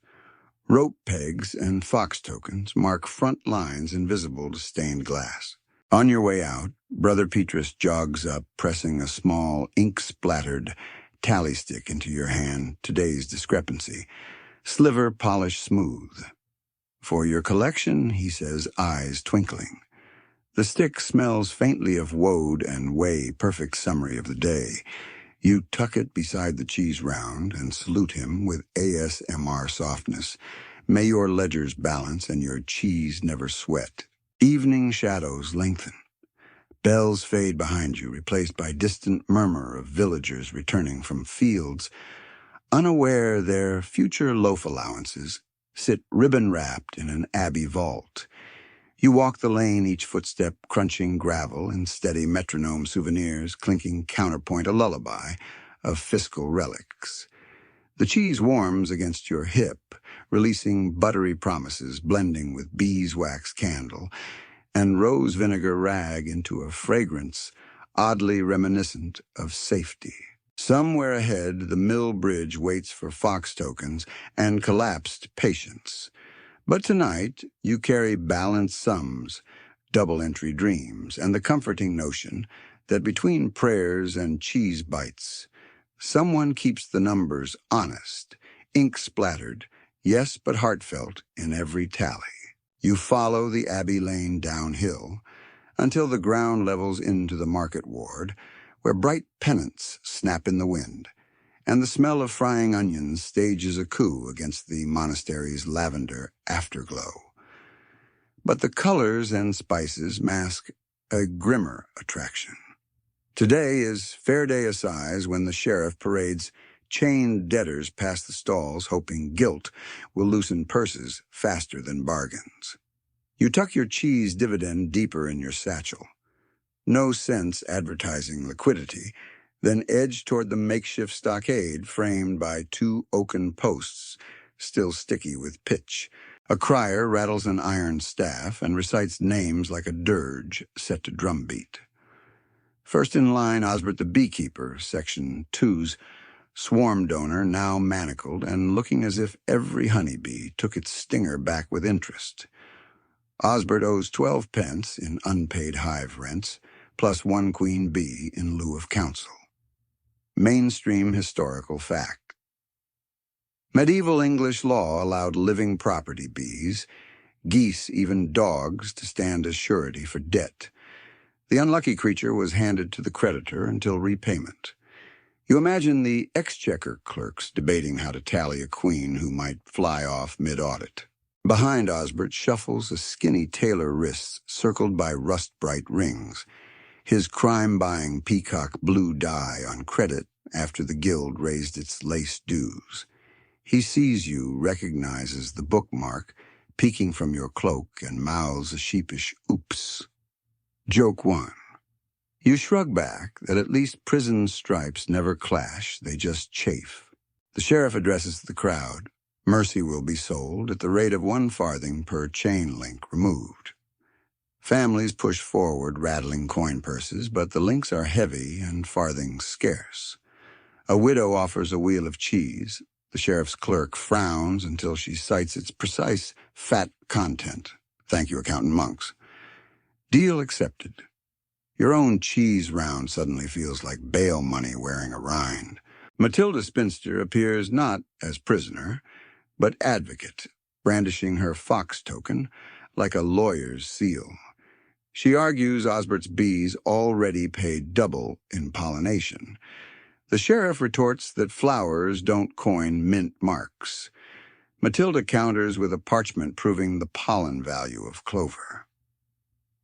Rope pegs and fox tokens mark front lines invisible to stained glass. On your way out, Brother Petrus jogs up, pressing a small, ink-splattered tally stick into your hand, today's discrepancy, sliver polished smooth. For your collection, he says, eyes twinkling. The stick smells faintly of woad and whey, perfect summary of the day. You tuck it beside the cheese round and salute him with ASMR softness. May your ledgers balance and your cheese never sweat. Evening shadows lengthen. Bells fade behind you, replaced by distant murmur of villagers returning from fields. Unaware their future loaf allowances sit ribbon-wrapped in an abbey vault. You walk the lane, each footstep crunching gravel and steady metronome souvenirs, clinking counterpoint a lullaby of fiscal relics. The cheese warms against your hip, releasing buttery promises, blending with beeswax candle and rose vinegar rag into a fragrance oddly reminiscent of safety. Somewhere ahead, the mill bridge waits for fox tokens and collapsed patience. But tonight, you carry balanced sums, double-entry dreams, and the comforting notion that between prayers and cheese bites, someone keeps the numbers honest, ink-splattered, yes but heartfelt in every tally. You follow the Abbey Lane downhill until the ground levels into the market ward, where bright pennants snap in the wind, and the smell of frying onions stages a coup against the monastery's lavender afterglow. But the colors and spices mask a grimmer attraction. Today is Fair Day Assize, when the sheriff parades chained debtors past the stalls, hoping guilt will loosen purses faster than bargains. You tuck your cheese dividend deeper in your satchel. No sense advertising liquidity, then edge toward the makeshift stockade framed by two oaken posts, still sticky with pitch. A crier rattles an iron staff and recites names like a dirge set to drumbeat. First in line, Osbert the beekeeper, Section 2's swarm donor, now manacled and looking as if every honeybee took its stinger back with interest. Osbert owes 12 pence in unpaid hive rents, plus one queen bee in lieu of counsel. Mainstream historical fact. Medieval English law allowed living property bees, geese, even dogs, to stand as surety for debt. The unlucky creature was handed to the creditor until repayment. You imagine the exchequer clerks debating how to tally a queen who might fly off mid-audit. Behind Osbert shuffles a skinny tailor wrist circled by rust-bright rings, his crime-buying peacock blue dye on credit after the guild raised its lace dues. He sees you, recognizes the bookmark peeking from your cloak, and mouths a sheepish oops. Joke 1. You shrug back that at least prison stripes never clash, they just chafe. The sheriff addresses the crowd. Mercy will be sold at the rate of 1 farthing per chain link removed. Families push forward, rattling coin purses, but the links are heavy and farthings scarce. A widow offers a wheel of cheese. The sheriff's clerk frowns until she cites its precise fat content. Thank you, Accountant Monks. Deal accepted. Your own cheese round suddenly feels like bail money wearing a rind. Matilda Spinster appears not as prisoner, but advocate, brandishing her fox token like a lawyer's seal. She argues Osbert's bees already paid double in pollination. The sheriff retorts that flowers don't coin mint marks. Matilda counters with a parchment proving the pollen value of clover.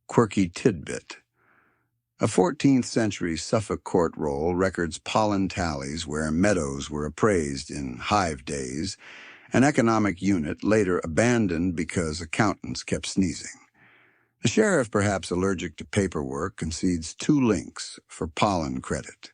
Quirky tidbit. A 14th century Suffolk court roll records pollen tallies where meadows were appraised in hive days, an economic unit later abandoned because accountants kept sneezing. The sheriff, perhaps allergic to paperwork, concedes 2 links for pollen credit.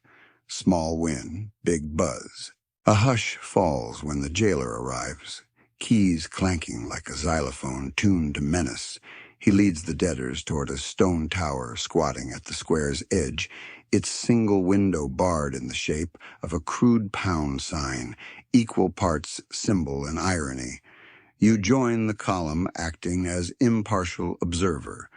Small win, big buzz. A hush falls when the jailer arrives, keys clanking like a xylophone tuned to menace. He leads the debtors toward a stone tower squatting at the square's edge, its single window barred in the shape of a crude pound sign, equal parts symbol and irony. You join the column acting as impartial observer,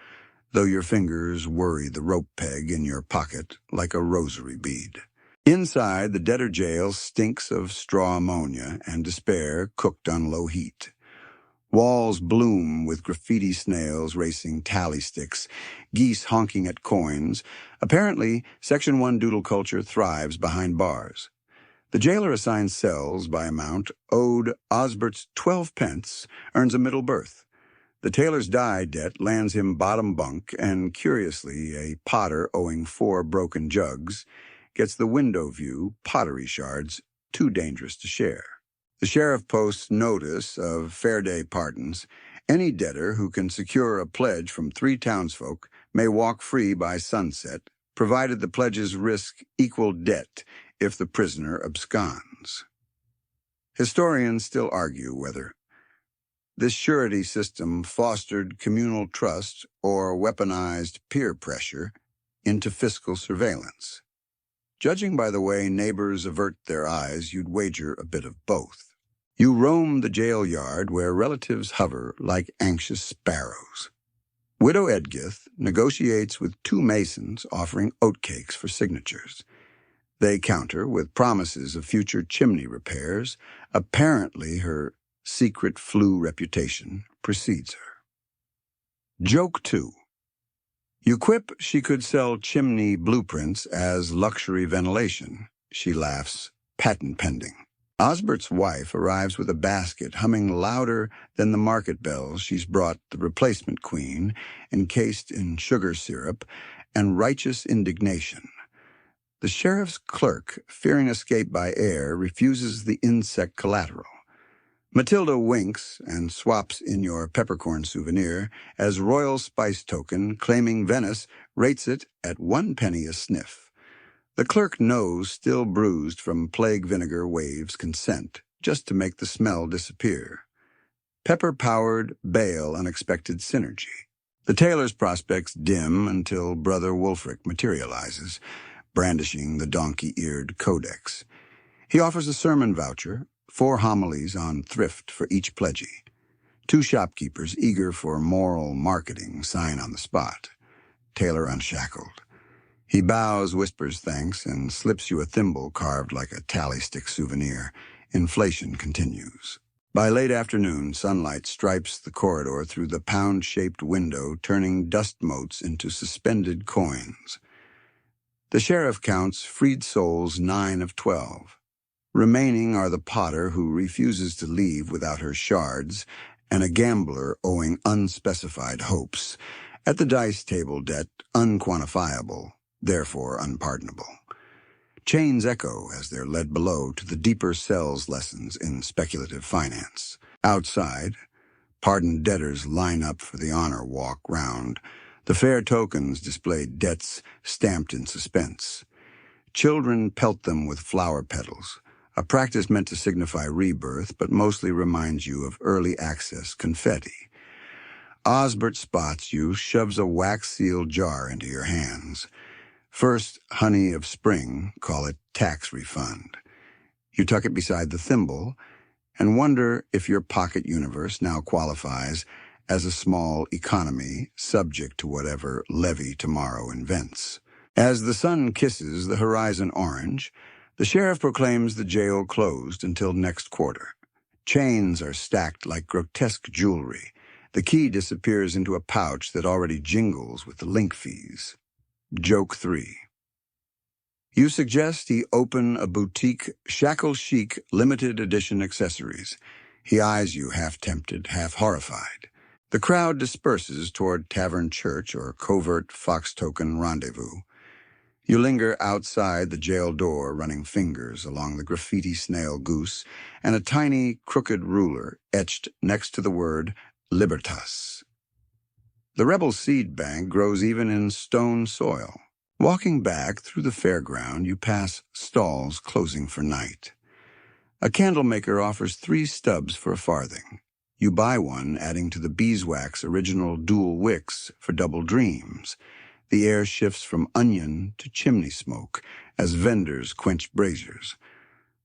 though your fingers worry the rope peg in your pocket like a rosary bead. Inside, the debtor jail stinks of straw ammonia and despair cooked on low heat. Walls bloom with graffiti snails racing tally sticks, geese honking at coins. Apparently, Section 1 doodle culture thrives behind bars. The jailer assigns cells by amount owed. Osbert's 12 pence earns a middle berth. The tailor's dye debt lands him bottom bunk, and curiously, a potter owing 4 broken jugs gets the window view, pottery shards, too dangerous to share. The sheriff posts notice of fair day pardons. Any debtor who can secure a pledge from 3 townsfolk may walk free by sunset, provided the pledges risk equal debt if the prisoner absconds. Historians still argue whether this surety system fostered communal trust or weaponized peer pressure into fiscal surveillance. Judging by the way neighbors avert their eyes, you'd wager a bit of both. You roam the jail yard where relatives hover like anxious sparrows. Widow Edgith negotiates with 2 masons offering oatcakes for signatures. They counter with promises of future chimney repairs. Apparently, her secret flu reputation precedes her. Joke 2. You quip she could sell chimney blueprints as luxury ventilation. She laughs, patent pending. Osbert's wife arrives with a basket humming louder than the market bells she's brought the replacement queen, encased in sugar syrup and righteous indignation. The sheriff's clerk, fearing escape by air, refuses the insect collateral. Matilda winks and swaps in your peppercorn souvenir as royal spice token, claiming Venice rates it at 1 penny a sniff. The clerk nose, still bruised from plague vinegar, waves consent, just to make the smell disappear. Pepper-powered bail unexpected synergy. The tailor's prospects dim until Brother Wulfric materializes, brandishing the donkey-eared codex. He offers a sermon voucher, 4 homilies on thrift for each pledgee. 2 shopkeepers eager for moral marketing sign on the spot. Tailor unshackled. He bows, whispers thanks, and slips you a thimble carved like a tally stick souvenir. Inflation continues. By late afternoon, sunlight stripes the corridor through the pound-shaped window, turning dust motes into suspended coins. The sheriff counts freed souls 9 of 12. Remaining are the potter who refuses to leave without her shards, and a gambler owing unspecified hopes. At the dice table, debt unquantifiable, therefore unpardonable. Chains echo as they're led below to the deeper cells lessons in speculative finance. Outside, pardoned debtors line up for the honor walk round. The fair tokens display debts stamped in suspense. Children pelt them with flower petals, a practice meant to signify rebirth, but mostly reminds you of early access confetti. Osbert spots you, shoves a wax-sealed jar into your hands. First honey of spring, call it tax refund. You tuck it beside the thimble and wonder if your pocket universe now qualifies as a small economy subject to whatever levy tomorrow invents. As the sun kisses the horizon orange, the sheriff proclaims the jail closed until next quarter. Chains are stacked like grotesque jewelry. The key disappears into a pouch that already jingles with the link fees. Joke 3. You suggest he open a boutique shackle chic limited edition accessories. He eyes you half tempted, half horrified. The crowd disperses toward tavern church or covert fox token rendezvous. You linger outside the jail door, running fingers along the graffiti snail goose and a tiny crooked ruler etched next to the word Libertas. The rebel seed bank grows even in stone soil. Walking back through the fairground, you pass stalls closing for night. A candlemaker offers 3 stubs for a farthing. You buy one, adding to the beeswax original dual wicks for double dreams. The air shifts from onion to chimney smoke as vendors quench braziers.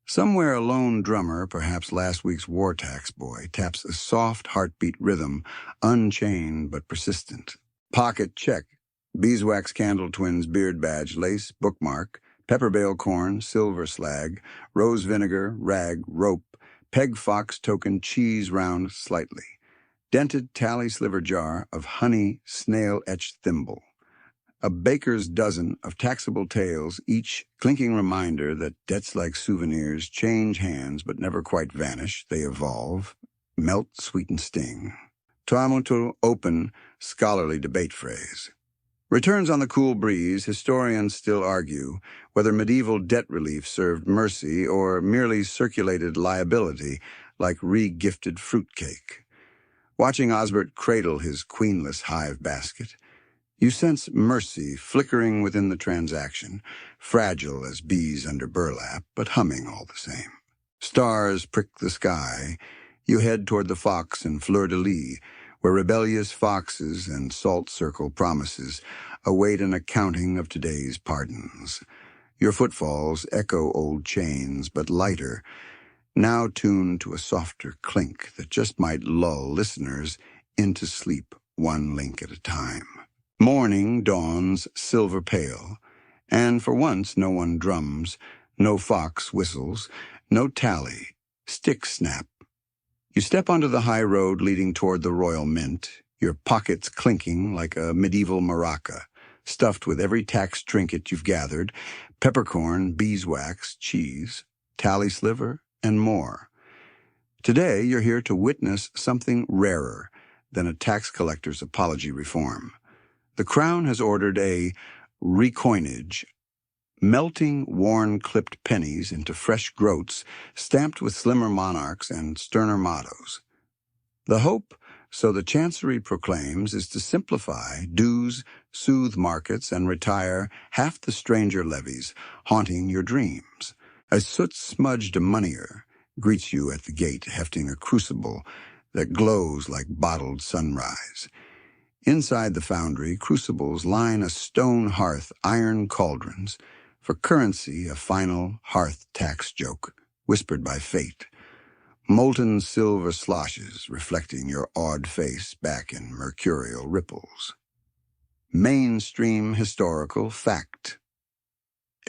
Somewhere a lone drummer, perhaps last week's war tax boy, taps a soft heartbeat rhythm, unchained but persistent. Pocket check. Beeswax candle twins beard badge, lace, bookmark, pepper bale corn, silver slag, rose vinegar, rag, rope, peg fox token cheese round slightly. Dented tally sliver jar of honey snail-etched thimble. A baker's dozen of taxable tales, each clinking reminder that debts like souvenirs change hands but never quite vanish. They evolve, melt, sweeten, sting. Tuamutu open, scholarly debate phrase. Returns on the cool breeze, historians still argue whether medieval debt relief served mercy or merely circulated liability like re-gifted fruitcake. Watching Osbert cradle his queenless hive basket, you sense mercy flickering within the transaction, fragile as bees under burlap, but humming all the same. Stars prick the sky. You head toward the Fox and Fleur-de-Lis, where rebellious foxes and salt circle promises await an accounting of today's pardons. Your footfalls echo old chains, but lighter, now tuned to a softer clink that just might lull listeners into sleep, one link at a time. Morning dawns silver pale, and for once no one drums, no fox whistles, no tally, stick snap. You step onto the high road leading toward the Royal Mint, your pockets clinking like a medieval maraca, stuffed with every tax trinket you've gathered, peppercorn, beeswax, cheese, tally sliver, and more. Today you're here to witness something rarer than a tax collector's apology reform. The Crown has ordered a recoinage, melting worn-clipped pennies into fresh groats stamped with slimmer monarchs and sterner mottos. The hope, so the Chancery proclaims, is to simplify dues, soothe markets, and retire half the stranger levies haunting your dreams. A soot-smudged moneyer greets you at the gate, hefting a crucible that glows like bottled sunrise. Inside the foundry, crucibles line a stone hearth, iron cauldrons. For currency, a final hearth tax joke, whispered by fate. Molten silver sloshes reflecting your awed face back in mercurial ripples. Mainstream historical fact.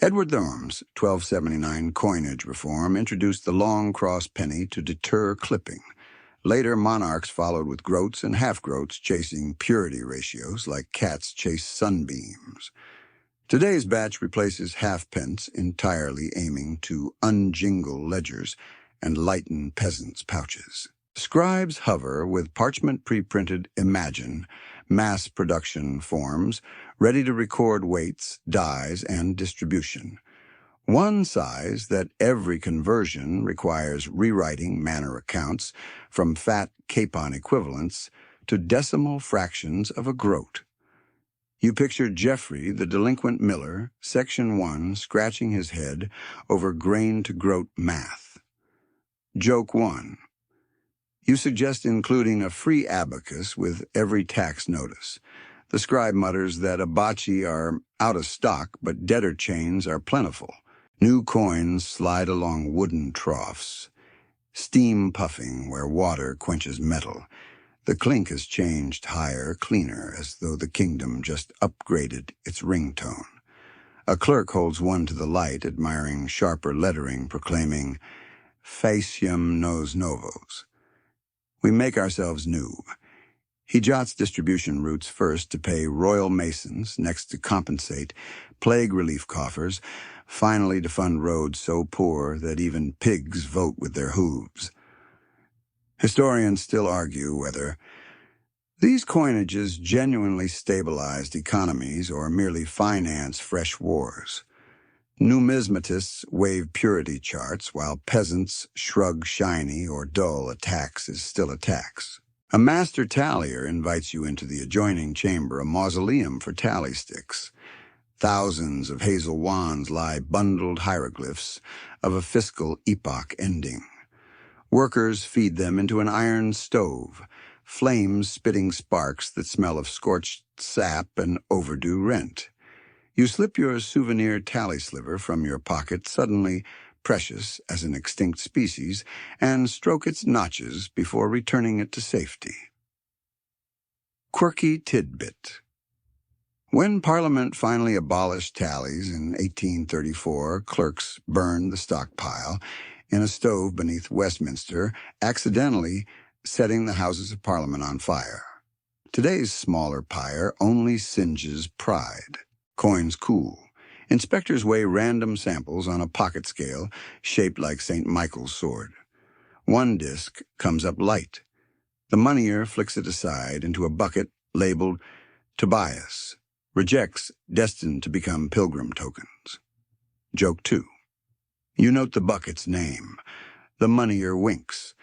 Edward Thorne's 1279 coinage reform introduced the long cross penny to deter clipping. Later, monarchs followed with groats and half-groats chasing purity ratios like cats chase sunbeams. Today's batch replaces halfpence entirely, aiming to unjingle ledgers and lighten peasants' pouches. Scribes hover with parchment pre-printed Imagine mass production forms ready to record weights, dies, and distribution. One size that every conversion requires rewriting manor accounts from fat capon equivalents to decimal fractions of a groat. You picture Geoffrey, the delinquent miller, Section 1, scratching his head over grain-to-groat math. Joke 1. You suggest including a free abacus with every tax notice. The scribe mutters that abaci are out of stock, but debtor chains are plentiful. New coins slide along wooden troughs, steam puffing where water quenches metal. The clink has changed higher, cleaner, as though the kingdom just upgraded its ringtone. A clerk holds one to the light, admiring sharper lettering, proclaiming, "Facium nos novos." We make ourselves new. He jots distribution routes first to pay royal masons, next to compensate plague relief coffers, finally to fund roads so poor that even pigs vote with their hooves. Historians still argue whether these coinages genuinely stabilized economies or merely finance fresh wars. Numismatists wave purity charts, while peasants shrug shiny or dull a tax is still a tax. A master tallier invites you into the adjoining chamber, a mausoleum for tally sticks. Thousands of hazel wands lie bundled hieroglyphs of a fiscal epoch ending. Workers feed them into an iron stove, flames spitting sparks that smell of scorched sap and overdue rent. You slip your souvenir tally sliver from your pocket, suddenly precious as an extinct species, and stroke its notches before returning it to safety. Quirky tidbit. When Parliament finally abolished tallies in 1834, clerks burned the stockpile in a stove beneath Westminster, accidentally setting the Houses of Parliament on fire. Today's smaller pyre only singes pride. Coins cool. Inspectors weigh random samples on a pocket scale shaped like St. Michael's sword. One disc comes up light. The moneyer flicks it aside into a bucket labeled Tobias. Rejects, destined to become pilgrim tokens. Joke 2. You note the bucket's name. The moneyer winks.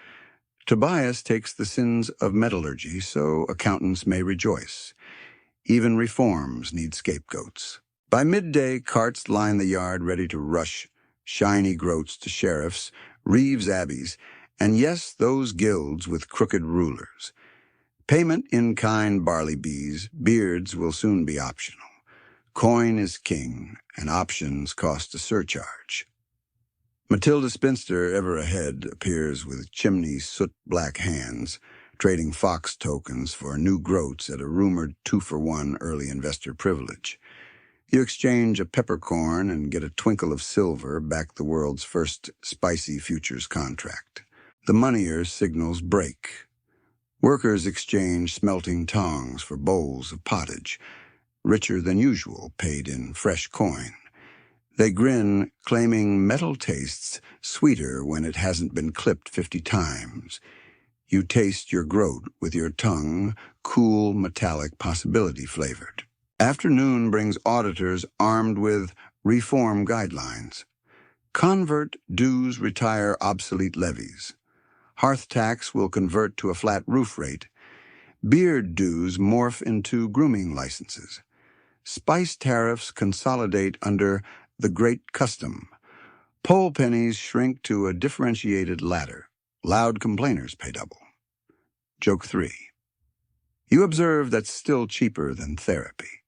Tobias takes the sins of metallurgy, so accountants may rejoice. Even reforms need scapegoats. By midday, carts line the yard ready to rush shiny groats to sheriffs, Reeves abbeys, and yes, those guilds with crooked rulers. Payment in kind barley bees, beards will soon be optional. Coin is king, and options cost a surcharge. Matilda Spinster, ever ahead, appears with chimney soot-black hands, trading fox tokens for new groats at a rumored 2-for-1 early investor privilege. You exchange a peppercorn and get a twinkle of silver, back the world's first spicy futures contract. The moneyer signals break. Workers exchange smelting tongs for bowls of pottage, richer than usual, paid in fresh coin. They grin, claiming metal tastes sweeter when it hasn't been clipped 50 times. You taste your groat with your tongue, cool, metallic, possibility flavored. Afternoon brings auditors armed with reform guidelines. Convert dues retire obsolete levies. Hearth tax will convert to a flat roof rate. Beard dues morph into grooming licenses. Spice tariffs consolidate under the Great Custom. Poll pennies shrink to a differentiated ladder. Loud complainers pay double. Joke 3. You observe that's still cheaper than therapy.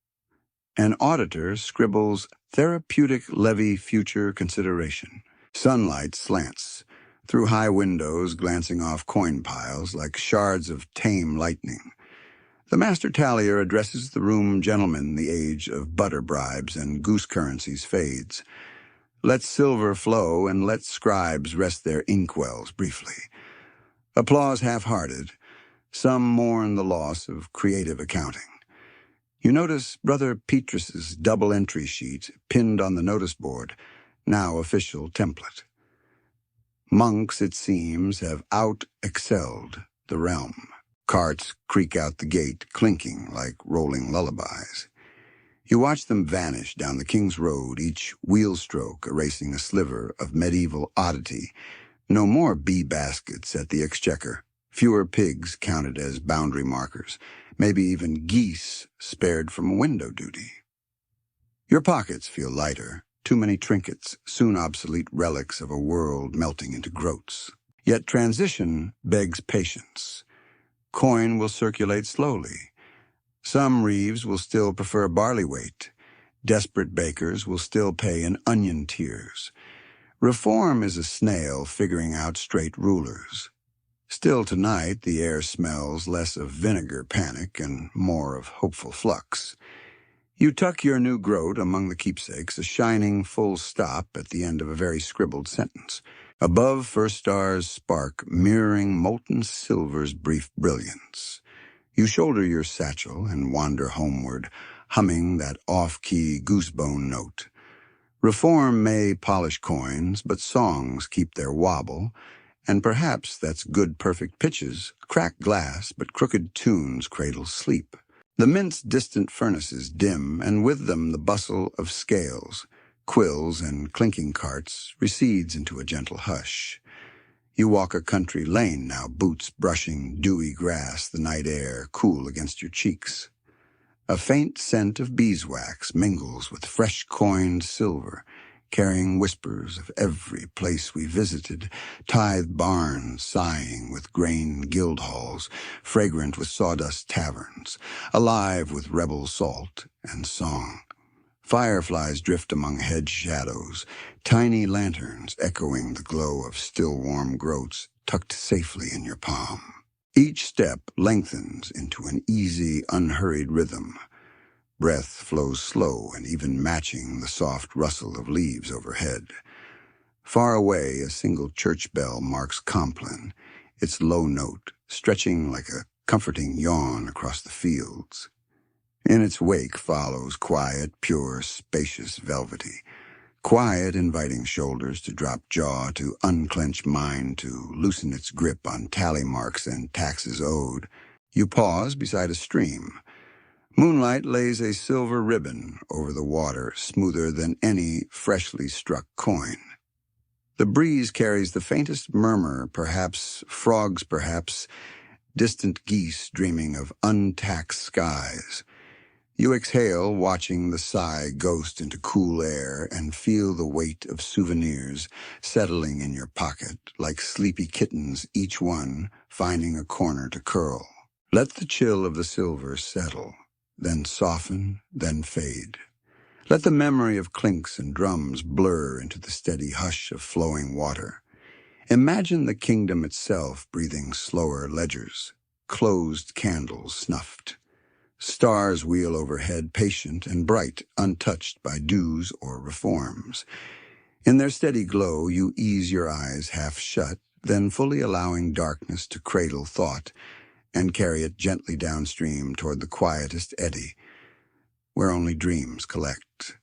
An auditor scribbles therapeutic levy future consideration. Sunlight slants through high windows, glancing off coin piles like shards of tame lightning. The master tallier addresses the room gentleman the age of butter bribes and goose currencies fades. Let silver flow and let scribes rest their inkwells briefly. Applause half-hearted. Some mourn the loss of creative accounting. You notice Brother Petrus's double entry sheet pinned on the notice board, now official template. Monks, it seems, have out-excelled the realm. Carts creak out the gate, clinking like rolling lullabies. You watch them vanish down the King's Road, each wheel stroke erasing a sliver of medieval oddity. No more bee baskets at the exchequer, fewer pigs counted as boundary markers, maybe even geese spared from window duty. Your pockets feel lighter, too many trinkets, soon obsolete relics of a world melting into groats. Yet transition begs patience. Coin will circulate slowly. Some Reeves will still prefer barley weight. Desperate bakers will still pay in onion tears. Reform is a snail figuring out straight rulers. Still tonight, the air smells less of vinegar panic and more of hopeful flux. You tuck your new groat among the keepsakes, a shining full stop at the end of a very scribbled sentence. Above, first stars spark, mirroring molten silver's brief brilliance. You shoulder your satchel and wander homeward, humming that off-key goosebone note. Reform may polish coins, but songs keep their wobble, and perhaps that's good perfect pitches, cracked glass, but crooked tunes cradle sleep. The mint's distant furnaces dim, and with them the bustle of scales, quills, and clinking carts recedes into a gentle hush. You walk a country lane now, boots brushing dewy grass, the night air cool against your cheeks. A faint scent of beeswax mingles with fresh-coined silver, carrying whispers of every place we visited, tithe barns sighing with grain guild halls, fragrant with sawdust taverns, alive with rebel salt and song. Fireflies drift among hedge shadows, tiny lanterns echoing the glow of still warm groats tucked safely in your palm. Each step lengthens into an easy, unhurried rhythm. Breath flows slow and even matching the soft rustle of leaves overhead. Far away, a single church bell marks Compline, its low note stretching like a comforting yawn across the fields. In its wake follows quiet, pure, spacious, velvety. Quiet, inviting shoulders to drop jaw, to unclench mind, to loosen its grip on tally marks and taxes owed. You pause beside a stream. Moonlight lays a silver ribbon over the water, smoother than any freshly struck coin. The breeze carries the faintest murmur, perhaps frogs, perhaps distant geese dreaming of untaxed skies. You exhale, watching the sigh ghost into cool air, and feel the weight of souvenirs settling in your pocket, like sleepy kittens, each one finding a corner to curl. Let the chill of the silver settle, then soften, then fade. Let the memory of clinks and drums blur into the steady hush of flowing water. Imagine the kingdom itself breathing slower ledgers, closed candles snuffed. Stars wheel overhead, patient and bright, untouched by dues or reforms. In their steady glow, you ease your eyes half shut, then fully allowing darkness to cradle thought and carry it gently downstream toward the quietest eddy, where only dreams collect.